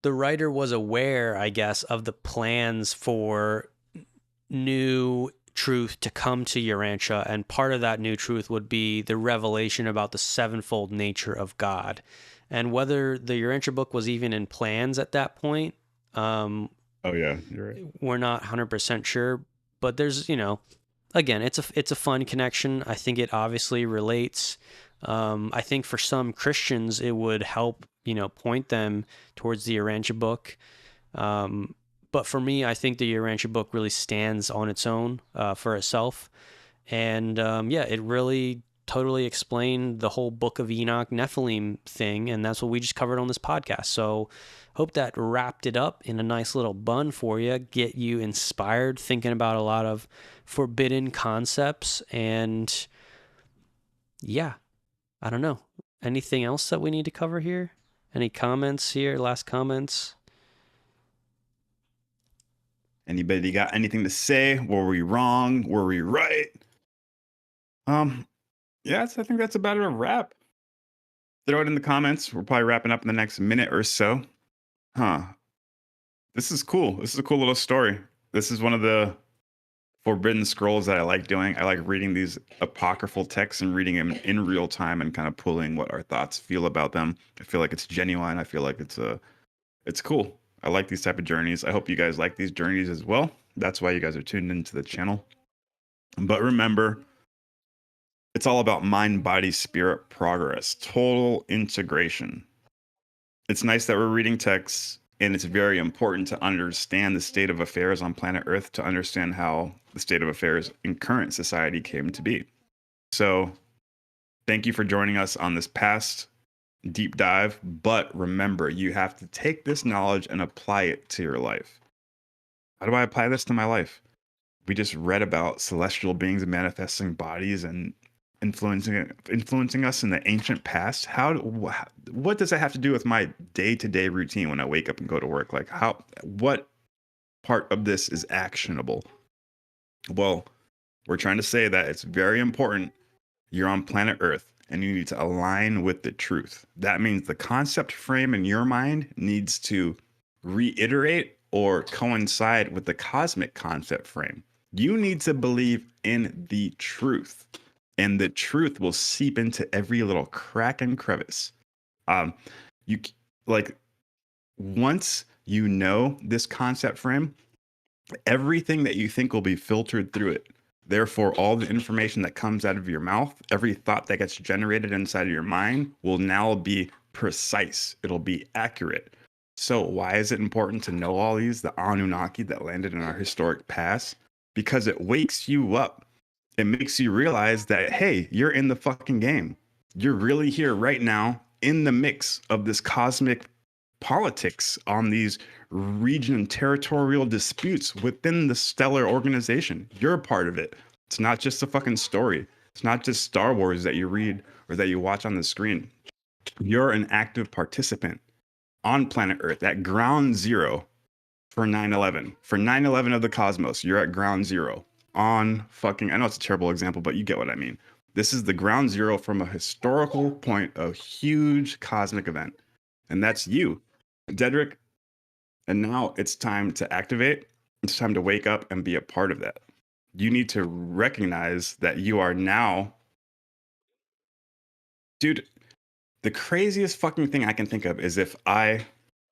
the writer was aware, I guess, of the plans for new truth to come to Urantia, and part of that new truth would be the revelation about the sevenfold nature of God. And whether the Urantia book was even in plans at that point, Oh yeah, you're right. we're not 100% sure. But there's, again, it's a fun connection. I think it obviously relates. I think for some Christians, it would help, point them towards the Urantia book. But for me, I think the Urantia book really stands on its own for itself. And yeah, it really totally explained the whole Book of Enoch Nephilim thing. And that's what we just covered on this podcast. So hope that wrapped it up in a nice little bun for you, get you inspired, thinking about a lot of forbidden concepts. And yeah, I don't know. Anything else that we need to cover here? Any comments here? Last comments? Anybody got anything to say? Were we wrong? Were we right? Yes, I think that's about a wrap. Throw it in the comments. We're probably wrapping up in the next minute or so. Huh. This is cool. This is a cool little story. This is one of the forbidden scrolls that I like doing. I like reading these apocryphal texts and reading them in real time and kind of pulling what our thoughts feel about them. I feel like it's genuine. I feel like it's cool. I like these type of journeys. I hope you guys like these journeys as well. That's why you guys are tuned into the channel. But remember, it's all about mind, body, spirit progress, total integration. It's nice that we're reading texts, and it's very important to understand the state of affairs on planet Earth to understand how the state of affairs in current society came to be. So, thank you for joining us on this past deep dive. But remember, you have to take this knowledge and apply it to your life. How do I apply this to my life? We just read about celestial beings manifesting bodies and influencing us in the ancient past. What does that have to do with my day-to-day routine when I wake up and go to work? Like what part of this is actionable? Well, we're trying to say that it's very important. You're on planet Earth and you need to align with the truth. That means the concept frame in your mind needs to reiterate or coincide with the cosmic concept frame. You need to believe in the truth, and the truth will seep into every little crack and crevice. You like once you know this concept frame, everything that you think will be filtered through it. Therefore, all the information that comes out of your mouth, every thought that gets generated inside of your mind will now be precise. It'll be accurate. So why is it important to know all these, the Anunnaki that landed in our historic past? Because it wakes you up. It makes you realize that, hey, you're in the fucking game. You're really here right now in the mix of this cosmic politics on these region and territorial disputes within the stellar organization. You're a part of it. It's not just a fucking story. It's not just Star Wars that you read or that you watch on the screen. You're an active participant on planet Earth at ground zero for 9/11. For 9/11 of the cosmos, you're at ground zero on fucking, I know it's a terrible example, but you get what I mean. This is the ground zero from a historical point, a huge cosmic event. And that's you, Deadrick. And now it's time to activate. It's time to wake up and be a part of that. You need to recognize that you are now, dude. The craziest fucking thing I can think of is if I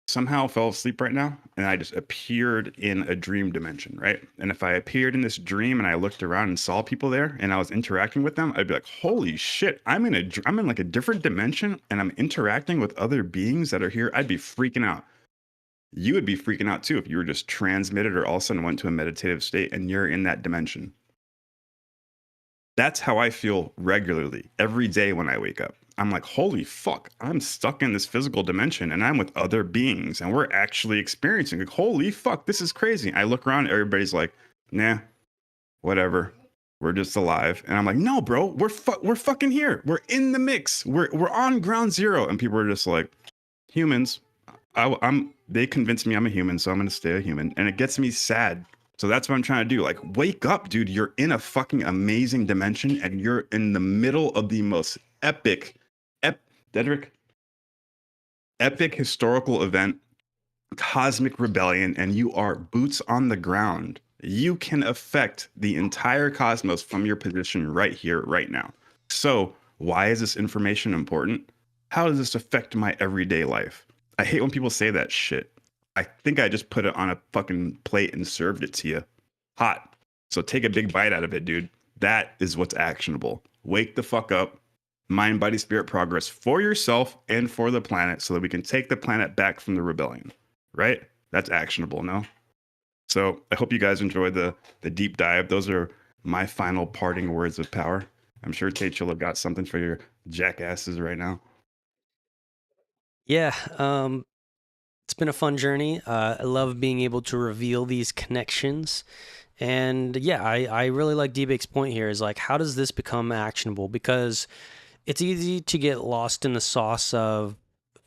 somehow fell asleep right now and I just appeared in a dream dimension, right? And if I appeared in this dream and I looked around and saw people there and I was interacting with them, I'd be like, holy shit, I'm in like a different dimension and I'm interacting with other beings that are here. I'd be freaking out. You would be freaking out too if you were just transmitted or all of a sudden went to a meditative state and you're in that dimension. That's how I feel regularly every day when I wake up. I'm like, holy fuck, I'm stuck in this physical dimension and I'm with other beings and we're actually experiencing, like, holy fuck, this is crazy. I look around, everybody's like, nah, whatever. We're just alive. And I'm like, no, bro, we're fucking here. We're in the mix. We're on ground zero. And people are just like, humans. They convinced me I'm a human, so I'm gonna stay a human. And it gets me sad. So that's what I'm trying to do. Like, wake up, dude. You're in a fucking amazing dimension and you're in the middle of the most epic Dedrick, epic historical event, cosmic rebellion, and you are boots on the ground. You can affect the entire cosmos from your position right here, right now. So, why is this information important? How does this affect my everyday life? I hate when people say that shit. I think I just put it on a fucking plate and served it to you. Hot. So take a big bite out of it, dude. That is what's actionable. Wake the fuck up. Mind, body, spirit progress for yourself and for the planet so that we can take the planet back from the rebellion. Right? That's actionable, no? So I hope you guys enjoyed the deep dive. Those are my final parting words of power. I'm sure Tate you'll have got something for your jackasses right now. Yeah, it's been a fun journey. I love being able to reveal these connections. And yeah, I really like D-Bake's point here is like, how does this become actionable? Because it's easy to get lost in the sauce of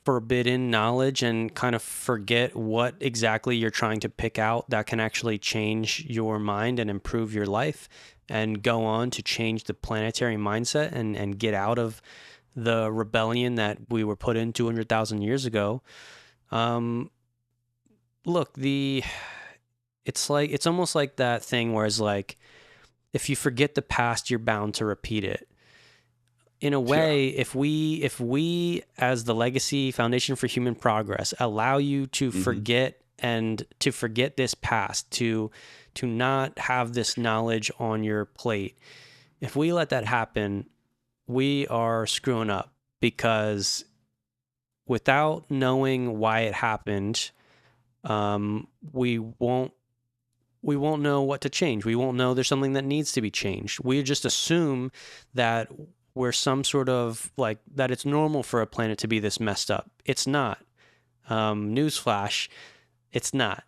forbidden knowledge and kind of forget what exactly you're trying to pick out that can actually change your mind and improve your life and go on to change the planetary mindset and get out of the rebellion that we were put in 200,000 years ago. Um, Look, it's almost like that thing where it's like, if you forget the past, you're bound to repeat it. In a Yeah. way, if we as the Legacy Foundation for Human Progress allow you to Mm-hmm. forget this past, to not have this knowledge on your plate, if we let that happen, we are screwing up because without knowing why it happened, we won't know what to change. We won't know there's something that needs to be changed. We just assume that we're some sort of like that it's normal for a planet to be this messed up. It's not. Newsflash, it's not.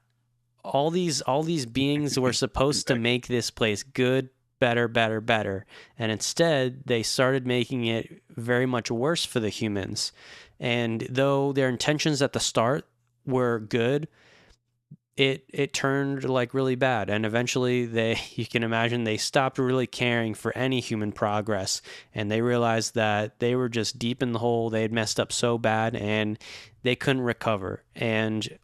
All these beings were supposed to make this place good, better, better, better. And instead, they started making it very much worse for the humans. And though their intentions at the start were good, it turned like really bad, and eventually they you can imagine they stopped really caring for any human progress, and they realized that they were just deep in the hole. They had messed up so bad and they couldn't recover, and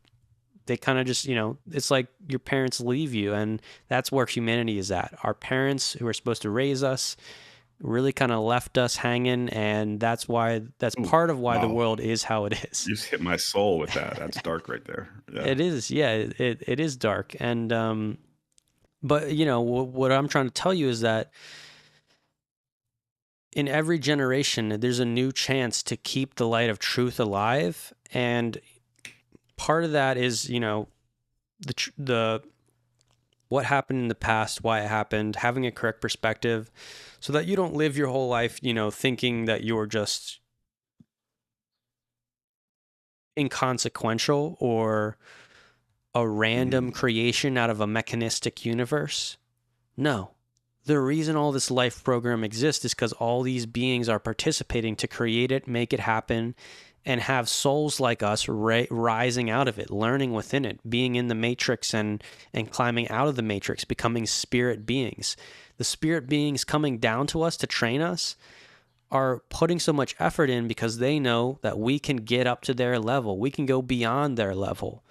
they kind of just, it's like your parents leave you, and that's where humanity is at. Our parents who are supposed to raise us really kind of left us hanging, and that's Ooh, part of why the wow. world is how it is. You just hit my soul with that. That's dark right there. Yeah. It is, yeah, it is dark. And but what I'm trying to tell you is that in every generation there's a new chance to keep the light of truth alive, and part of that is, the what happened in the past, why it happened, having a correct perspective, so that you don't live your whole life, thinking that you're just inconsequential or a random Mm. creation out of a mechanistic universe. No. The reason all this life program exists is because all these beings are participating to create it, make it happen, and have souls like us rising out of it, learning within it, being in the matrix and climbing out of the matrix, becoming spirit beings. The spirit beings coming down to us to train us are putting so much effort in because they know that we can get up to their level. We can go beyond their level.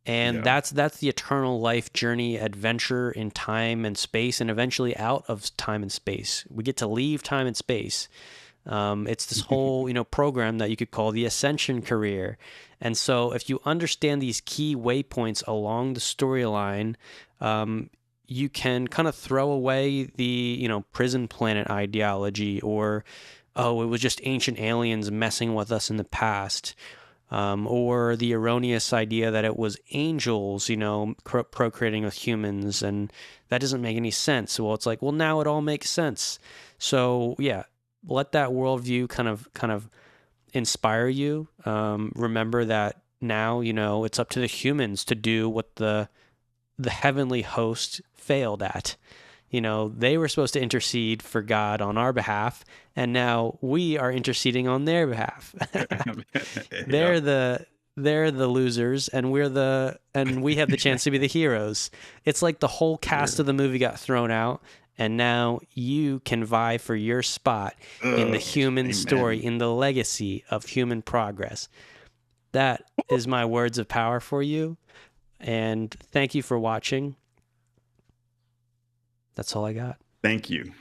And Yeah. that's the eternal life journey adventure in time and space, and eventually out of time and space. We get to leave time and space. It's this whole program that you could call the ascension career. And so if you understand these key waypoints along the storyline, you can kind of throw away the prison planet ideology, or oh, it was just ancient aliens messing with us in the past, or the erroneous idea that it was angels, procreating with humans, and that doesn't make any sense. Well, it's like, well, now it all makes sense. So yeah, let that worldview kind of inspire you. Remember that now, it's up to the humans to do what the heavenly host failed at. They were supposed to intercede for God on our behalf, and now we are interceding on their behalf. Yeah. they're the they're the losers, and we have the chance to be the heroes. It's like the whole cast Sure. of the movie got thrown out, And now you can vie for your spot in the Ugh, human story, amen. in the legacy of human progress. That is my words of power for you. And thank you for watching. That's all I got. Thank you.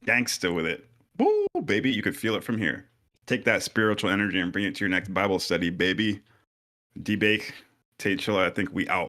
Gangsta with it. Woo, baby. You could feel it from here. Take that spiritual energy and bring it to your next Bible study, baby. D-Bake, Tate Chilla, I think we out.